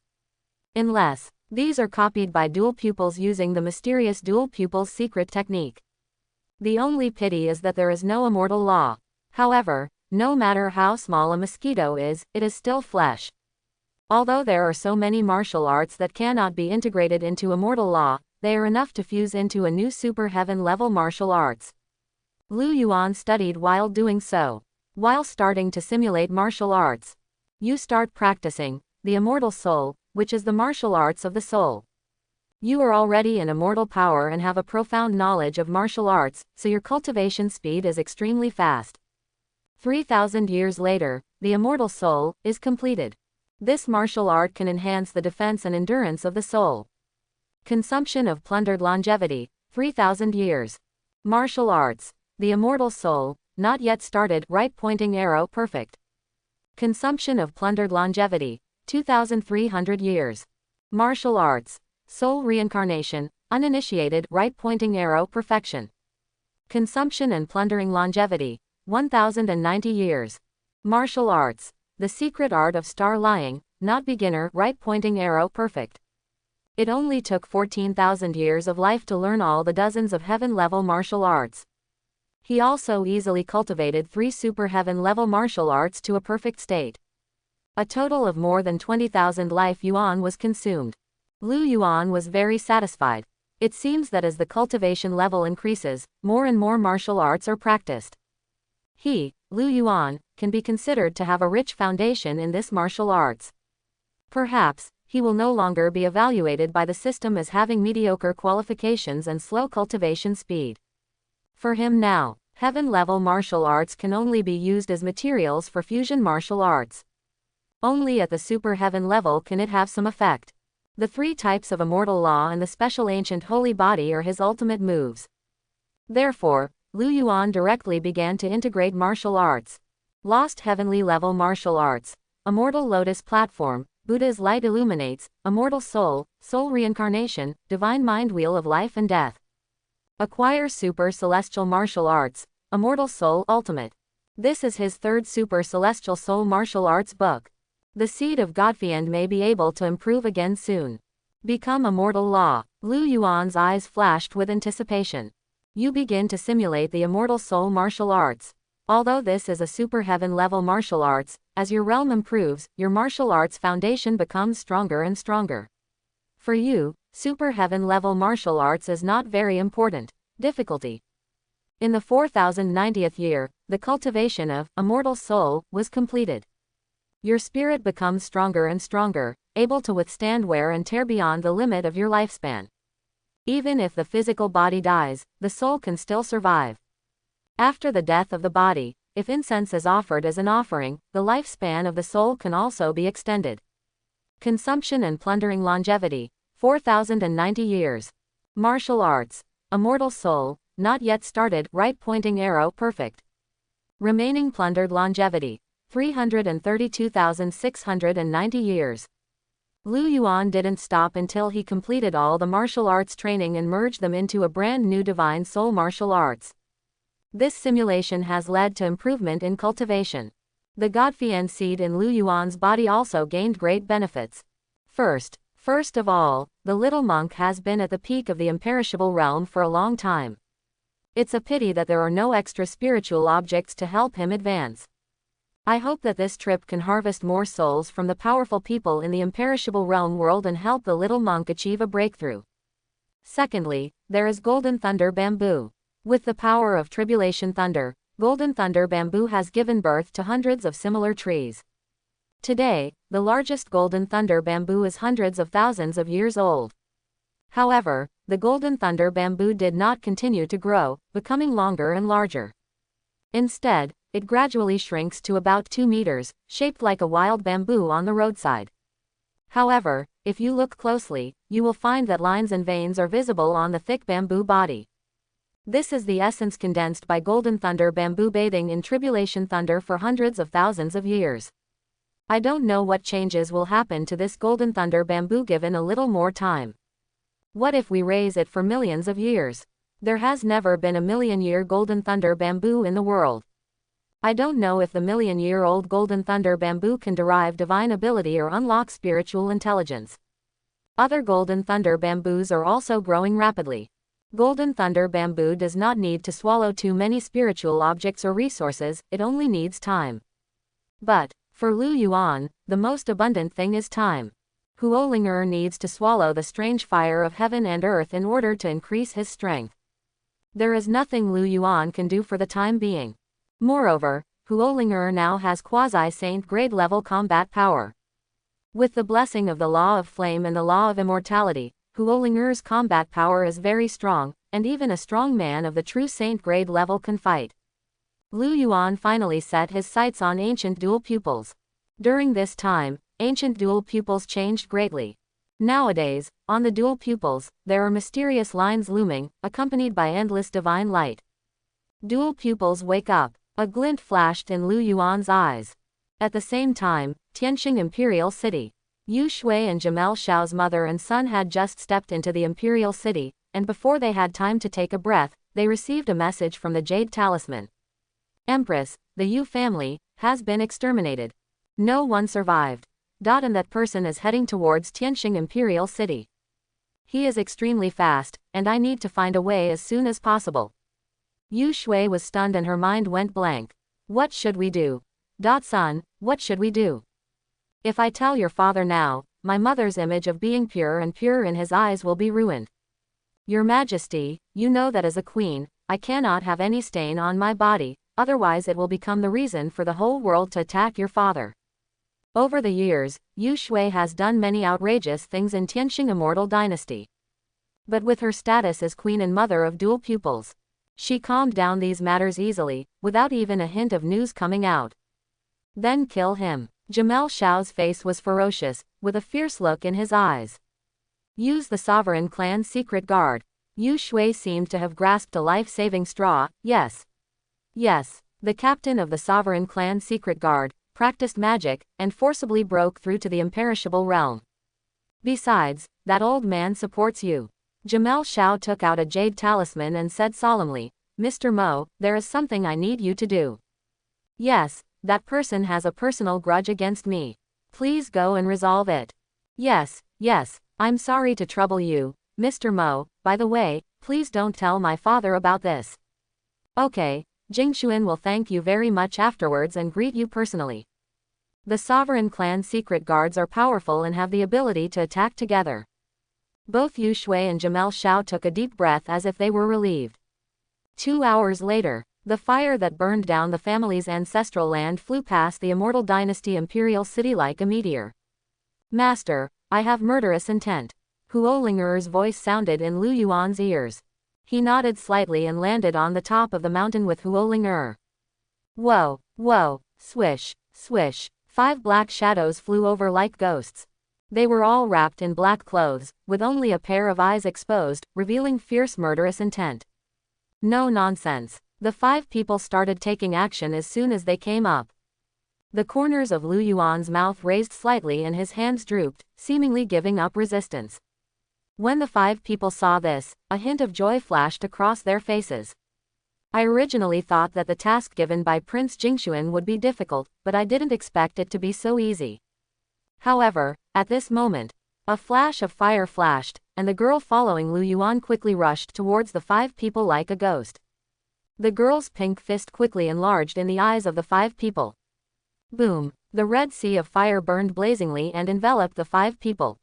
Unless these are copied by dual pupils using the mysterious dual pupils secret technique. The only pity is that there is no immortal law. However, no matter how small a mosquito is, it is still flesh. Although there are so many martial arts that cannot be integrated into immortal law, they are enough to fuse into a new super heaven-level martial arts. Lu Yuan studied while doing so. While starting to simulate martial arts, you start practicing the immortal soul, which is the martial arts of the soul. You are already an immortal power and have a profound knowledge of martial arts, so your cultivation speed is extremely fast. 3,000 years later, the immortal soul is completed. This martial art can enhance the defense and endurance of the soul. Consumption of plundered longevity, 3,000 years. Martial arts. The immortal soul, not yet started, right pointing arrow perfect. Consumption of plundered longevity, 2,300 years. Martial arts. Soul reincarnation, uninitiated, right pointing arrow perfection. Consumption and plundering longevity, 1,090 years. Martial arts. The secret art of star lying, not beginner, right pointing arrow perfect. It only took 14,000 years of life to learn all the dozens of heaven-level martial arts. He also easily cultivated 3 super heaven-level martial arts to a perfect state. A total of more than 20,000 life yuan was consumed. Lu Yuan was very satisfied. It seems that as the cultivation level increases, more and more martial arts are practiced. He, Lu Yuan, can be considered to have a rich foundation in this martial arts. Perhaps, he will no longer be evaluated by the system as having mediocre qualifications and slow cultivation speed. For him now, heaven-level martial arts can only be used as materials for fusion martial arts. Only at the super heaven level can it have some effect. The 3 types of immortal law and the special ancient holy body are his ultimate moves. Therefore, Lu Yuan directly began to integrate martial arts. Lost heavenly level martial arts. Immortal lotus platform, Buddha's light illuminates, immortal soul, soul reincarnation, divine mind wheel of life and death. Acquire super celestial martial arts, immortal soul ultimate. This is his 3rd super celestial soul martial arts book. The seed of Godfiend may be able to improve again soon. Become immortal law. Lu Yuan's eyes flashed with anticipation. You begin to simulate the immortal soul martial arts. Although this is a super heaven level martial arts, as your realm improves, your martial arts foundation becomes stronger and stronger. For you, super heaven level martial arts is not very important. Difficulty. In the 4090th year, the cultivation of immortal soul was completed. Your spirit becomes stronger and stronger, able to withstand wear and tear beyond the limit of your lifespan. Even if the physical body dies, the soul can still survive. After the death of the body, if incense is offered as an offering, the lifespan of the soul can also be extended. Consumption and plundering longevity, 4,090 years. Martial arts. Immortal soul, not yet started, right pointing arrow perfect. Remaining plundered longevity, 332,690 years. Lu Yuan didn't stop until he completed all the martial arts training and merged them into a brand new divine soul martial arts. This simulation has led to improvement in cultivation. The Godfian seed in Lu Yuan's body also gained great benefits. First of all, the little monk has been at the peak of the imperishable realm for a long time. It's a pity that there are no extra spiritual objects to help him advance. I hope that this trip can harvest more souls from the powerful people in the imperishable realm world and help the little monk achieve a breakthrough. Secondly, there is Golden Thunder Bamboo. With the power of Tribulation Thunder, Golden Thunder Bamboo has given birth to hundreds of similar trees. Today, the largest Golden Thunder Bamboo is hundreds of thousands of years old. However, the Golden Thunder Bamboo did not continue to grow, becoming longer and larger. Instead, it gradually shrinks to about 2 meters, shaped like a wild bamboo on the roadside. However, if you look closely, you will find that lines and veins are visible on the thick bamboo body. This is the essence condensed by Golden Thunder Bamboo bathing in Tribulation Thunder for hundreds of thousands of years. I don't know what changes will happen to this Golden Thunder Bamboo given a little more time. What if we raise it for millions of years? There has never been a million-year Golden Thunder Bamboo in the world. I don't know if the million-year-old Golden Thunder Bamboo can derive divine ability or unlock spiritual intelligence. Other Golden Thunder Bamboos are also growing rapidly. Golden Thunder Bamboo does not need to swallow too many spiritual objects or resources, it only needs time. But, for Lu Yuan, the most abundant thing is time. Huolinger needs to swallow the strange fire of heaven and earth in order to increase his strength. There is nothing Lu Yuan can do for the time being. Moreover, Huolinger now has quasi-saint grade level combat power. With the blessing of the Law of Flame and the Law of Immortality, Huolinger's combat power is very strong, and even a strong man of the true saint grade level can fight. Lu Yuan finally set his sights on ancient dual pupils. During this time, ancient dual pupils changed greatly. Nowadays, on the dual pupils, there are mysterious lines looming, accompanied by endless divine light. Dual pupils wake up. A glint flashed in Lu Yuan's eyes. At the same time, Tianxing Imperial City. Yu Shui and Jamel Xiao's mother and son had just stepped into the Imperial City, and before they had time to take a breath, they received a message from the Jade Talisman. Empress, the Yu family, has been exterminated. No one survived. And that person is heading towards Tianxing Imperial City. He is extremely fast, and I need to find a way as soon as possible. Yu Shui was stunned and her mind went blank. What should we do? Son, what should we do? If I tell your father now, my mother's image of being pure and pure in his eyes will be ruined. Your Majesty, you know that as a queen, I cannot have any stain on my body, otherwise it will become the reason for the whole world to attack your father. Over the years, Yu Shui has done many outrageous things in Tianxing Immortal Dynasty. But with her status as queen and mother of dual pupils, she calmed down these matters easily, without even a hint of news coming out. Then kill him. Jamel Xiao's face was ferocious, with a fierce look in his eyes. Use the Sovereign Clan's secret guard. Yu Shui seemed to have grasped a life-saving straw. Yes. Yes. The captain of the Sovereign Clan secret guard practiced magic, and forcibly broke through to the imperishable realm. Besides, that old man supports you. Jamel Xiao took out a jade talisman and said solemnly, Mr. Mo, there is something I need you to do. Yes, that person has a personal grudge against me. Please go and resolve it. Yes, I'm sorry to trouble you, Mr. Mo, by the way, please don't tell my father about this. Okay, Jingshuan will thank you very much afterwards and greet you personally. The Sovereign Clan secret guards are powerful and have the ability to attack together. Both Yu Shui and Jamel Xiao took a deep breath as if they were relieved. 2 hours later, the fire that burned down the family's ancestral land flew past the Immortal Dynasty Imperial City like a meteor. Master, I have murderous intent. Huolinger's voice sounded in Lu Yuan's ears. He nodded slightly and landed on the top of the mountain with Huolinger. Whoa, swish, swish. 5 black shadows flew over like ghosts. They were all wrapped in black clothes, with only a pair of eyes exposed, revealing fierce murderous intent. No nonsense. The 5 people started taking action as soon as they came up. The corners of Lu Yuan's mouth raised slightly and his hands drooped, seemingly giving up resistance. When the 5 people saw this, a hint of joy flashed across their faces. I originally thought that the task given by Prince Jingxuan would be difficult, but I didn't expect it to be so easy. However, at this moment, a flash of fire flashed, and the girl following Lu Yuan quickly rushed towards the 5 people like a ghost. The girl's pink fist quickly enlarged in the eyes of the 5 people. Boom! The red sea of fire burned blazingly and enveloped the 5 people.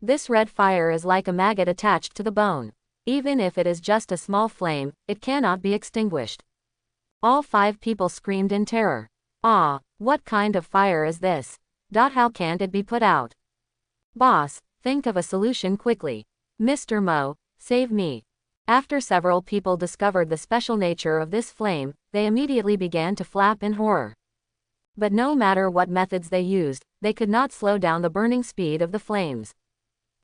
This red fire is like a maggot attached to the bone. Even if it is just a small flame, it cannot be extinguished. All 5 people screamed in terror. Ah, what kind of fire is this? How can't it be put out? Boss, think of a solution quickly. Mr. Mo, save me. After several people discovered the special nature of this flame, they immediately began to flap in horror. But no matter what methods they used, they could not slow down the burning speed of the flames.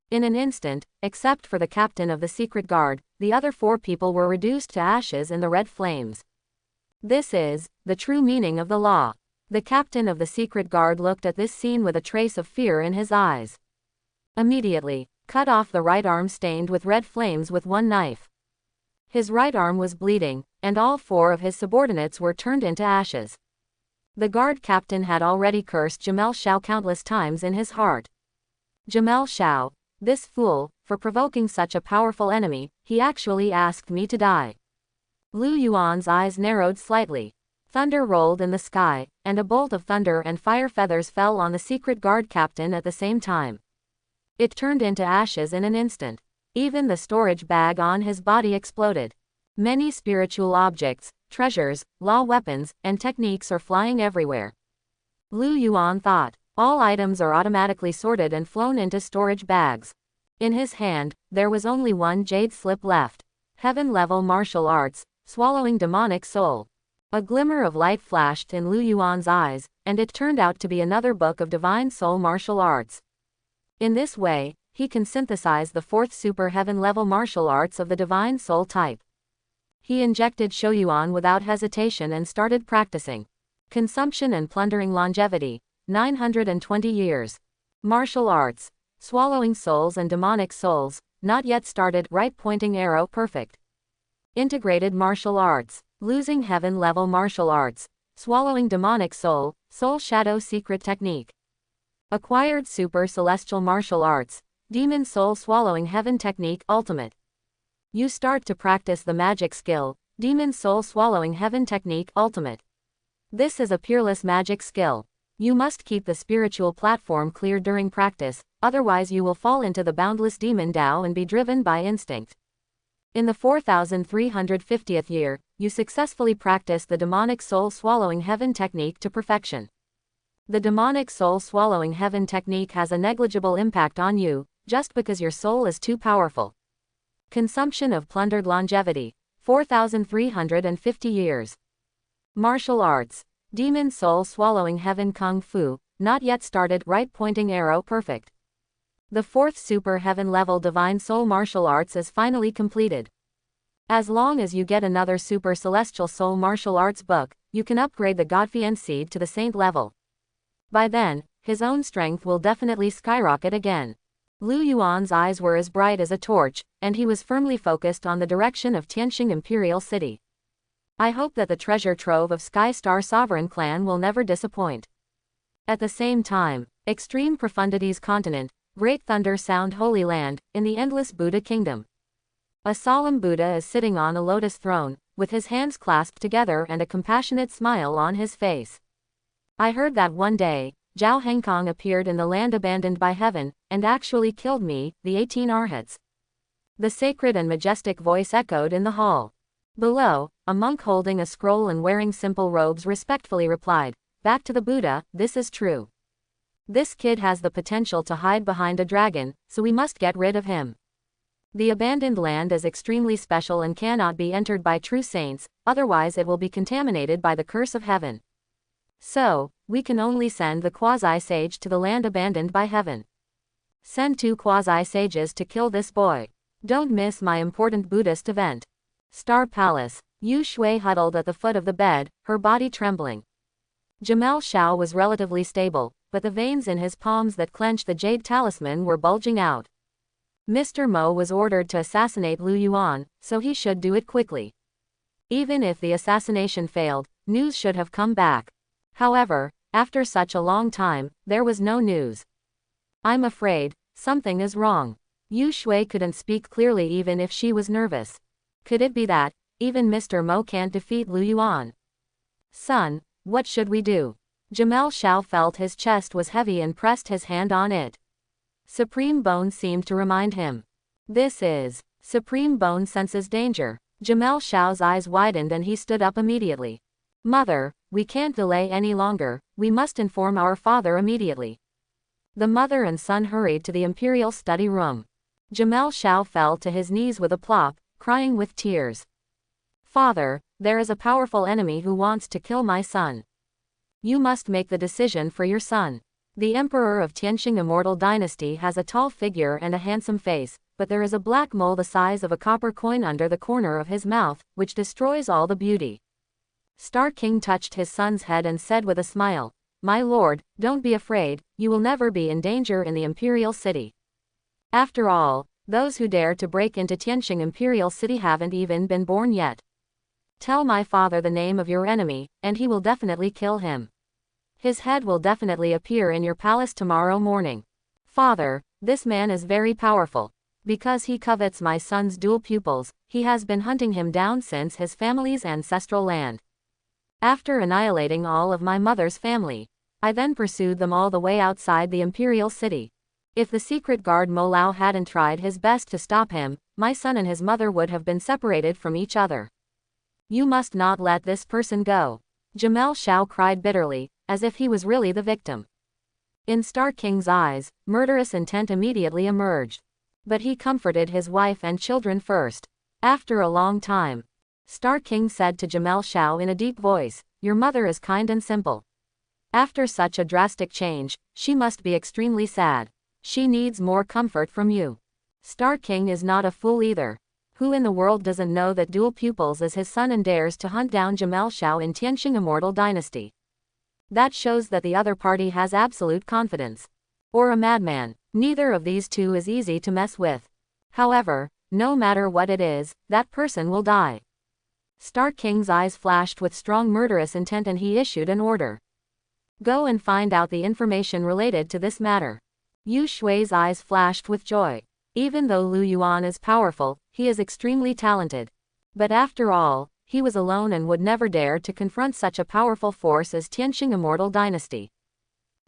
In an instant, except for the captain of the secret guard, the other 4 people were reduced to ashes in the red flames. This is the true meaning of the law. The captain of the secret guard looked at this scene with a trace of fear in his eyes. Immediately, cut off the right arm stained with red flames with one knife. His right arm was bleeding, and all 4 of his subordinates were turned into ashes. The guard captain had already cursed Jamel Shao countless times in his heart. Jamel Shao, this fool, for provoking such a powerful enemy, he actually asked me to die. Lu Yuan's eyes narrowed slightly. Thunder rolled in the sky, and a bolt of thunder and fire feathers fell on the secret guard captain at the same time. It turned into ashes in an instant. Even the storage bag on his body exploded. Many spiritual objects, treasures, law weapons, and techniques are flying everywhere. Lu Yuan thought, all items are automatically sorted and flown into storage bags. In his hand, there was only one jade slip left. Heaven-level martial arts, swallowing demonic soul. A glimmer of light flashed in Lu Yuan's eyes, and it turned out to be another book of divine soul martial arts. In this way, he can synthesize the 4th super heaven-level martial arts of the divine soul type. He injected Shouyuan without hesitation and started practicing. Consumption and plundering longevity, 920 years. Martial arts, swallowing souls and demonic souls, not yet started, right pointing arrow perfect. Integrated martial arts, losing heaven-level martial arts, swallowing demonic soul, soul shadow secret technique. Acquired super celestial martial arts, demon soul swallowing heaven technique ultimate. You start to practice the magic skill, demon soul swallowing heaven technique ultimate. This is a peerless magic skill. You must keep the spiritual platform clear during practice, otherwise you will fall into the boundless demon Tao and be driven by instinct. In the 4350th year, you successfully practiced the demonic soul swallowing heaven technique to perfection. The demonic soul swallowing heaven technique has a negligible impact on you, just because your soul is too powerful. Consumption of plundered longevity, 4350 years. Martial arts, demon soul swallowing heaven kung fu, not yet started, right pointing arrow perfect. The 4th super heaven level divine soul martial arts is finally completed. As long as you get another super celestial soul martial arts book, you can upgrade the Godfian seed to the saint level. By then, his own strength will definitely skyrocket again. Lu Yuan's eyes were as bright as a torch, and he was firmly focused on the direction of Tianxing Imperial City. I hope that the treasure trove of Sky Star Sovereign Clan will never disappoint. At the same time, Extreme Profundities Continent, Great Thunder Sound Holy Land, in the Endless Buddha Kingdom. A solemn Buddha is sitting on a lotus throne, with his hands clasped together and a compassionate smile on his face. I heard that one day, Zhao Hengkong appeared in the land abandoned by heaven, and actually killed me, the 18 arhats. The sacred and majestic voice echoed in the hall. Below, a monk holding a scroll and wearing simple robes respectfully replied, "Back to the Buddha, this is true. This kid has the potential to hide behind a dragon, so we must get rid of him. The abandoned land is extremely special and cannot be entered by true saints, otherwise it will be contaminated by the curse of heaven. So, we can only send the quasi-sage to the land abandoned by heaven. Send 2 quasi-sages to kill this boy. Don't miss my important Buddhist event. Star Palace, Yu Shui huddled at the foot of the bed, her body trembling. Jamel Xiao was relatively stable, but the veins in his palms that clenched the jade talisman were bulging out. Mr. Mo was ordered to assassinate Lu Yuan, so he should do it quickly. Even if the assassination failed, news should have come back. However, after such a long time, there was no news. I'm afraid something is wrong. Yu Shui couldn't speak clearly even if she was nervous. Could it be that even Mr. Mo can't defeat Lu Yuan? Son, what should we do? Jamel Xiao felt his chest was heavy and pressed his hand on it. Supreme Bone seemed to remind him. This is. Supreme Bone senses danger. Jamel Xiao's eyes widened and he stood up immediately. Mother, we can't delay any longer, we must inform our father immediately. The mother and son hurried to the imperial study room. Jamel Xiao fell to his knees with a plop, crying with tears. Father, there is a powerful enemy who wants to kill my son. You must make the decision for your son. The emperor of Tianqing Immortal Dynasty has a tall figure and a handsome face, but there is a black mole the size of a copper coin under the corner of his mouth, which destroys all the beauty. Star King touched his son's head and said with a smile, My lord, don't be afraid, you will never be in danger in the imperial city. After all, those who dare to break into Tianqing Imperial City haven't even been born yet. Tell my father the name of your enemy, and he will definitely kill him. His head will definitely appear in your palace tomorrow morning. Father, this man is very powerful. Because he covets my son's dual pupils, he has been hunting him down since his family's ancestral land. After annihilating all of my mother's family, I then pursued them all the way outside the imperial city. If the secret guard Mo Lao hadn't tried his best to stop him, my son and his mother would have been separated from each other. You must not let this person go. Jamel Xiao cried bitterly, as if he was really the victim. In Star King's eyes, murderous intent immediately emerged. But he comforted his wife and children first. After a long time, Star King said to Jamel Xiao in a deep voice, Your mother is kind and simple. After such a drastic change, she must be extremely sad. She needs more comfort from you. Star King is not a fool either. Who in the world doesn't know that dual pupils is his son and dares to hunt down Jamel Xiao in Tianqing Immortal Dynasty? That shows that the other party has absolute confidence. Or a madman. Neither of these two is easy to mess with. However, no matter what it is, that person will die. Star King's eyes flashed with strong murderous intent and he issued an order. Go and find out the information related to this matter. Yu Shui's eyes flashed with joy. Even though Lu Yuan is powerful, he is extremely talented. But after all, he was alone and would never dare to confront such a powerful force as Tianqing Immortal Dynasty.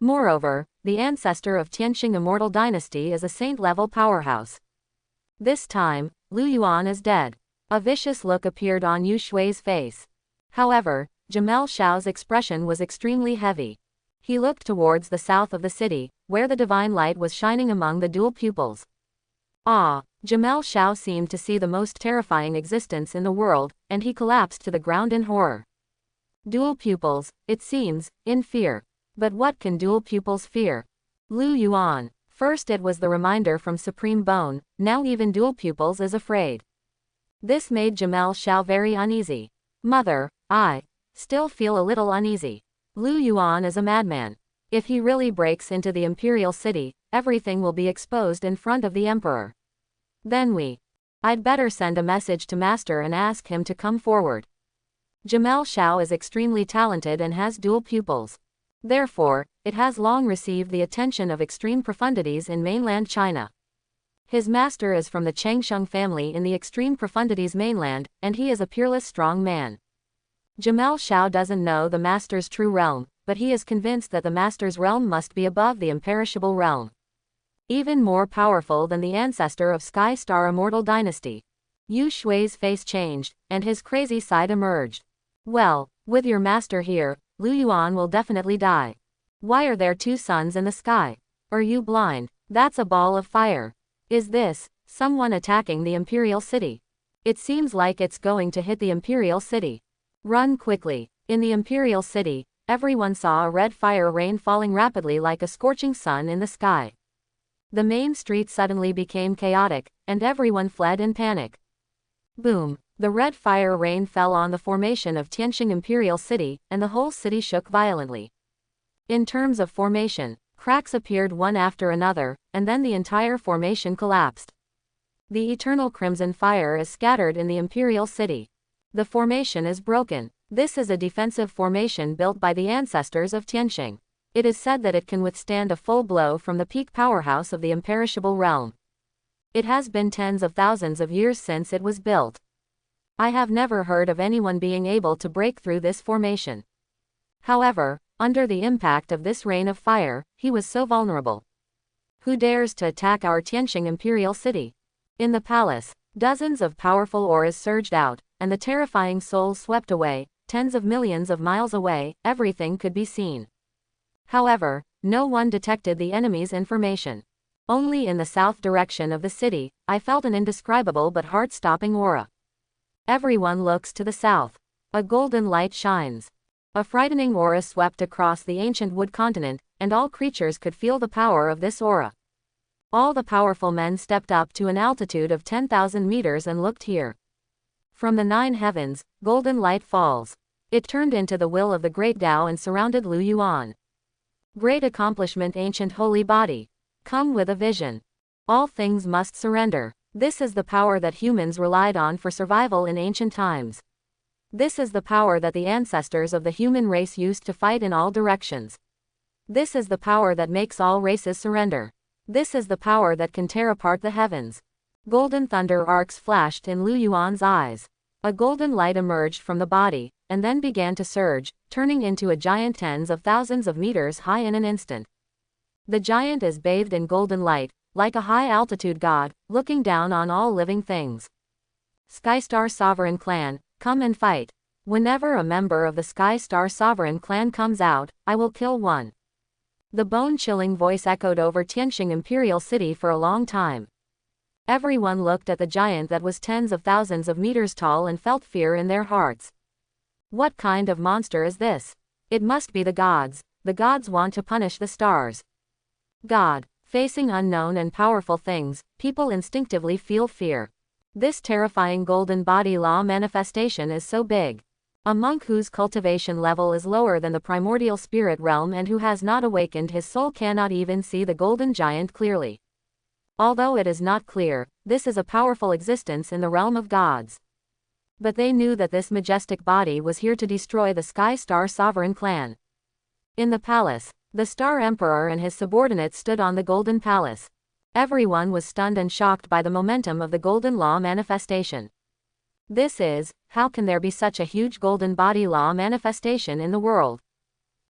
Moreover, the ancestor of Tianqing Immortal Dynasty is a saint-level powerhouse. This time, Lu Yuan is dead. A vicious look appeared on Yu Shui's face. However, Jamel Xiao's expression was extremely heavy. He looked towards the south of the city, where the divine light was shining among the dual pupils. Ah! Jamel Xiao seemed to see the most terrifying existence in the world, and he collapsed to the ground in horror. Dual pupils, it seems, in fear. But what can dual pupils fear? Lu Yuan. First it was the reminder from Supreme Bone, now even dual pupils is afraid. This made Jamel Xiao very uneasy. Mother, I still feel a little uneasy. Lu Yuan is a madman. If he really breaks into the imperial city, everything will be exposed in front of the emperor. Then I'd better send a message to Master and ask him to come forward. Jamel Xiao is extremely talented and has dual pupils. Therefore, it has long received the attention of extreme profundities in mainland China. His master is from the Changsheng family in the extreme profundities mainland, and he is a peerless strong man. Jamel Xiao doesn't know the master's true realm, but he is convinced that the master's realm must be above the imperishable realm. Even more powerful than the ancestor of Sky Star Immortal Dynasty. Yu Shui's face changed, and his crazy side emerged. Well, with your master here, Lu Yuan will definitely die. Why are there two suns in the sky? Are you blind? That's a ball of fire. Is this someone attacking the imperial city? It seems like it's going to hit the imperial city. Run quickly. In the imperial city, everyone saw a red fire rain falling rapidly like a scorching sun in the sky. The main street suddenly became chaotic, and everyone fled in panic. Boom! The red fire rain fell on the formation of Tianqing Imperial City, and the whole city shook violently. In terms of formation, cracks appeared one after another, and then the entire formation collapsed. The eternal crimson fire is scattered in the Imperial City. The formation is broken. This is a defensive formation built by the ancestors of Tianqing. It is said that it can withstand a full blow from the peak powerhouse of the imperishable realm. It has been tens of thousands of years since it was built. I have never heard of anyone being able to break through this formation. However, under the impact of this rain of fire, he was so vulnerable. Who dares to attack our Tianqing Imperial City? In the palace, dozens of powerful auras surged out, and the terrifying soul swept away, tens of millions of miles away, everything could be seen. However, no one detected the enemy's information. Only in the south direction of the city, I felt an indescribable but heart-stopping aura. Everyone looks to the south. A golden light shines. A frightening aura swept across the ancient wood continent, and all creatures could feel the power of this aura. All the powerful men stepped up to an altitude of 10,000 meters and looked here. From the 9 heavens, golden light falls. It turned into the will of the great Tao and surrounded Lu Yuan. Great accomplishment, ancient holy body. Come with a vision. All things must surrender. This is the power that humans relied on for survival in ancient times. This is the power that the ancestors of the human race used to fight in all directions. This is the power that makes all races surrender. This is the power that can tear apart the heavens. Golden thunder arcs flashed in Lu Yuan's eyes. A golden light emerged from the body, and then began to surge, turning into a giant tens of thousands of meters high in an instant. The giant is bathed in golden light, like a high-altitude god, looking down on all living things. Skystar Sovereign Clan, come and fight. Whenever a member of the Skystar Sovereign Clan comes out, I will kill one. The bone-chilling voice echoed over Tianqing Imperial City for a long time. Everyone looked at the giant that was tens of thousands of meters tall and felt fear in their hearts. What kind of monster is this? It must be the gods. The gods want to punish the stars. God. Facing unknown and powerful things, people instinctively feel fear. This terrifying golden body law manifestation is so big. A monk whose cultivation level is lower than the primordial spirit realm and who has not awakened his soul cannot even see the golden giant clearly. Although it is not clear, this is a powerful existence in the realm of gods. But they knew that this majestic body was here to destroy the Sky Star Sovereign Clan. In the palace, the Star Emperor and his subordinates stood on the Golden Palace. Everyone was stunned and shocked by the momentum of the Golden Law manifestation. How can there be such a huge Golden Body Law manifestation in the world?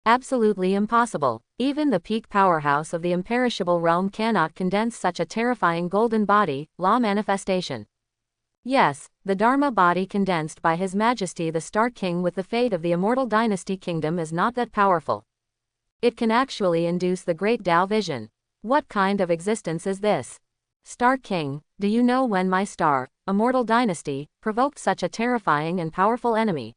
Absolutely impossible. Even the peak powerhouse of the imperishable realm cannot condense such a terrifying Golden Body Law manifestation. Yes, the Dharma body condensed by His Majesty the Star King with the fate of the Immortal Dynasty Kingdom is not that powerful. It can actually induce the great Tao vision. What kind of existence is this? Star King, do you know when my star, Immortal Dynasty, provoked such a terrifying and powerful enemy?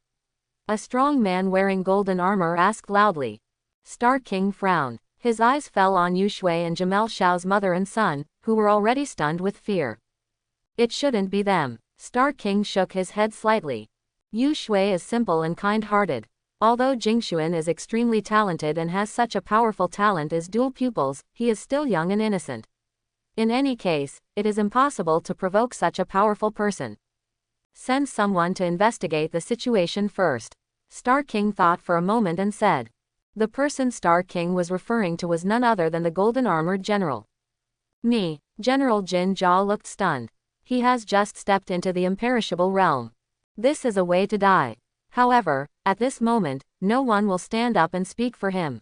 A strong man wearing golden armor asked loudly. Star King frowned. His eyes fell on Yu Shui and Jamel Shao's mother and son, who were already stunned with fear. It shouldn't be them. Star King shook his head slightly. Yu Shui is simple and kind-hearted. Although Jingxuan is extremely talented and has such a powerful talent as dual pupils, he is still young and innocent. In any case, it is impossible to provoke such a powerful person. Send someone to investigate the situation first. Star King thought for a moment and said. The person Star King was referring to was none other than the golden armored general. Me. General Jin Jia looked stunned. He has just stepped into the imperishable realm. This is a way to die. However, at this moment, no one will stand up and speak for him.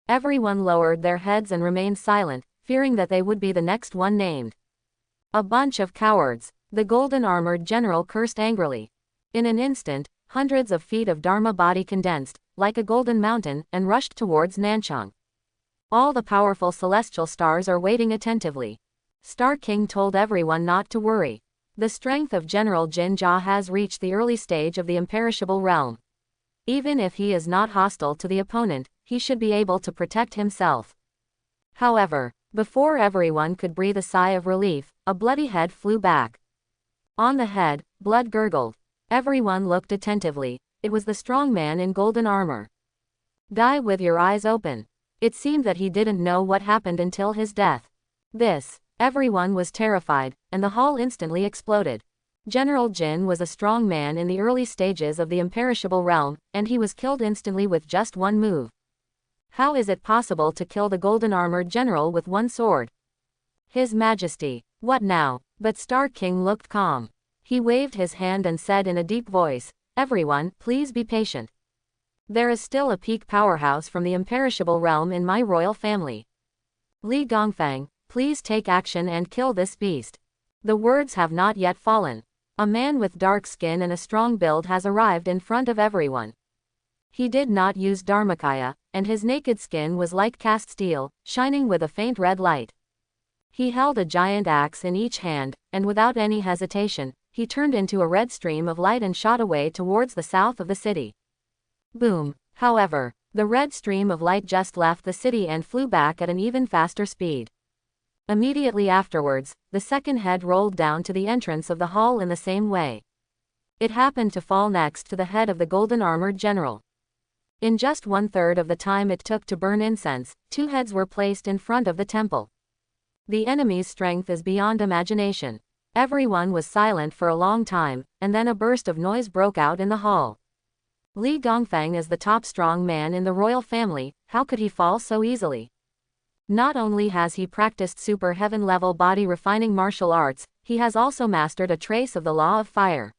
Everyone lowered their heads and remained silent, fearing that they would be the next one named. A bunch of cowards. The golden armored general cursed angrily. In an instant, hundreds of feet of Dharma body condensed, like a golden mountain, and rushed towards Nanchang. All the powerful celestial stars are waiting attentively. Star King told everyone not to worry. The strength of General Jin Jia has reached the early stage of the imperishable realm. Even if he is not hostile to the opponent, he should be able to protect himself. However, before everyone could breathe a sigh of relief, a bloody head flew back. On the head, blood gurgled. Everyone looked attentively. It was the strong man in golden armor. Die with your eyes open. It seemed that he didn't know what happened until his death. Everyone was terrified, and the hall instantly exploded. General Jin was a strong man in the early stages of the imperishable realm, and he was killed instantly with just one move. How is it possible to kill the golden-armored general with one sword? His Majesty. What now? But Star King looked calm. He waved his hand and said in a deep voice, "Everyone, please be patient. There is still a peak powerhouse from the imperishable realm in my royal family. Li Gongfang, please take action and kill this beast." The words have not yet fallen. A man with dark skin and a strong build has arrived in front of everyone. He did not use Dharmakaya, and his naked skin was like cast steel, shining with a faint red light. He held a giant axe in each hand, and without any hesitation, he turned into a red stream of light and shot away towards the south of the city. Boom! However, the red stream of light just left the city and flew back at an even faster speed. Immediately afterwards, the second head rolled down to the entrance of the hall in the same way. It happened to fall next to the head of the golden-armored general. In just 1/3 of the time it took to burn incense, 2 heads were placed in front of the temple. The enemy's strength is beyond imagination. Everyone was silent for a long time, and then a burst of noise broke out in the hall. Li Gongfang is the top strong man in the royal family. How could he fall so easily? Not only has he practiced super heaven-level body-refining martial arts, he has also mastered a trace of the law of fire.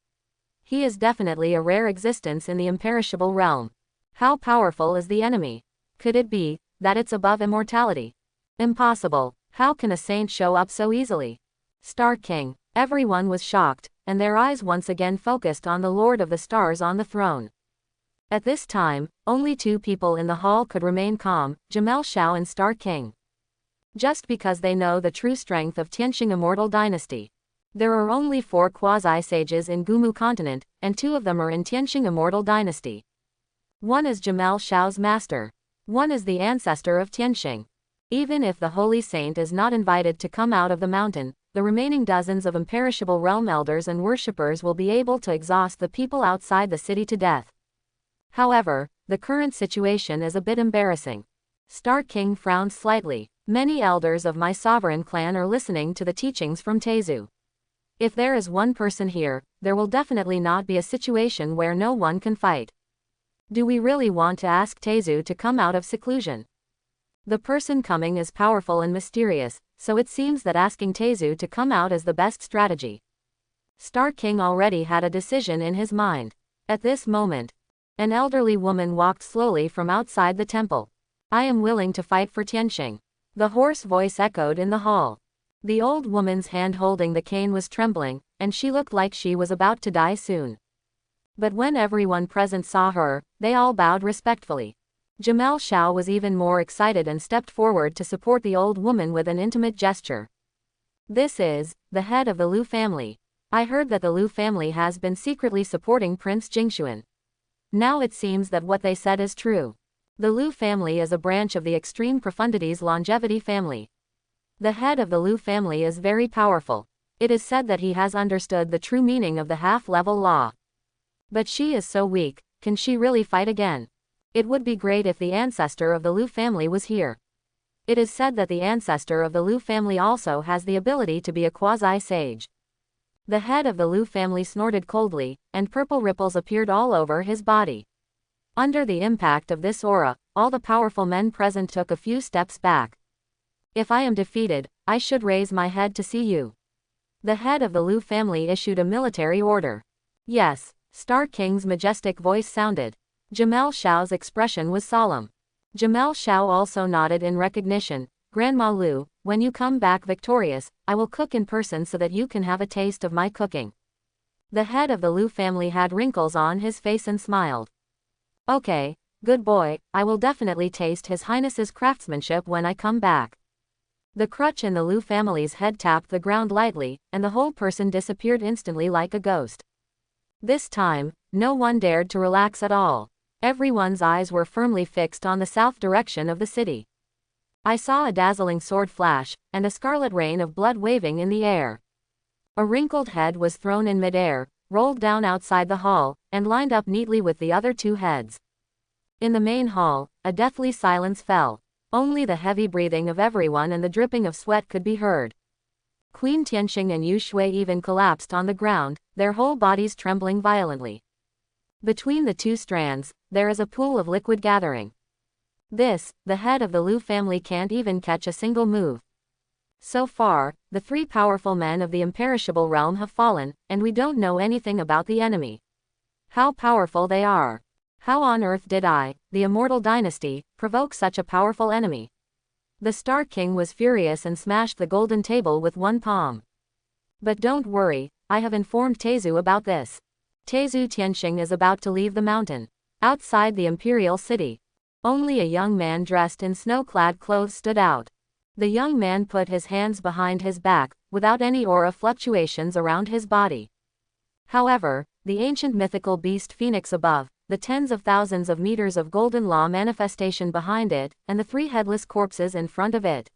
He is definitely a rare existence in the imperishable realm. How powerful is the enemy? Could it be that it's above immortality? Impossible. How can a saint show up so easily? Star King. Everyone was shocked, and their eyes once again focused on the Lord of the Stars on the throne. At this time, only 2 people in the hall could remain calm, Jamel Xiao and Star King. Just because they know the true strength of Tianqing Immortal Dynasty. There are only 4 quasi-sages in Gumu continent, and 2 of them are in Tianqing Immortal Dynasty. One is Jamel Xiao's master. One is the ancestor of Tianqing. Even if the holy saint is not invited to come out of the mountain, the remaining dozens of imperishable realm elders and worshippers will be able to exhaust the people outside the city to death. However, the current situation is a bit embarrassing. Star King frowned slightly. Many elders of my sovereign clan are listening to the teachings from Tezu. If there is one person here, there will definitely not be a situation where no one can fight. Do we really want to ask Tezu to come out of seclusion? The person coming is powerful and mysterious, so it seems that asking Tezu to come out is the best strategy. Star King already had a decision in his mind. At this moment, an elderly woman walked slowly from outside the temple. "I am willing to fight for Tianqing." The hoarse voice echoed in the hall. The old woman's hand holding the cane was trembling, and she looked like she was about to die soon. But when everyone present saw her, they all bowed respectfully. Jamel Xiao was even more excited and stepped forward to support the old woman with an intimate gesture. "This is the head of the Liu family. I heard that the Liu family has been secretly supporting Prince Jingxuan. Now it seems that what they said is true. The Liu family is a branch of the Extreme Profundities Longevity family. The head of the Liu family is very powerful. It is said that he has understood the true meaning of the half-level law. But she is so weak, can she really fight again? It would be great if the ancestor of the Liu family was here. It is said that the ancestor of the Liu family also has the ability to be a quasi-sage." The head of the Liu family snorted coldly, and purple ripples appeared all over his body. Under the impact of this aura, all the powerful men present took a few steps back. "If I am defeated, I should raise my head to see you." The head of the Liu family issued a military order. "Yes." Star King's majestic voice sounded. Jamel Xiao's expression was solemn. Jamel Xiao also nodded in recognition. "Grandma Liu, when you come back victorious, I will cook in person so that you can have a taste of my cooking." The head of the Liu family had wrinkles on his face and smiled. "Okay, good boy, I will definitely taste His Highness's craftsmanship when I come back." The crutch in the Liu family's head tapped the ground lightly, and the whole person disappeared instantly like a ghost. This time, no one dared to relax at all. Everyone's eyes were firmly fixed on the south direction of the city. I saw a dazzling sword flash, and a scarlet rain of blood waving in the air. A wrinkled head was thrown in midair, rolled down outside the hall, and lined up neatly with the other two heads. In the main hall, a deathly silence fell. Only the heavy breathing of everyone and the dripping of sweat could be heard. Queen Tianxing and Yu Shui even collapsed on the ground, their whole bodies trembling violently. Between the two strands, there is a pool of liquid gathering. This, the head of the Lu family can't even catch a single move. So far, the three powerful men of the imperishable realm have fallen, and we don't know anything about the enemy. How powerful they are. How on earth did I, the immortal dynasty, provoke such a powerful enemy? The Star King was furious and smashed the golden table with one palm. But don't worry, I have informed Tezu about this. Tezu Tianxing is about to leave the mountain. Outside the imperial city, only a young man dressed in snow-clad clothes stood out. The young man put his hands behind his back, without any aura fluctuations around his body. However, the ancient mythical beast Phoenix above, the tens of thousands of meters of golden law manifestation behind it, and the three headless corpses in front of it.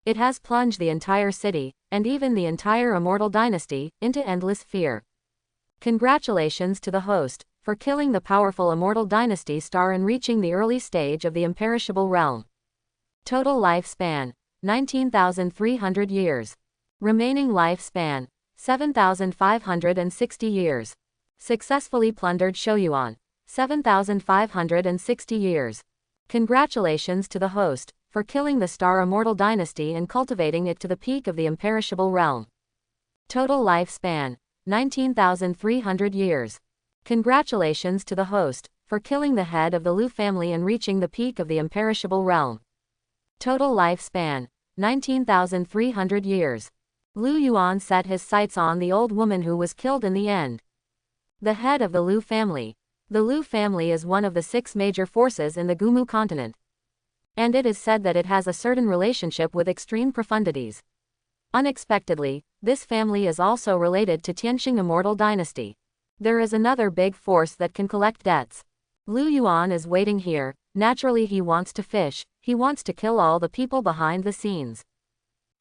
It has plunged the entire city, and even the entire immortal dynasty, into endless fear. Congratulations to the host, for killing the powerful immortal dynasty star and reaching the early stage of the imperishable realm. Total lifespan, 19,300 years. Remaining lifespan, 7,560 years. Successfully plundered Shoyuan, 7,560 years. Congratulations to the host, for killing the star immortal dynasty and cultivating it to the peak of the imperishable realm. Total lifespan, 19,300 years. Congratulations to the host, for killing the head of the Lu family and reaching the peak of the imperishable realm. Total lifespan, 19,300 years. Lu Yuan set his sights on the old woman who was killed in the end. The head of the Lu family. The Lu family is one of the 6 major forces in the Gumu continent. And it is said that it has a certain relationship with extreme profundities. Unexpectedly, this family is also related to Tianxing Immortal Dynasty. There is another big force that can collect debts. Lu Yuan is waiting here. Naturally he wants to fish, he wants to kill all the people behind the scenes.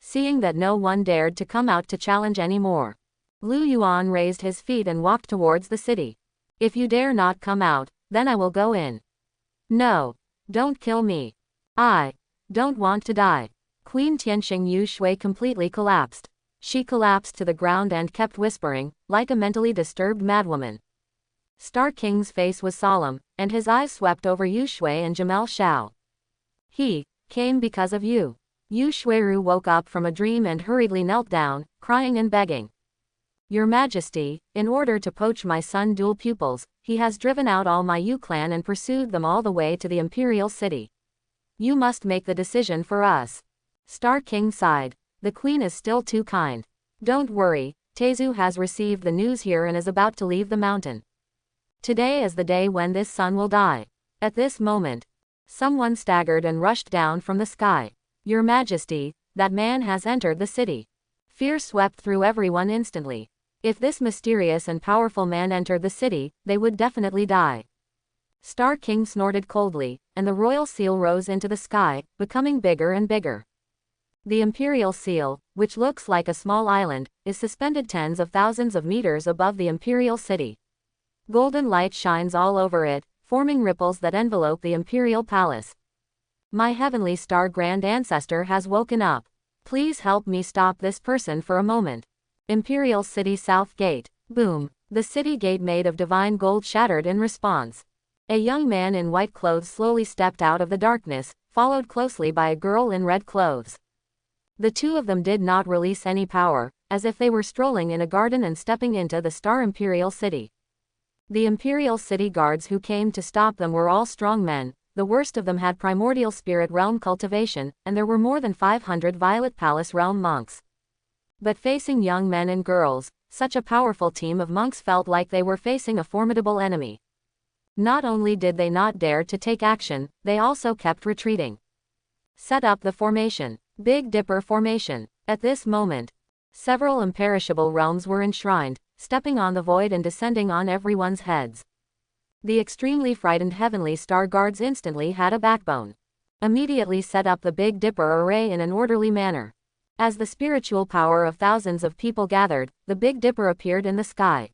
Seeing that no one dared to come out to challenge anymore, Lu Yuan raised his feet and walked towards the city. If you dare not come out, then I will go in. No. Don't kill me. I don't want to die. Queen Tianxing Yu Shui completely collapsed. She collapsed to the ground and kept whispering, like a mentally disturbed madwoman. Star King's face was solemn, and his eyes swept over Yu Shui and Jamel Shao. He came because of you. Yu Shuiru woke up from a dream and hurriedly knelt down, crying and begging. Your Majesty, in order to poach my son dual pupils, he has driven out all my Yu clan and pursued them all the way to the imperial city. You must make the decision for us. Star King sighed. The queen is still too kind. Don't worry, Tezu has received the news here and is about to leave the mountain. Today is the day when this son will die. At this moment, someone staggered and rushed down from the sky. Your Majesty, that man has entered the city. Fear swept through everyone instantly. If this mysterious and powerful man entered the city, they would definitely die. Star King snorted coldly, and the royal seal rose into the sky, becoming bigger and bigger. The imperial seal, which looks like a small island, is suspended tens of thousands of meters above the imperial city. Golden light shines all over it, forming ripples that envelope the imperial palace. My heavenly star grand ancestor has woken up. Please help me stop this person for a moment. Imperial City South Gate. Boom. The city gate made of divine gold shattered in response. A young man in white clothes slowly stepped out of the darkness, followed closely by a girl in red clothes. The two of them did not release any power, as if they were strolling in a garden and stepping into the Star Imperial City. The Imperial City guards who came to stop them were all strong men. The worst of them had primordial spirit realm cultivation, and there were more than 500 Violet Palace realm monks. But facing young men and girls, such a powerful team of monks felt like they were facing a formidable enemy. Not only did they not dare to take action, they also kept retreating. Set up the formation. Big Dipper formation. At this moment, several imperishable realms were enshrined, stepping on the void and descending on everyone's heads. The extremely frightened heavenly star guards instantly had a backbone. Immediately set up the Big Dipper array in an orderly manner. As the spiritual power of thousands of people gathered, the Big Dipper appeared in the sky.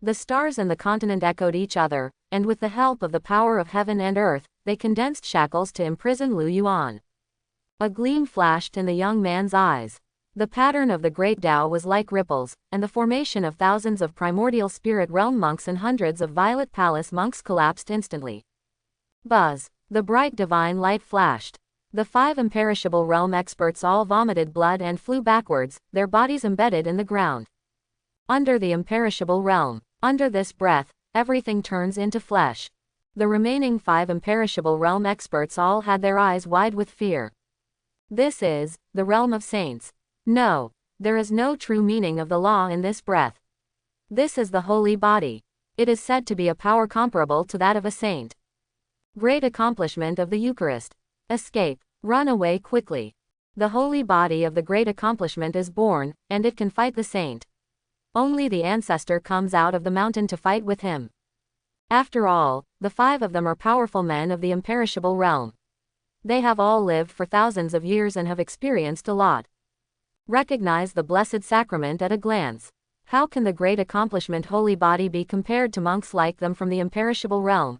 The stars and the continent echoed each other, and with the help of the power of heaven and earth, they condensed shackles to imprison Lu Yuan. A gleam flashed in the young man's eyes. The pattern of the great Tao was like ripples, and the formation of thousands of primordial spirit realm monks and hundreds of Violet Palace monks collapsed instantly. Buzz! The bright divine light flashed. The 5 imperishable realm experts all vomited blood and flew backwards, their bodies embedded in the ground. Under the imperishable realm, under this breath, everything turns into flesh. The remaining 5 imperishable realm experts all had their eyes wide with fear. This is the realm of saints. No, there is no true meaning of the law in this breath. This is the holy body. It is said to be a power comparable to that of a saint. Great accomplishment of the Eucharist. Escape. Run away quickly. The holy body of the great accomplishment is born, and it can fight the saint. Only the ancestor comes out of the mountain to fight with him. After all, the 5 of them are powerful men of the imperishable realm. They have all lived for thousands of years and have experienced a lot. Recognize the blessed sacrament at a glance. How can the great accomplishment holy body be compared to monks like them from the imperishable realm?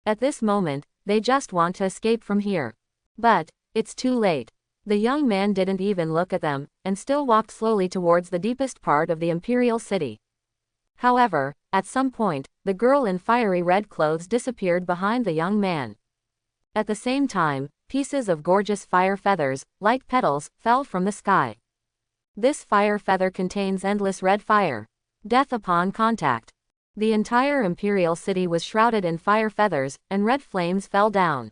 At this moment, they just want to escape from here. But it's too late. The young man didn't even look at them, and still walked slowly towards the deepest part of the imperial city. However, at some point, the girl in fiery red clothes disappeared behind the young man. At the same time, pieces of gorgeous fire feathers, like petals, fell from the sky. This fire feather contains endless red fire. Death upon contact. The entire imperial city was shrouded in fire feathers, and red flames fell down.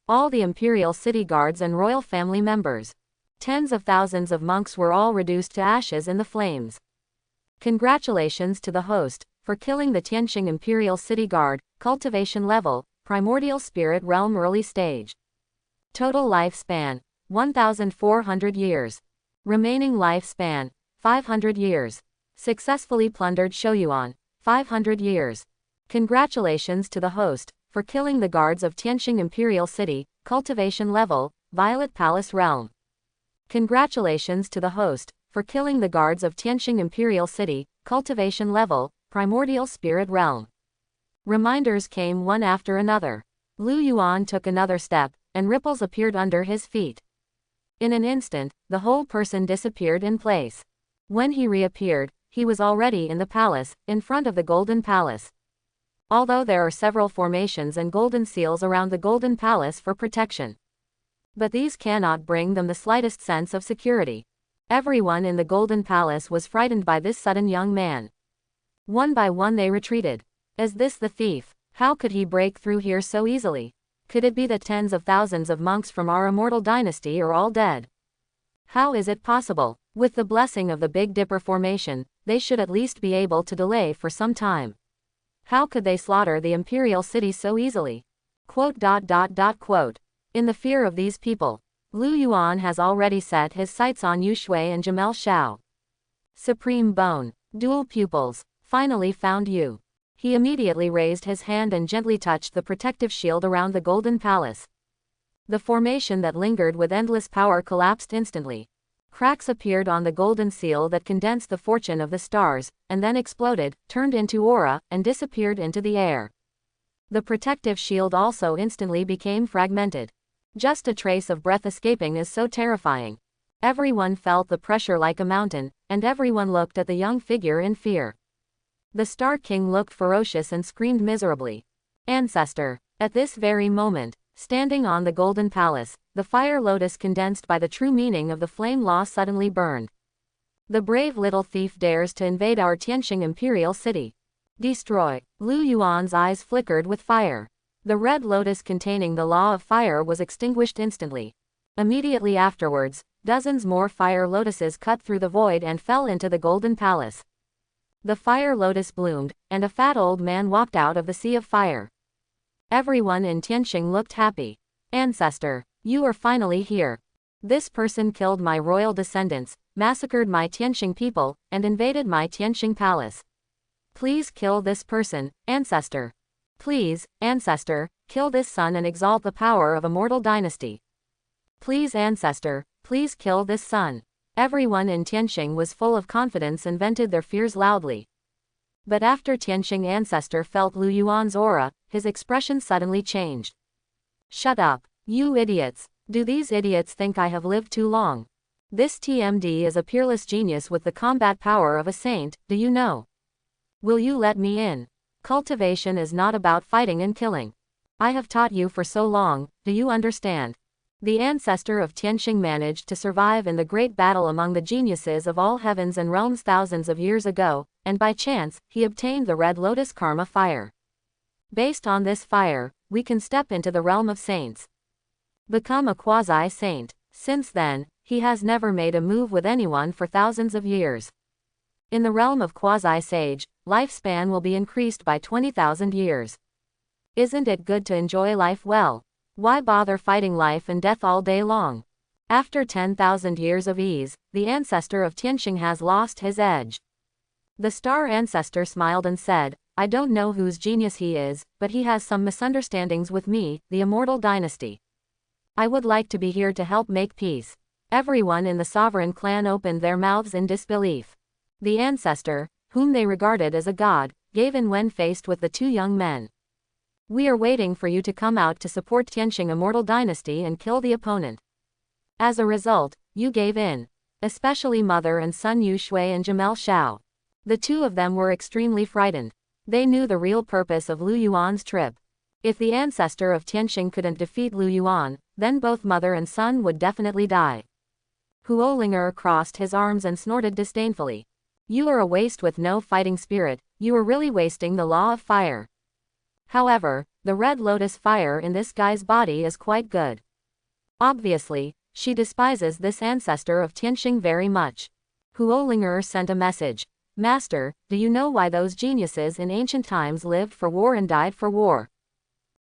All the imperial city guards and royal family members. Tens of thousands of monks were all reduced to ashes in the flames. Congratulations to the host, for killing the Tianqing Imperial City Guard, cultivation level, primordial spirit realm early stage. Total lifespan, 1,400 years. Remaining lifespan, 500 years. Successfully plundered Shouyuan, 500 years. Congratulations to the host, for killing the guards of Tianqing Imperial City, cultivation level, Violet Palace realm. Congratulations to the host, for killing the guards of Tianqing Imperial City, cultivation level, primordial spirit realm. Reminders came one after another. Lu Yuan took another step, and ripples appeared under his feet. In an instant, the whole person disappeared in place. When he reappeared, he was already in the palace, in front of the Golden Palace. Although there are several formations and golden seals around the Golden Palace for protection. But these cannot bring them the slightest sense of security. Everyone in the Golden Palace was frightened by this sudden young man. One by one they retreated. Is this the thief? How could he break through here so easily? Could it be that tens of thousands of monks from our immortal dynasty are all dead? How is it possible? With the blessing of the Big Dipper formation, they should at least be able to delay for some time. How could they slaughter the imperial city so easily? Quote. In the fear of these people, Lu Yuan has already set his sights on Yu Shui and Jamel Shao. Supreme Bone, dual pupils, finally found you. He immediately raised his hand and gently touched the protective shield around the Golden Palace. The formation that lingered with endless power collapsed instantly. Cracks appeared on the golden seal that condensed the fortune of the stars, and then exploded, turned into aura, and disappeared into the air. The protective shield also instantly became fragmented. Just a trace of breath escaping is so terrifying. Everyone felt the pressure like a mountain, and everyone looked at the young figure in fear. The Star King looked ferocious and screamed miserably. Ancestor! At this very moment, standing on the Golden Palace, the fire lotus condensed by the true meaning of the flame law suddenly burned. The brave little thief dares to invade our Tianqing Imperial City. Destroy! Lu Yuan's eyes flickered with fire. The red lotus containing the law of fire was extinguished instantly. Immediately afterwards, dozens more fire lotuses cut through the void and fell into the Golden Palace. The fire lotus bloomed, and a fat old man walked out of the sea of fire. Everyone in Tianqing looked happy. Ancestor, you are finally here. This person killed my royal descendants, massacred my Tianqing people, and invaded my Tianqing palace. Please kill this person, Ancestor. Please, Ancestor, kill this son and exalt the power of a mortal dynasty. Please, Ancestor, please kill this son. Everyone in Tianqing was full of confidence and vented their fears loudly. But after Tianxing ancestor felt Lu Yuan's aura, his expression suddenly changed. Shut up, you idiots. Do these idiots think I have lived too long? This TMD is a peerless genius with the combat power of a saint, do you know? Will you let me in? Cultivation is not about fighting and killing. I have taught you for so long, do you understand? The ancestor of Tianxing managed to survive in the great battle among the geniuses of all heavens and realms thousands of years ago, and by chance, he obtained the Red Lotus Karma fire. Based on this fire, we can step into the realm of saints. Become a quasi-saint. Since then, he has never made a move with anyone for thousands of years. In the realm of quasi-sage, lifespan will be increased by 20,000 years. Isn't it good to enjoy life well? Why bother fighting life and death all day long? After 10,000 years of ease, the ancestor of Tianxing has lost his edge. The star ancestor smiled and said, I don't know whose genius he is, but he has some misunderstandings with me, the immortal dynasty. I would like to be here to help make peace. Everyone in the sovereign clan opened their mouths in disbelief. The ancestor, whom they regarded as a god, gave in when faced with the two young men. We are waiting for you to come out to support Tianxing immortal dynasty and kill the opponent. As a result, you gave in. Especially mother and son Yu Shui and Jamel Shao. The two of them were extremely frightened. They knew the real purpose of Lu Yuan's trip. If the ancestor of Tianxing couldn't defeat Lu Yuan, then both mother and son would definitely die. Huolinger crossed his arms and snorted disdainfully. You are a waste with no fighting spirit, you are really wasting the law of fire. However, the Red Lotus fire in this guy's body is quite good. Obviously, she despises this ancestor of Tianxing very much. Huolinger sent a message. Master, do you know why those geniuses in ancient times lived for war and died for war?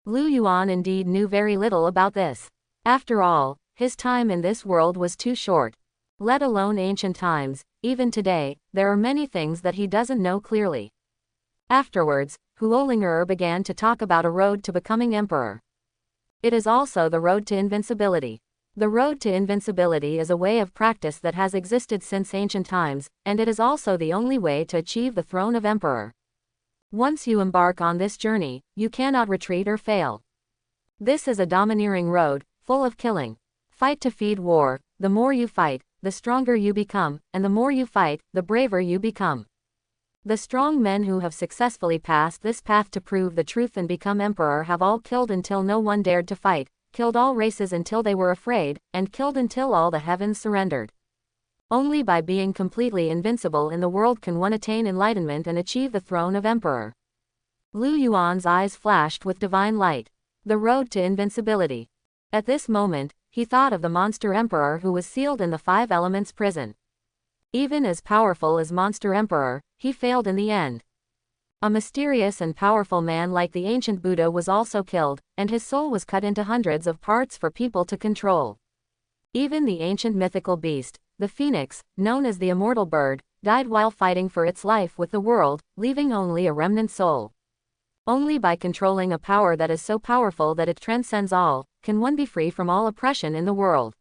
Lu Yuan indeed knew very little about this. After all, his time in this world was too short. Let alone ancient times, even today, there are many things that he doesn't know clearly. Afterwards, Huolinger began to talk about a road to becoming emperor. It is also the road to invincibility. The road to invincibility is a way of practice that has existed since ancient times, and it is also the only way to achieve the throne of emperor. Once you embark on this journey, you cannot retreat or fail. This is a domineering road, full of killing. Fight to feed war. The more you fight, the stronger you become, and the more you fight, the braver you become. The strong men who have successfully passed this path to prove the truth and become emperor have all killed until no one dared to fight, killed all races until they were afraid, and killed until all the heavens surrendered. Only by being completely invincible in the world can one attain enlightenment and achieve the throne of emperor. Lu Yuan's eyes flashed with divine light. The road to invincibility. At this moment, he thought of the monster emperor who was sealed in the five elements prison. Even as powerful as monster emperor, he failed in the end. A mysterious and powerful man like the ancient Buddha was also killed, and his soul was cut into hundreds of parts for people to control. Even the ancient mythical beast, the phoenix, known as the immortal bird, died while fighting for its life with the world, leaving only a remnant soul. Only by controlling a power that is so powerful that it transcends all, can one be free from all oppression in the world.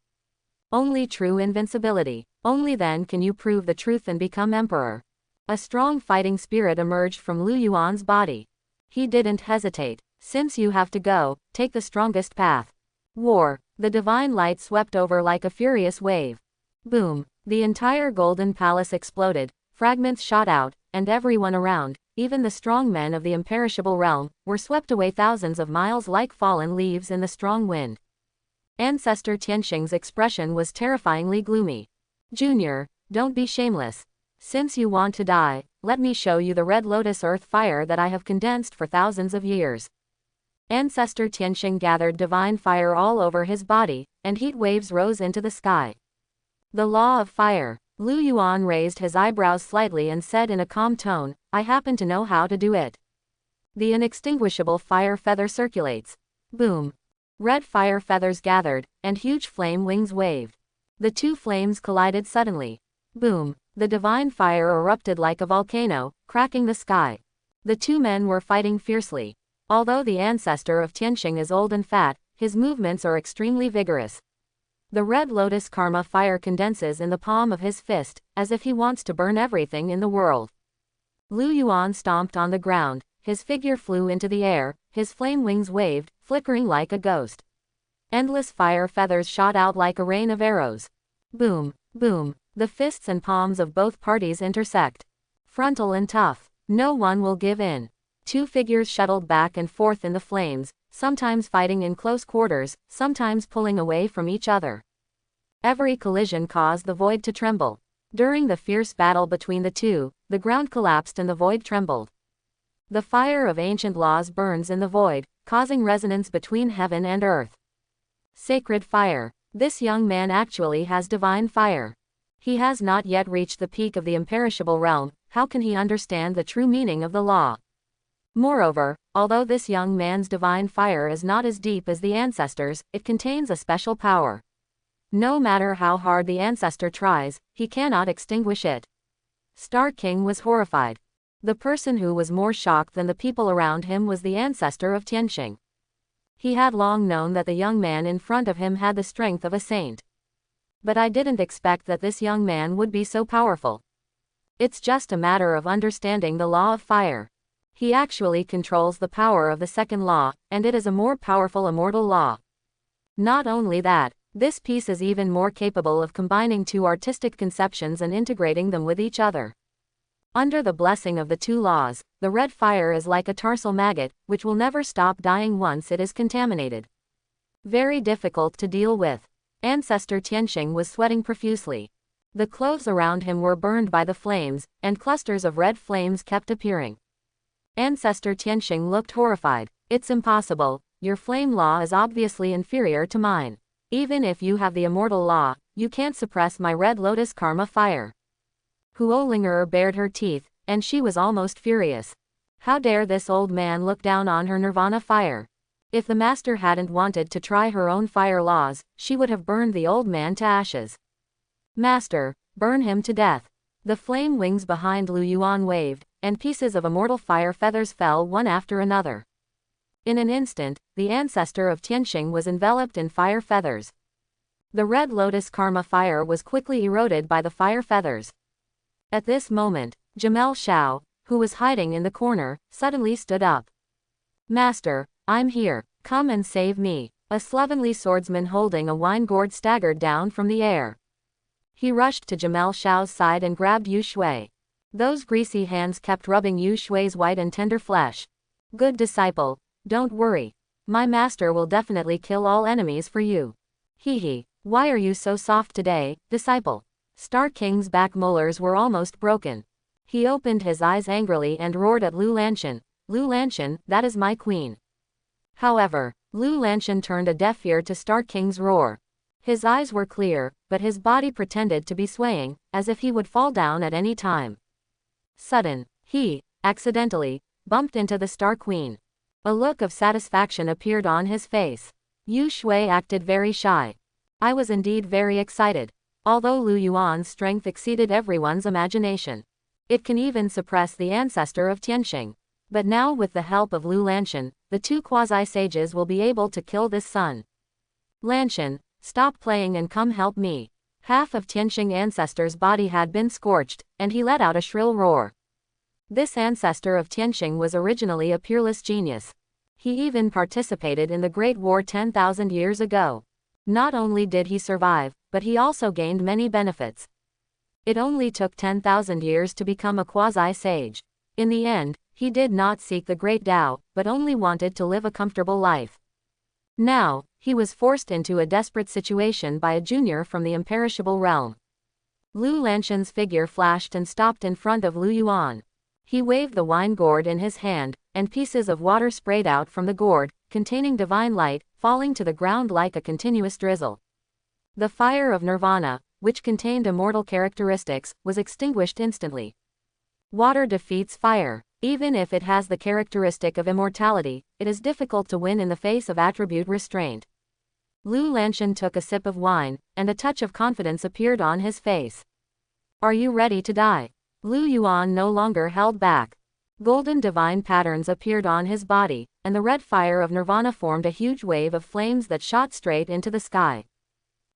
Only true invincibility. Only then can you prove the truth and become emperor. A strong fighting spirit emerged from Lu Yuan's body. He didn't hesitate. Since you have to go, take the strongest path. War. The divine light swept over like a furious wave. Boom. The entire golden palace exploded, fragments shot out, and everyone around, even the strong men of the imperishable realm, were swept away thousands of miles like fallen leaves in the strong wind. Ancestor Tianxing's expression was terrifyingly gloomy. Junior, don't be shameless. Since you want to die, let me show you the Red Lotus earth fire that I have condensed for thousands of years. Ancestor Tianxing gathered divine fire all over his body, and heat waves rose into the sky. The law of fire. Lu Yuan raised his eyebrows slightly and said in a calm tone, I happen to know how to do it. The inextinguishable fire feather circulates. Boom. Red fire feathers gathered, and huge flame wings waved. The two flames collided suddenly. Boom. The divine fire erupted like a volcano, cracking the sky. The two men were fighting fiercely. Although the ancestor of Tianxing is old and fat, his movements are extremely vigorous. The Red Lotus Karma fire condenses in the palm of his fist, as if he wants to burn everything in the world. Lu Yuan stomped on the ground, his figure flew into the air, his flame wings waved, flickering like a ghost. Endless fire feathers shot out like a rain of arrows. Boom, boom, the fists and palms of both parties intersect. Frontal and tough. No one will give in. Two figures shuttled back and forth in the flames, sometimes fighting in close quarters, sometimes pulling away from each other. Every collision caused the void to tremble. During the fierce battle between the two, the ground collapsed and the void trembled. The fire of ancient laws burns in the void, causing resonance between heaven and earth. Sacred fire. This young man actually has divine fire. He has not yet reached the peak of the imperishable realm. How can he understand the true meaning of the law? Moreover, although this young man's divine fire is not as deep as the ancestors', it contains a special power. No matter how hard the ancestor tries, he cannot extinguish it. Star King was horrified. The person who was more shocked than the people around him was the ancestor of Tianxing. He had long known that the young man in front of him had the strength of a saint. But I didn't expect that this young man would be so powerful. It's just a matter of understanding the law of fire. He actually controls the power of the second law, and it is a more powerful immortal law. Not only that, this piece is even more capable of combining two artistic conceptions and integrating them with each other. Under the blessing of the two laws, the red fire is like a tarsal maggot, which will never stop dying once it is contaminated. Very difficult to deal with. Ancestor Tianxing was sweating profusely. The clothes around him were burned by the flames, and clusters of red flames kept appearing. Ancestor Tianxing looked horrified. It's impossible, your flame law is obviously inferior to mine. Even if you have the immortal law, you can't suppress my red lotus karma fire. Huolinger bared her teeth, and she was almost furious. How dare this old man look down on her nirvana fire? If the master hadn't wanted to try her own fire laws, she would have burned the old man to ashes. Master, burn him to death. The flame wings behind Lu Yuan waved, and pieces of immortal fire feathers fell one after another. In an instant, the ancestor of Tianxing was enveloped in fire feathers. The red lotus karma fire was quickly eroded by the fire feathers. At this moment, Jamel Shao, who was hiding in the corner, suddenly stood up. Master, I'm here, come and save me. A slovenly swordsman holding a wine gourd staggered down from the air. He rushed to Jamel Shao's side and grabbed Yu Shui. Those greasy hands kept rubbing Yu Shui's white and tender flesh. Good disciple, don't worry. My master will definitely kill all enemies for you. Hee, why are you so soft today, disciple? Star King's back molars were almost broken. He opened his eyes angrily and roared at Lu Lanshan. Lu Lanshan, that is my queen. However, Lu Lanshan turned a deaf ear to Star King's roar. His eyes were clear, but his body pretended to be swaying, as if he would fall down at any time. Sudden, he, accidentally, bumped into the Star Queen. A look of satisfaction appeared on his face. Yu Shui acted very shy. I was indeed very excited. Although Lu Yuan's strength exceeded everyone's imagination. It can even suppress the ancestor of Tianxing. But now with the help of Lu Lanshan, the two quasi-sages will be able to kill this son. Lanshan, stop playing and come help me. Half of Tianxing ancestor's body had been scorched, and he let out a shrill roar. This ancestor of Tianxing was originally a peerless genius. He even participated in the Great War 10,000 years ago. Not only did he survive, but he also gained many benefits. It only took 10,000 years to become a quasi-sage. In the end, he did not seek the great Tao, but only wanted to live a comfortable life. Now, he was forced into a desperate situation by a junior from the imperishable realm. Lu Lanshan's figure flashed and stopped in front of Lu Yuan. He waved the wine gourd in his hand, and pieces of water sprayed out from the gourd, containing divine light, falling to the ground like a continuous drizzle. The fire of nirvana, which contained immortal characteristics, was extinguished instantly. Water defeats fire. Even if it has the characteristic of immortality, it is difficult to win in the face of attribute restraint. Lu Lanshan took a sip of wine, and a touch of confidence appeared on his face. Are you ready to die? Lu Yuan no longer held back. Golden divine patterns appeared on his body, and the red fire of nirvana formed a huge wave of flames that shot straight into the sky.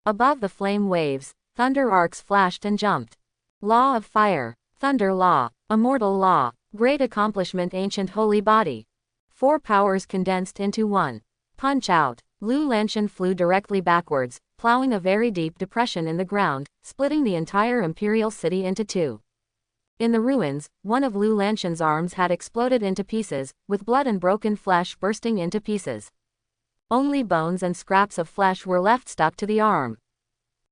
Above the flame waves, thunder arcs flashed and jumped. Law of fire, thunder law, immortal law, Great accomplishment, ancient holy body. 4 powers condensed into one. Punch out. Lu Lanshan flew directly backwards, plowing a very deep depression in the ground, splitting the entire imperial city into 2. In the ruins, one of Lu Lanshan's arms had exploded into pieces, with blood and broken flesh bursting into pieces. Only bones and scraps of flesh were left stuck to the arm.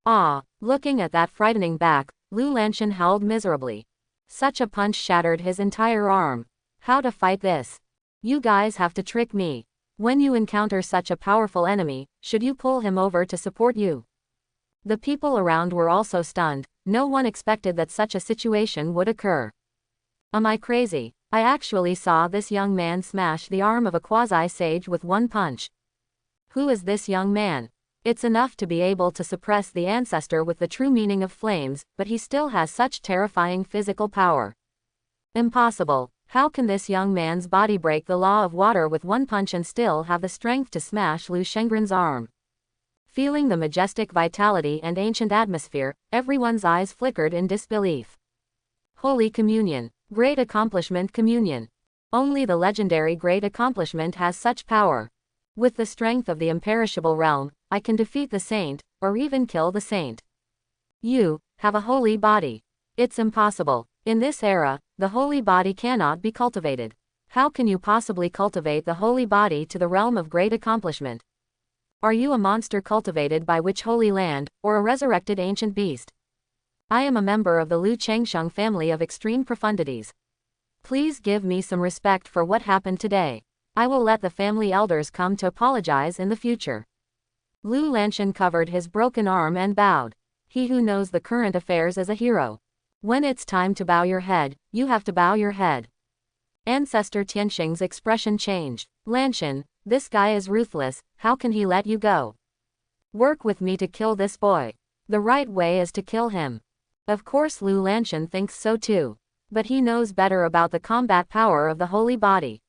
Ah! Looking at that frightening back, Lu Lanshan howled miserably. Such a punch shattered his entire arm. How to fight this? You guys have to trick me. When you encounter such a powerful enemy, should you pull him over to support you? The people around were also stunned. No one expected that such a situation would occur. Am I crazy? I actually saw this young man smash the arm of a quasi-sage with one punch. Who is this young man? It's enough to be able to suppress the ancestor with the true meaning of flames, but he still has such terrifying physical power. Impossible. How can this young man's body break the law of water with one punch and still have the strength to smash Lu Shengren's arm? Feeling the majestic vitality and ancient atmosphere, everyone's eyes flickered in disbelief. Holy Communion. Great accomplishment, Communion. Only the legendary Great Accomplishment has such power. With the strength of the imperishable realm, I can defeat the saint, or even kill the saint. You have a holy body. It's impossible. In this era, the holy body cannot be cultivated. How can you possibly cultivate the holy body to the realm of great accomplishment? Are you a monster cultivated by which holy land, or a resurrected ancient beast? I am a member of the Lu Chengsheng family of extreme profundities. Please give me some respect for what happened today. I will let the family elders come to apologize in the future. Lu Lanshan covered his broken arm and bowed. He who knows the current affairs is a hero. When it's time to bow your head, you have to bow your head. Ancestor Tianxing's expression changed. Lanshan, this guy is ruthless, how can he let you go? Work with me to kill this boy. The right way is to kill him. Of course Lu Lanshan thinks so too. But he knows better about the combat power of the holy body.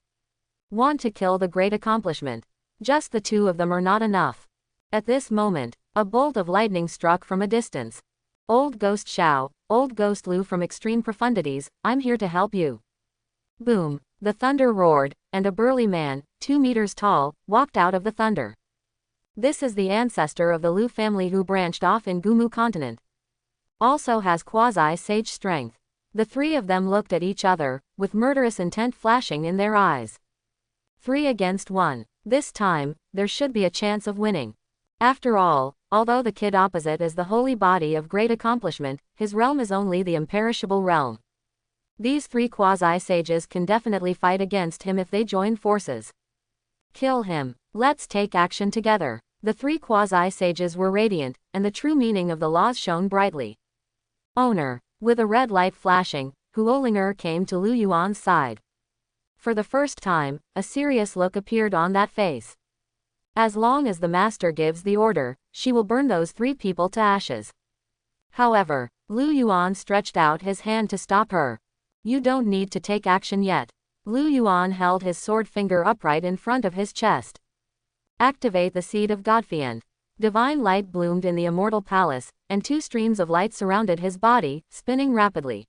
Want to kill the great accomplishment. Just the 2 of them are not enough. At this moment, a bolt of lightning struck from a distance. Old Ghost Xiao, Old Ghost Lu from extreme profundities, I'm here to help you. Boom, the thunder roared, and a burly man, 2 meters tall, walked out of the thunder. This is the ancestor of the Lu family who branched off in Gumu continent. Also has quasi-sage strength. The 3 of them looked at each other, with murderous intent flashing in their eyes. 3 against 1. This time, there should be a chance of winning. After all, although the kid opposite is the holy body of great accomplishment, his realm is only the imperishable realm. These 3 quasi-sages can definitely fight against him if they join forces. Kill him. Let's take action together. The 3 quasi-sages were radiant, and the true meaning of the laws shone brightly. Owner. With a red light flashing, Huolinger came to Lu Yuan's side. For the first time, a serious look appeared on that face. As long as the master gives the order, she will burn those 3 people to ashes. However, Lu Yuan stretched out his hand to stop her. You don't need to take action yet. Lu Yuan held his sword finger upright in front of his chest. Activate the seed of Godfiend. Divine light bloomed in the immortal palace, and 2 streams of light surrounded his body, spinning rapidly.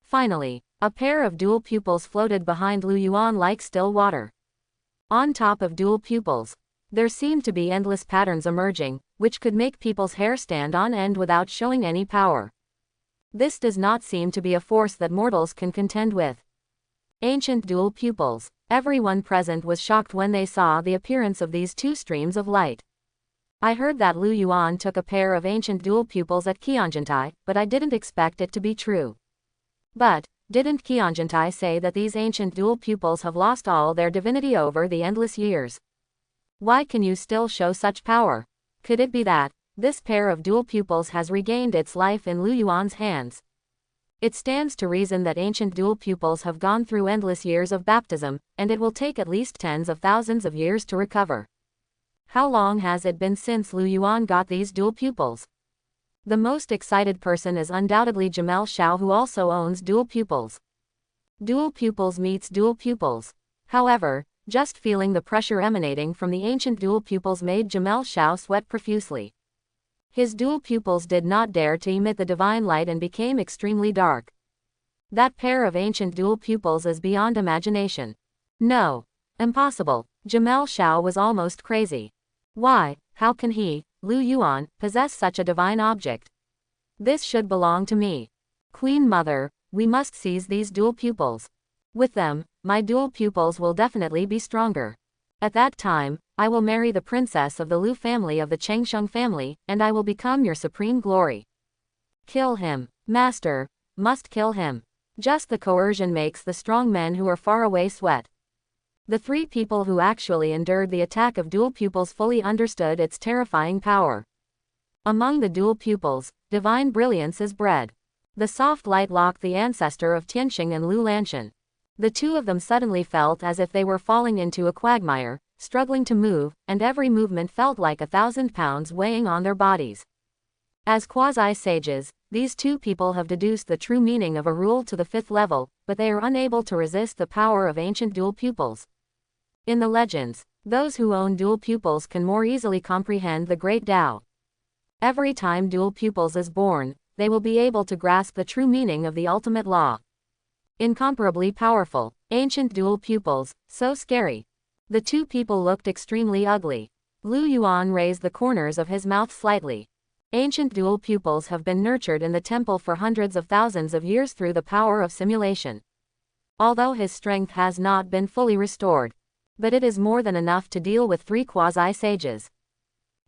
Finally, a pair of dual pupils floated behind Lu Yuan like still water. On top of dual pupils, there seemed to be endless patterns emerging, which could make people's hair stand on end without showing any power. This does not seem to be a force that mortals can contend with. Ancient dual pupils. Everyone present was shocked when they saw the appearance of these 2 streams of light. I heard that Lu Yuan took a pair of ancient dual pupils at Qianzhentai, but I didn't expect it to be true. But, didn't Qianzhentai say that these ancient dual pupils have lost all their divinity over the endless years? Why can you still show such power? Could it be that this pair of dual pupils has regained its life in Lu Yuan's hands? It stands to reason that ancient dual pupils have gone through endless years of baptism, and it will take at least tens of thousands of years to recover. How long has it been since Lu Yuan got these dual pupils? The most excited person is undoubtedly Jamel Xiao, who also owns dual pupils. Dual pupils meets dual pupils. However, just feeling the pressure emanating from the ancient dual pupils made Jamel Xiao sweat profusely. His dual pupils did not dare to emit the divine light and became extremely dark. That pair of ancient dual pupils is beyond imagination. No. Impossible. Jamel Shao was almost crazy. Why, how can he, Lu Yuan, possess such a divine object? This should belong to me. Queen Mother, we must seize these dual pupils. With them, my dual pupils will definitely be stronger. At that time, I will marry the princess of the Lu family of the Chengsheng family, and I will become your supreme glory. Kill him, master. Must kill him. Just the coercion makes the strong men who are far away sweat. The three people who actually endured the attack of dual pupils fully understood its terrifying power. Among the dual pupils, divine brilliance is bred. The soft light locked the ancestor of Tianxing and Lu Lanshan. The two of them suddenly felt as if they were falling into a quagmire, struggling to move, and every movement felt like 1,000 pounds weighing on their bodies. As quasi-sages, these two people have deduced the true meaning of a rule to the 5th level, but they are unable to resist the power of ancient dual pupils. In the legends, those who own dual pupils can more easily comprehend the great Tao. Every time dual pupils is born, they will be able to grasp the true meaning of the ultimate law. Incomparably powerful, ancient dual pupils, so scary. The two people looked extremely ugly. Lu Yuan raised the corners of his mouth slightly. Ancient dual pupils have been nurtured in the temple for hundreds of thousands of years through the power of simulation. Although his strength has not been fully restored, but it is more than enough to deal with 3 quasi-sages.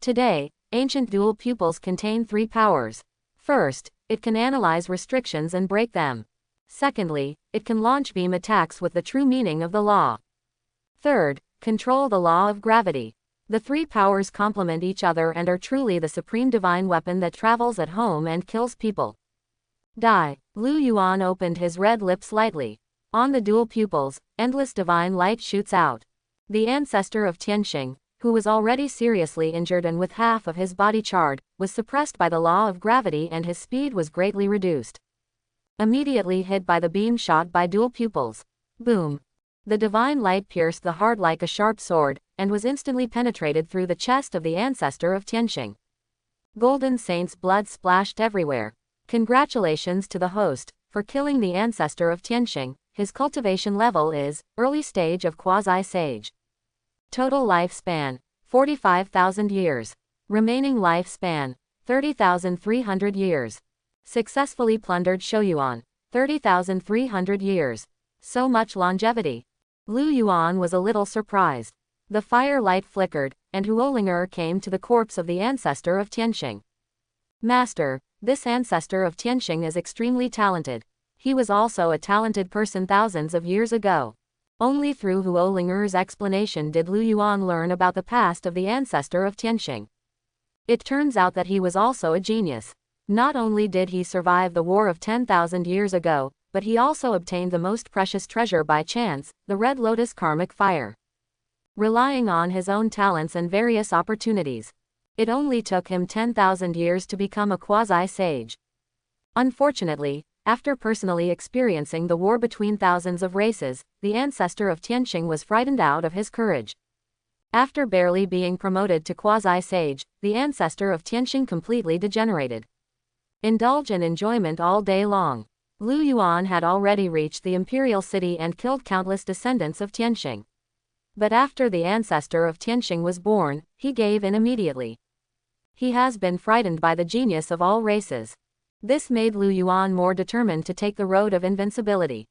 Today, ancient dual pupils contain 3 powers. First, it can analyze restrictions and break them. Secondly, it can launch beam attacks with the true meaning of the law. Third, control the law of gravity. The 3 powers complement each other and are truly the supreme divine weapon that travels at home and kills people. Die. Lu Yuan opened his red lips slightly. On the dual pupils, endless divine light shoots out. The ancestor of Tianxing, who was already seriously injured and with half of his body charred, was suppressed by the law of gravity and his speed was greatly reduced. Immediately hit by the beam shot by dual pupils. Boom. The divine light pierced the heart like a sharp sword, and was instantly penetrated through the chest of the ancestor of Tianxing. Golden Saint's blood splashed everywhere. Congratulations to the host, for killing the ancestor of Tianxing. His cultivation level is, early stage of quasi-sage. Total lifespan, 45,000 years. Remaining lifespan, 30,300 years. Successfully plundered Shouyuan, 30,300 years. So much longevity. Lu Yuan was a little surprised. The fire light flickered, and Huolinger came to the corpse of the ancestor of Tianxing. Master, this ancestor of Tianxing is extremely talented. He was also a talented person thousands of years ago. Only through Huolinger's explanation did Lu Yuan learn about the past of the ancestor of Tianxing. It turns out that he was also a genius. Not only did he survive the war of 10,000 years ago, but he also obtained the most precious treasure by chance, the Red Lotus karmic fire. Relying on his own talents and various opportunities. It only took him 10,000 years to become a quasi-sage. Unfortunately, after personally experiencing the war between thousands of races, the ancestor of Tianxing was frightened out of his courage. After barely being promoted to quasi-sage, the ancestor of Tianxing completely degenerated. Indulge in enjoyment all day long. Lu Yuan had already reached the imperial city and killed countless descendants of Tianxing. But after the ancestor of Tianxing was born, he gave in immediately. He has been frightened by the genius of all races. This made Lu Yuan more determined to take the road of invincibility.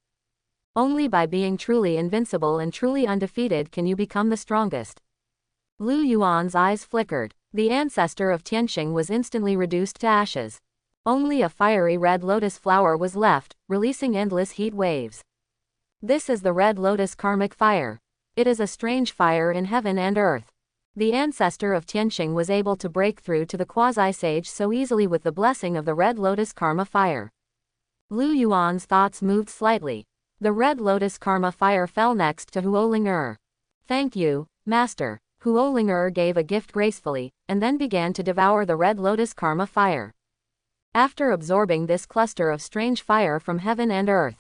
Only by being truly invincible and truly undefeated can you become the strongest. Lu Yuan's eyes flickered. The ancestor of Tianxing was instantly reduced to ashes. Only a fiery red lotus flower was left, releasing endless heat waves. This is the Red Lotus karmic fire. It is a strange fire in heaven and earth. The ancestor of Tianxing was able to break through to the quasi-sage so easily with the blessing of the Red Lotus Karma fire. Lu Yuan's thoughts moved slightly. The Red Lotus Karma fire fell next to Huolinger. Thank you, Master. Huolinger gave a gift gracefully, and then began to devour the Red Lotus Karma fire. After absorbing this cluster of strange fire from heaven and earth,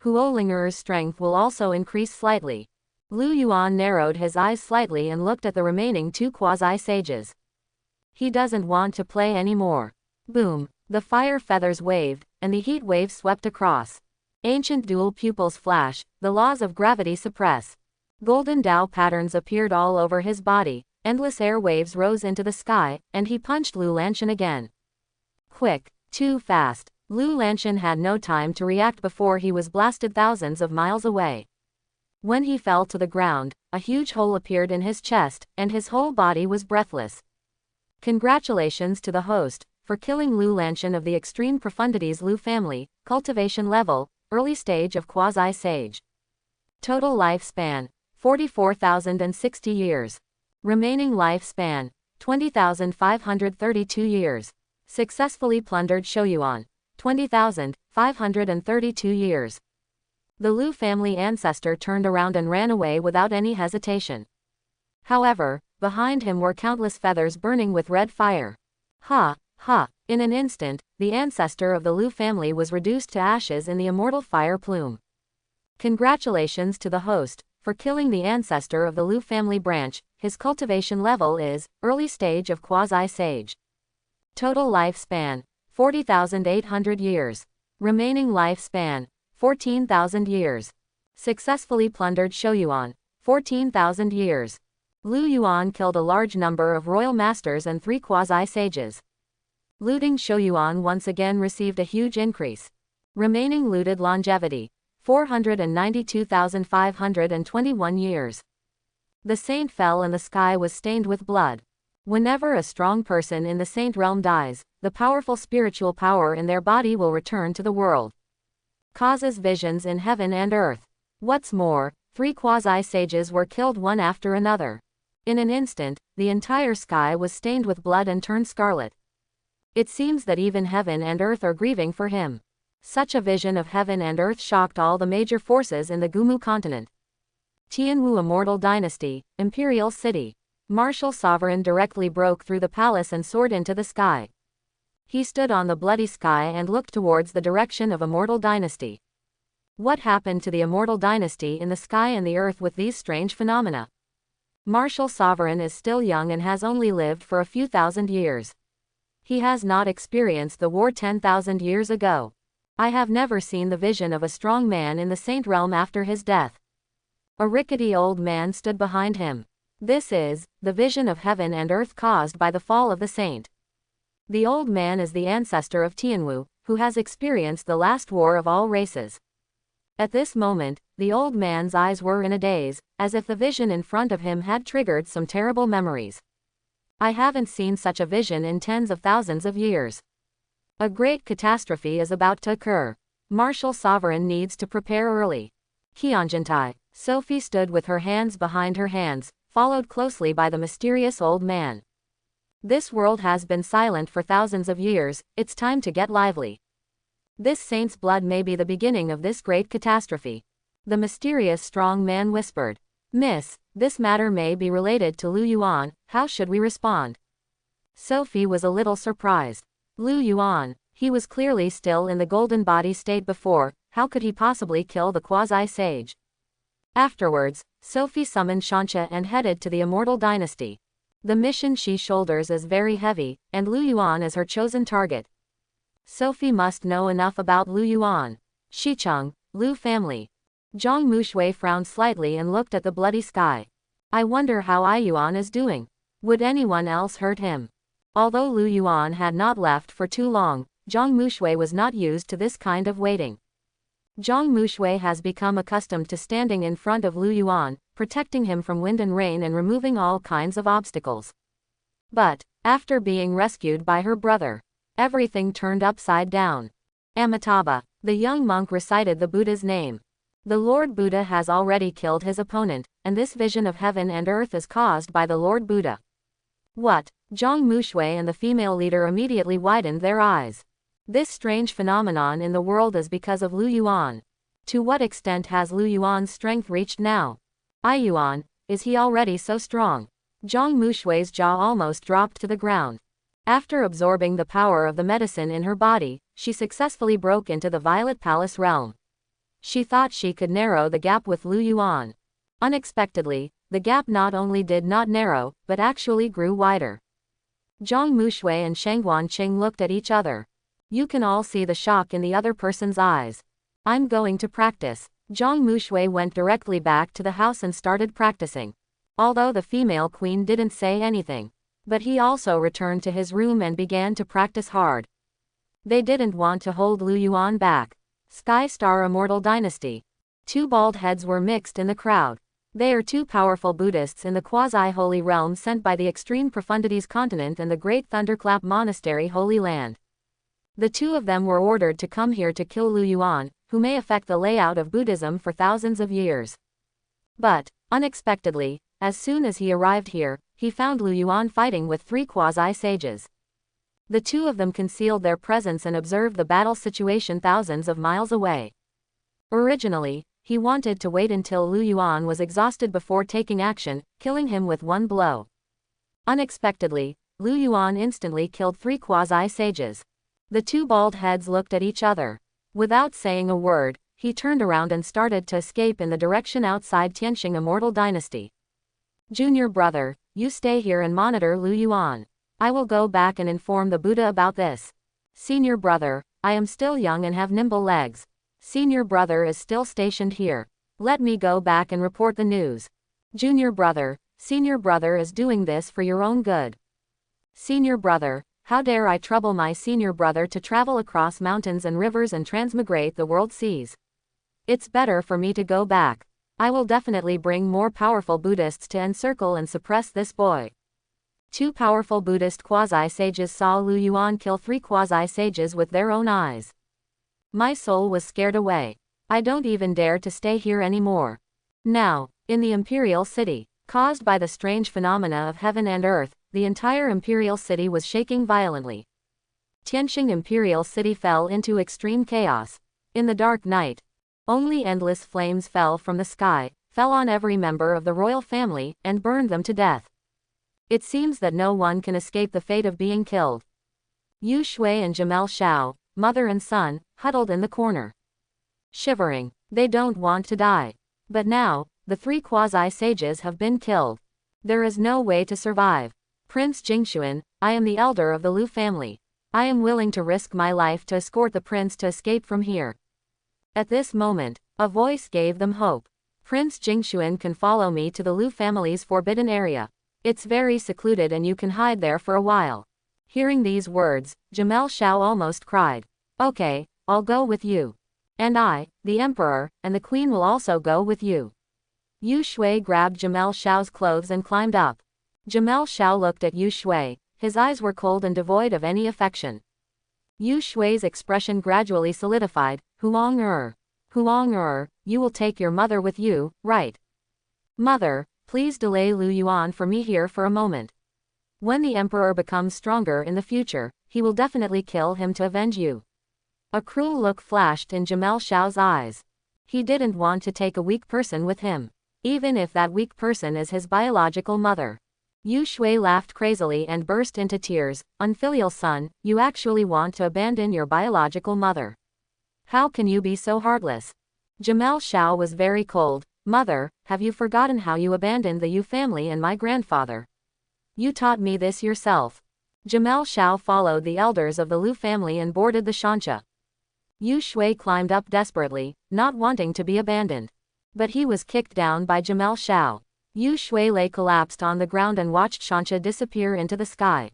Huolinger's strength will also increase slightly. Lu Yuan narrowed his eyes slightly and looked at the remaining 2 quasi-sages. He doesn't want to play anymore. Boom. The fire feathers waved, and the heat wave swept across. Ancient dual pupils flash, the laws of gravity suppress. Golden Tao patterns appeared all over his body, endless air waves rose into the sky, and he punched Lu Lanshan again. Quick, too fast. Lu Lanshan had no time to react before he was blasted thousands of miles away. When he fell to the ground, a huge hole appeared in his chest, and his whole body was breathless. Congratulations to the host, for killing Lu Lanshan of the extreme profundities Lu family, cultivation level, early stage of quasi-sage. Total lifespan, 44,060 years. Remaining lifespan, 20,532 years. Successfully plundered Shoyuan, 20,532 years. The Lu family ancestor turned around and ran away without any hesitation. However, behind him were countless feathers burning with red fire. Ha, ha, in an instant, the ancestor of the Lu family was reduced to ashes in the immortal fire plume. Congratulations to the host, for killing the ancestor of the Lu family branch. His cultivation level is, early stage of quasi-sage. Total lifespan, 40,800 years. Remaining lifespan, 14,000 years. Successfully plundered Shoyuan, 14,000 years. Lu Yuan killed a large number of royal masters and 3 quasi-sages. Looting Shoyuan once again received a huge increase. Remaining looted longevity, 492,521 years. The saint fell and the sky was stained with blood. Whenever a strong person in the saint realm dies, the powerful spiritual power in their body will return to the world. Causes visions in heaven and earth. What's more, 3 quasi-sages were killed one after another. In an instant, the entire sky was stained with blood and turned scarlet. It seems that even heaven and earth are grieving for him. Such a vision of heaven and earth shocked all the major forces in the Gumu continent. Tianwu Immortal Dynasty, Imperial City. Martial Sovereign directly broke through the palace and soared into the sky. He stood on the bloody sky and looked towards the direction of Immortal Dynasty. What happened to the Immortal Dynasty in the sky and the earth with these strange phenomena? Martial Sovereign is still young and has only lived for a few thousand years. He has not experienced the war 10,000 years ago. I have never seen the vision of a strong man in the saint realm after his death. A rickety old man stood behind him. This is the vision of heaven and earth caused by the fall of the saint. The old man is the ancestor of Tianwu, who has experienced the last war of all races. At this moment, the old man's eyes were in a daze, as if the vision in front of him had triggered some terrible memories. I haven't seen such a vision in tens of thousands of years. A great catastrophe is about to occur. Martial Sovereign needs to prepare early. Qianjintai. Sophie stood with her hands behind her hands, followed closely by the mysterious old man. This world has been silent for thousands of years, it's time to get lively. This saint's blood may be the beginning of this great catastrophe. The mysterious strong man whispered. Miss, this matter may be related to Lu Yuan, how should we respond? Sophie was a little surprised. Lu Yuan, he was clearly still in the golden body state before, how could he possibly kill the quasi-sage? Afterwards, Sophie summoned Shansha and headed to the Immortal Dynasty. The mission she shoulders is very heavy, and Lu Yuan is her chosen target. Sophie must know enough about Lu Yuan. Shicheng, Lu family. Zhang Mushui frowned slightly and looked at the bloody sky. I wonder how Ai Yuan is doing. Would anyone else hurt him? Although Lu Yuan had not left for too long, Zhang Mushui was not used to this kind of waiting. Zhang Mushui has become accustomed to standing in front of Lu Yuan, protecting him from wind and rain and removing all kinds of obstacles. But, after being rescued by her brother, everything turned upside down. Amitabha, the young monk recited the Buddha's name. The Lord Buddha has already killed his opponent, and this vision of heaven and earth is caused by the Lord Buddha. What? Zhang Mushui and the female leader immediately widened their eyes. This strange phenomenon in the world is because of Lu Yuan. To what extent has Lu Yuan's strength reached now? Ai Yuan, is he already so strong? Zhang Mushui's jaw almost dropped to the ground. After absorbing the power of the medicine in her body, she successfully broke into the Violet Palace realm. She thought she could narrow the gap with Lu Yuan. Unexpectedly, the gap not only did not narrow, but actually grew wider. Zhang Mushui and Shangguan Qing looked at each other. You can all see the shock in the other person's eyes. I'm going to practice. Zhang Mushui went directly back to the house and started practicing. Although the female queen didn't say anything. But he also returned to his room and began to practice hard. They didn't want to hold Lu Yuan back. Sky Star Immortal Dynasty. Two bald heads were mixed in the crowd. They are two powerful Buddhists in the quasi-holy realm sent by the Extreme Profundities continent and the Great Thunderclap Monastery Holy Land. The two of them were ordered to come here to kill Lu Yuan, who may affect the layout of Buddhism for thousands of years. But, unexpectedly, as soon as he arrived here, he found Lu Yuan fighting with three quasi-sages. The two of them concealed their presence and observed the battle situation thousands of miles away. Originally, he wanted to wait until Lu Yuan was exhausted before taking action, killing him with one blow. Unexpectedly, Lu Yuan instantly killed three quasi-sages. The two bald heads looked at each other. Without saying a word, he turned around and started to escape in the direction outside Tianxing Immortal Dynasty. Junior brother, you stay here and monitor Lu Yuan. I will go back and inform the Buddha about this. Senior brother, I am still young and have nimble legs. Senior brother is still stationed here. Let me go back and report the news. Junior brother, senior brother is doing this for your own good. Senior brother, how dare I trouble my senior brother to travel across mountains and rivers and transmigrate the world seas. It's better for me to go back. I will definitely bring more powerful Buddhists to encircle and suppress this boy. Two powerful Buddhist quasi-sages saw Lu Yuan kill three quasi-sages with their own eyes. My soul was scared away. I don't even dare to stay here anymore. Now, in the Imperial City, caused by the strange phenomena of heaven and earth, the entire Imperial City was shaking violently. Tianxing Imperial City fell into extreme chaos. In the dark night, only endless flames fell from the sky, fell on every member of the royal family, and burned them to death. It seems that no one can escape the fate of being killed. Yu Shui and Jamel Xiao, mother and son, huddled in the corner. Shivering, they don't want to die. But now, the three quasi-sages have been killed. There is no way to survive. Prince Jingxuan, I am the elder of the Lu family. I am willing to risk my life to escort the prince to escape from here. At this moment, a voice gave them hope. Prince Jingxuan can follow me to the Lu family's forbidden area. It's very secluded and you can hide there for a while. Hearing these words, Jamel Xiao almost cried. Okay, I'll go with you. And I, the emperor, and the queen will also go with you. Yu Shui grabbed Jamel Xiao's clothes and climbed up. Jamel Xiao looked at Yu Shui, his eyes were cold and devoid of any affection. Yu Shui's expression gradually solidified. Huang you will take your mother with you, right? Mother, please delay Lu Yuan for me here for a moment. When the emperor becomes stronger in the future, he will definitely kill him to avenge you. A cruel look flashed in Jamel Xiao's eyes. He didn't want to take a weak person with him, even if that weak person is his biological mother. Yu Shui laughed crazily and burst into tears. Unfilial son, you actually want to abandon your biological mother. How can you be so heartless? Jamel Xiao was very cold. Mother, have you forgotten how you abandoned the Yu family and my grandfather? You taught me this yourself. Jamel Xiao followed the elders of the Lu family and boarded the Shancha. Yu Shui climbed up desperately, not wanting to be abandoned. But he was kicked down by Jamel Xiao. Yu Shui lay collapsed on the ground and watched Shancha disappear into the sky.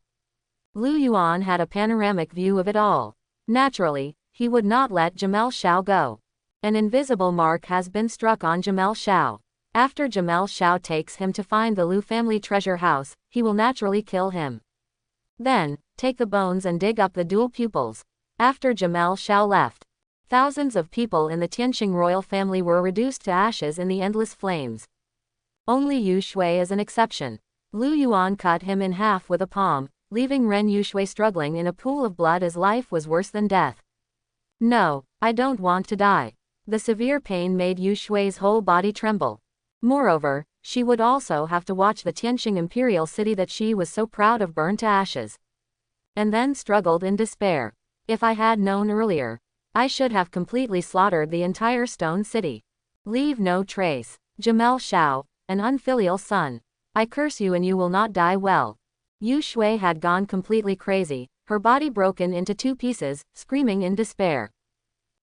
Lu Yuan had a panoramic view of it all. Naturally, he would not let Jamel Xiao go. An invisible mark has been struck on Jamel Xiao. After Jamel Xiao takes him to find the Lu family treasure house, he will naturally kill him. Then, take the bones and dig up the dual pupils. After Jamel Xiao left, thousands of people in the Tianxing royal family were reduced to ashes in the endless flames. Only Yu Shui is an exception. Lu Yuan cut him in half with a palm, leaving Ren Yu Shui struggling in a pool of blood as life was worse than death. No, I don't want to die. The severe pain made Yu Shui's whole body tremble. Moreover, she would also have to watch the Tianxing imperial city that she was so proud of burn to ashes. And then struggled in despair. If I had known earlier, I should have completely slaughtered the entire stone city. Leave no trace. Jamel Xiao, an unfilial son. I curse you and you will not die well. Yu Shui had gone completely crazy, her body broken into two pieces, screaming in despair.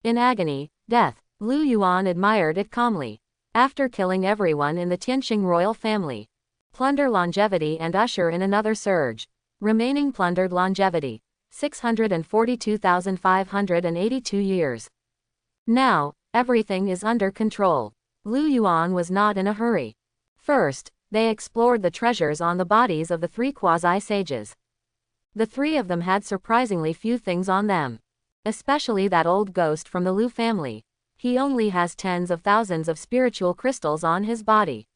In agony, death, Lu Yuan admired it calmly. After killing everyone in the Tianqing royal family, plunder longevity and usher in another surge. Remaining plundered longevity, 642,582 years. Now, everything is under control. Lu Yuan was not in a hurry. First, they explored the treasures on the bodies of the 3 quasi-sages. The 3 of them had surprisingly few things on them. Especially that old ghost from the Lu family. He only has tens of thousands of spiritual crystals on his body.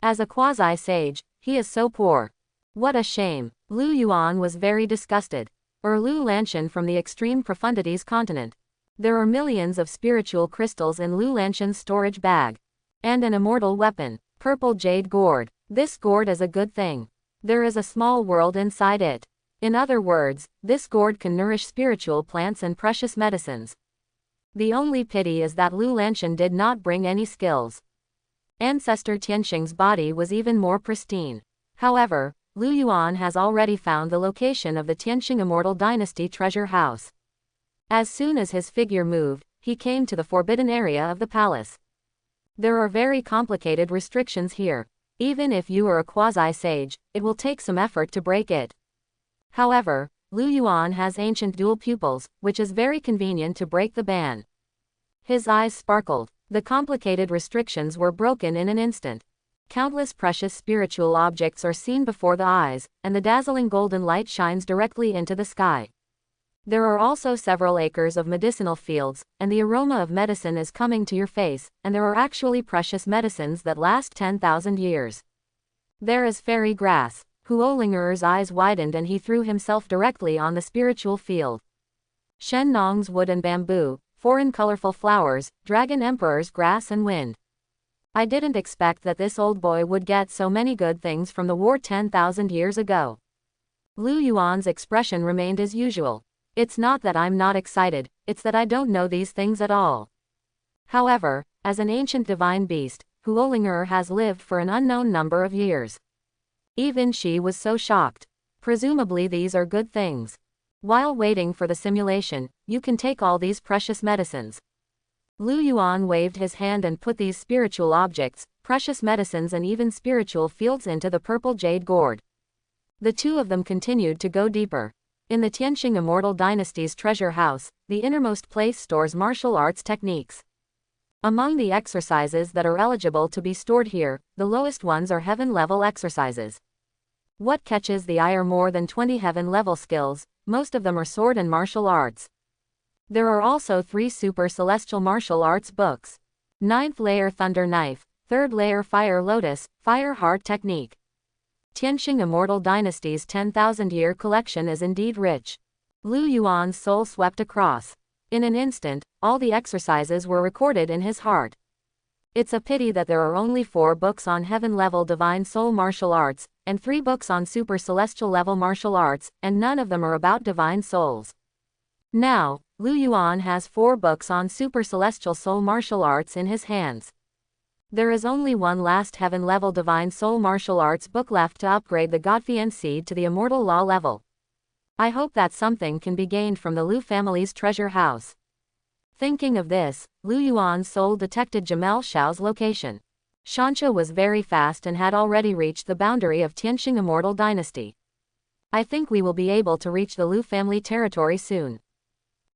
As a quasi-sage, he is so poor. What a shame. Lu Yuan was very disgusted. Lu Lanshan from the extreme profundities continent. There are millions of spiritual crystals in Lu Lanshan's storage bag. And an immortal weapon, purple jade gourd. This gourd is a good thing. There is a small world inside it. In other words, this gourd can nourish spiritual plants and precious medicines. The only pity is that Lu Lanshan did not bring any skills. Ancestor Tianqing's body was even more pristine. However, Lu Yuan has already found the location of the Tianqing Immortal Dynasty treasure house. As soon as his figure moved, he came to the forbidden area of the palace. There are very complicated restrictions here. Even if you are a quasi-sage, it will take some effort to break it. However, Lu Yuan has ancient dual pupils, which is very convenient to break the ban. His eyes sparkled. The complicated restrictions were broken in an instant. Countless precious spiritual objects are seen before the eyes, and the dazzling golden light shines directly into the sky. There are also several acres of medicinal fields, and the aroma of medicine is coming to your face, and there are actually precious medicines that last 10,000 years. There is fairy grass. Huoling'er's eyes widened and he threw himself directly on the spiritual field. Shen Nong's wood and bamboo, foreign colorful flowers, dragon emperor's grass and wind. I didn't expect that this old boy would get so many good things from the war 10,000 years ago. Lu Yuan's expression remained as usual. It's not that I'm not excited, it's that I don't know these things at all. However, as an ancient divine beast, Huoling'er has lived for an unknown number of years. Even she was so shocked. Presumably these are good things. While waiting for the simulation, you can take all these precious medicines. Lu Yuan waved his hand and put these spiritual objects, precious medicines and even spiritual fields into the purple jade gourd. The 2 of them continued to go deeper. In the Tianqing Immortal Dynasty's treasure house, the innermost place stores martial arts techniques. Among the exercises that are eligible to be stored here, the lowest ones are heaven-level exercises. What catches the eye are more than 20 heaven-level skills, most of them are sword and martial arts. There are also 3 super celestial martial arts books. 9th layer Thunder Knife, 3rd layer Fire Lotus, Fire Heart Technique. Tianqing Immortal Dynasty's 10,000-year collection is indeed rich. Lu Yuan's soul swept across. In an instant, all the exercises were recorded in his heart. It's a pity that there are only 4 books on heaven-level divine soul martial arts, and 3 books on super celestial level martial arts, and none of them are about divine souls. Now, Lu Yuan has 4 books on super celestial soul martial arts in his hands. There is only one last heaven-level divine soul martial arts book left to upgrade the Godfian seed to the immortal law level. I hope that something can be gained from the Lu family's treasure house. Thinking of this, Lu Yuan's soul detected Jamel Xiao's location. Shansha was very fast and had already reached the boundary of Tianqing Immortal Dynasty. I think we will be able to reach the Lu family territory soon.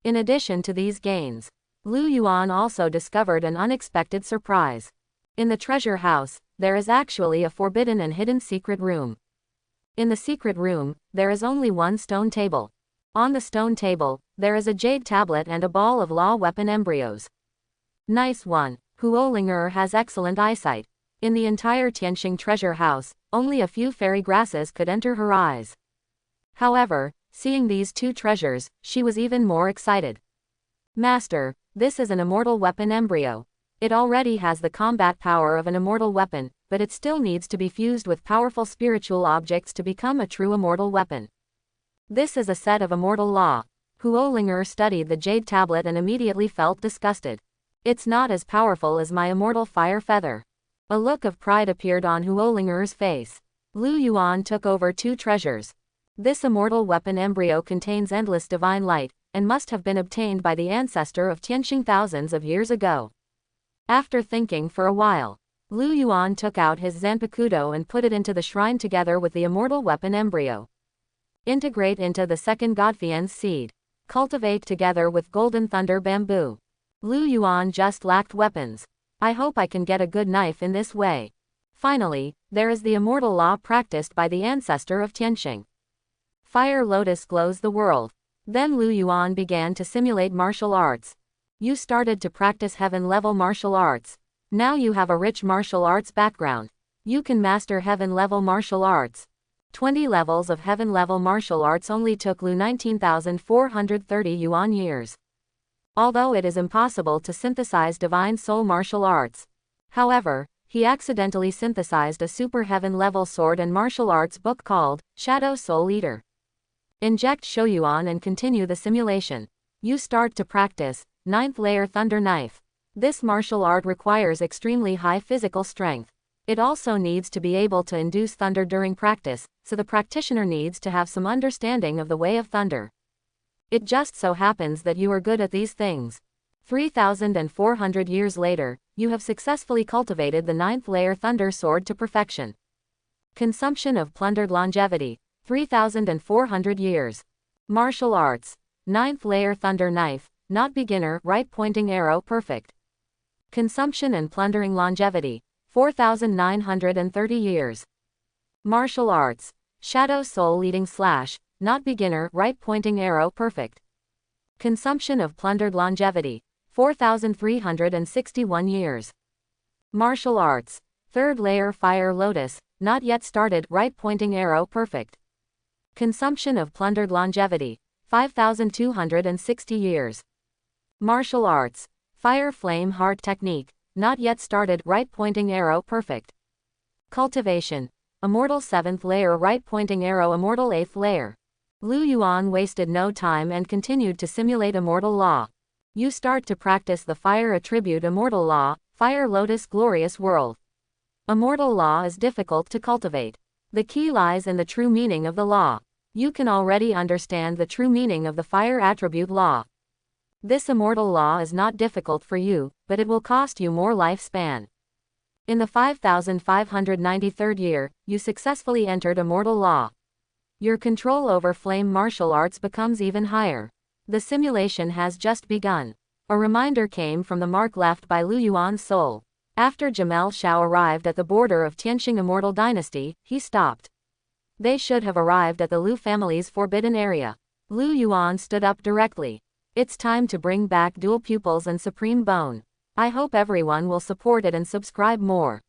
In addition to these gains, Lu Yuan also discovered an unexpected surprise. In the treasure house, there is actually a forbidden and hidden secret room. In the secret room, there is only one stone table. On the stone table, there is a jade tablet and a ball of law weapon embryos. Nice one. Huoling'er has excellent eyesight. In the entire Tianqing treasure house, only a few fairy grasses could enter her eyes. However, seeing these 2 treasures, she was even more excited. Master, this is an immortal weapon embryo. It already has the combat power of an immortal weapon, but it still needs to be fused with powerful spiritual objects to become a true immortal weapon. This is a set of immortal law. Huoling'er studied the jade tablet and immediately felt disgusted. It's not as powerful as my immortal fire feather. A look of pride appeared on Huoling'er's face. Lu Yuan took over 2 treasures. This immortal weapon embryo contains endless divine light, and must have been obtained by the ancestor of Tianqing thousands of years ago. After thinking for a while, Lu Yuan took out his Zanpakudo and put it into the shrine together with the immortal weapon embryo. Integrate into the second Godfien's seed. Cultivate together with golden thunder bamboo. Lu Yuan just lacked weapons. I hope I can get a good knife in this way. Finally, there is the immortal law practiced by the ancestor of Tianqing. Fire lotus glows the world. Then Lu Yuan began to simulate martial arts. You started to practice heaven-level martial arts. Now you have a rich martial arts background. You can master heaven-level martial arts. 20 levels of heaven-level martial arts only took Lu 19,430 yuan years. Although it is impossible to synthesize divine soul martial arts. However, he accidentally synthesized a super heaven-level sword and martial arts book called Shadow Soul Eater. Inject Shouyuan and continue the simulation. You start to practice 9th layer thunder knife. This martial art requires extremely high physical strength. It also needs to be able to induce thunder during practice, so the practitioner needs to have some understanding of the way of thunder. It just so happens that you are good at these things. 3,400 years later, you have successfully cultivated the 9th layer thunder sword to perfection. Consumption of plundered longevity, 3,400 years. Martial arts, 9th layer thunder knife, not beginner, right pointing arrow perfect. Consumption and plundering longevity, 4,930 years. Martial arts, shadow soul eating slash, not beginner, right pointing arrow perfect. Consumption of plundered longevity, 4,361 years. Martial arts, 3rd layer fire lotus, not yet started, right pointing arrow perfect. Consumption of plundered longevity, 5,260 years. Martial arts, fire flame heart technique, not yet started, right pointing arrow perfect. Cultivation, immortal 7th layer right pointing arrow immortal 8th layer. Lu Yuan wasted no time and continued to simulate immortal law. You start to practice the fire attribute immortal law, fire lotus glorious world. Immortal law is difficult to cultivate. The key lies in the true meaning of the law. You can already understand the true meaning of the fire attribute law. This immortal law is not difficult for you, but it will cost you more lifespan. In the 5,593rd year, you successfully entered immortal law. Your control over flame martial arts becomes even higher. The simulation has just begun. A reminder came from the mark left by Lu Yuan's soul. After Jamel Shao arrived at the border of Tianqing Immortal Dynasty, he stopped. They should have arrived at the Lu family's forbidden area. Lu Yuan stood up directly. It's time to bring back dual pupils and supreme bone. I hope everyone will support it and subscribe more.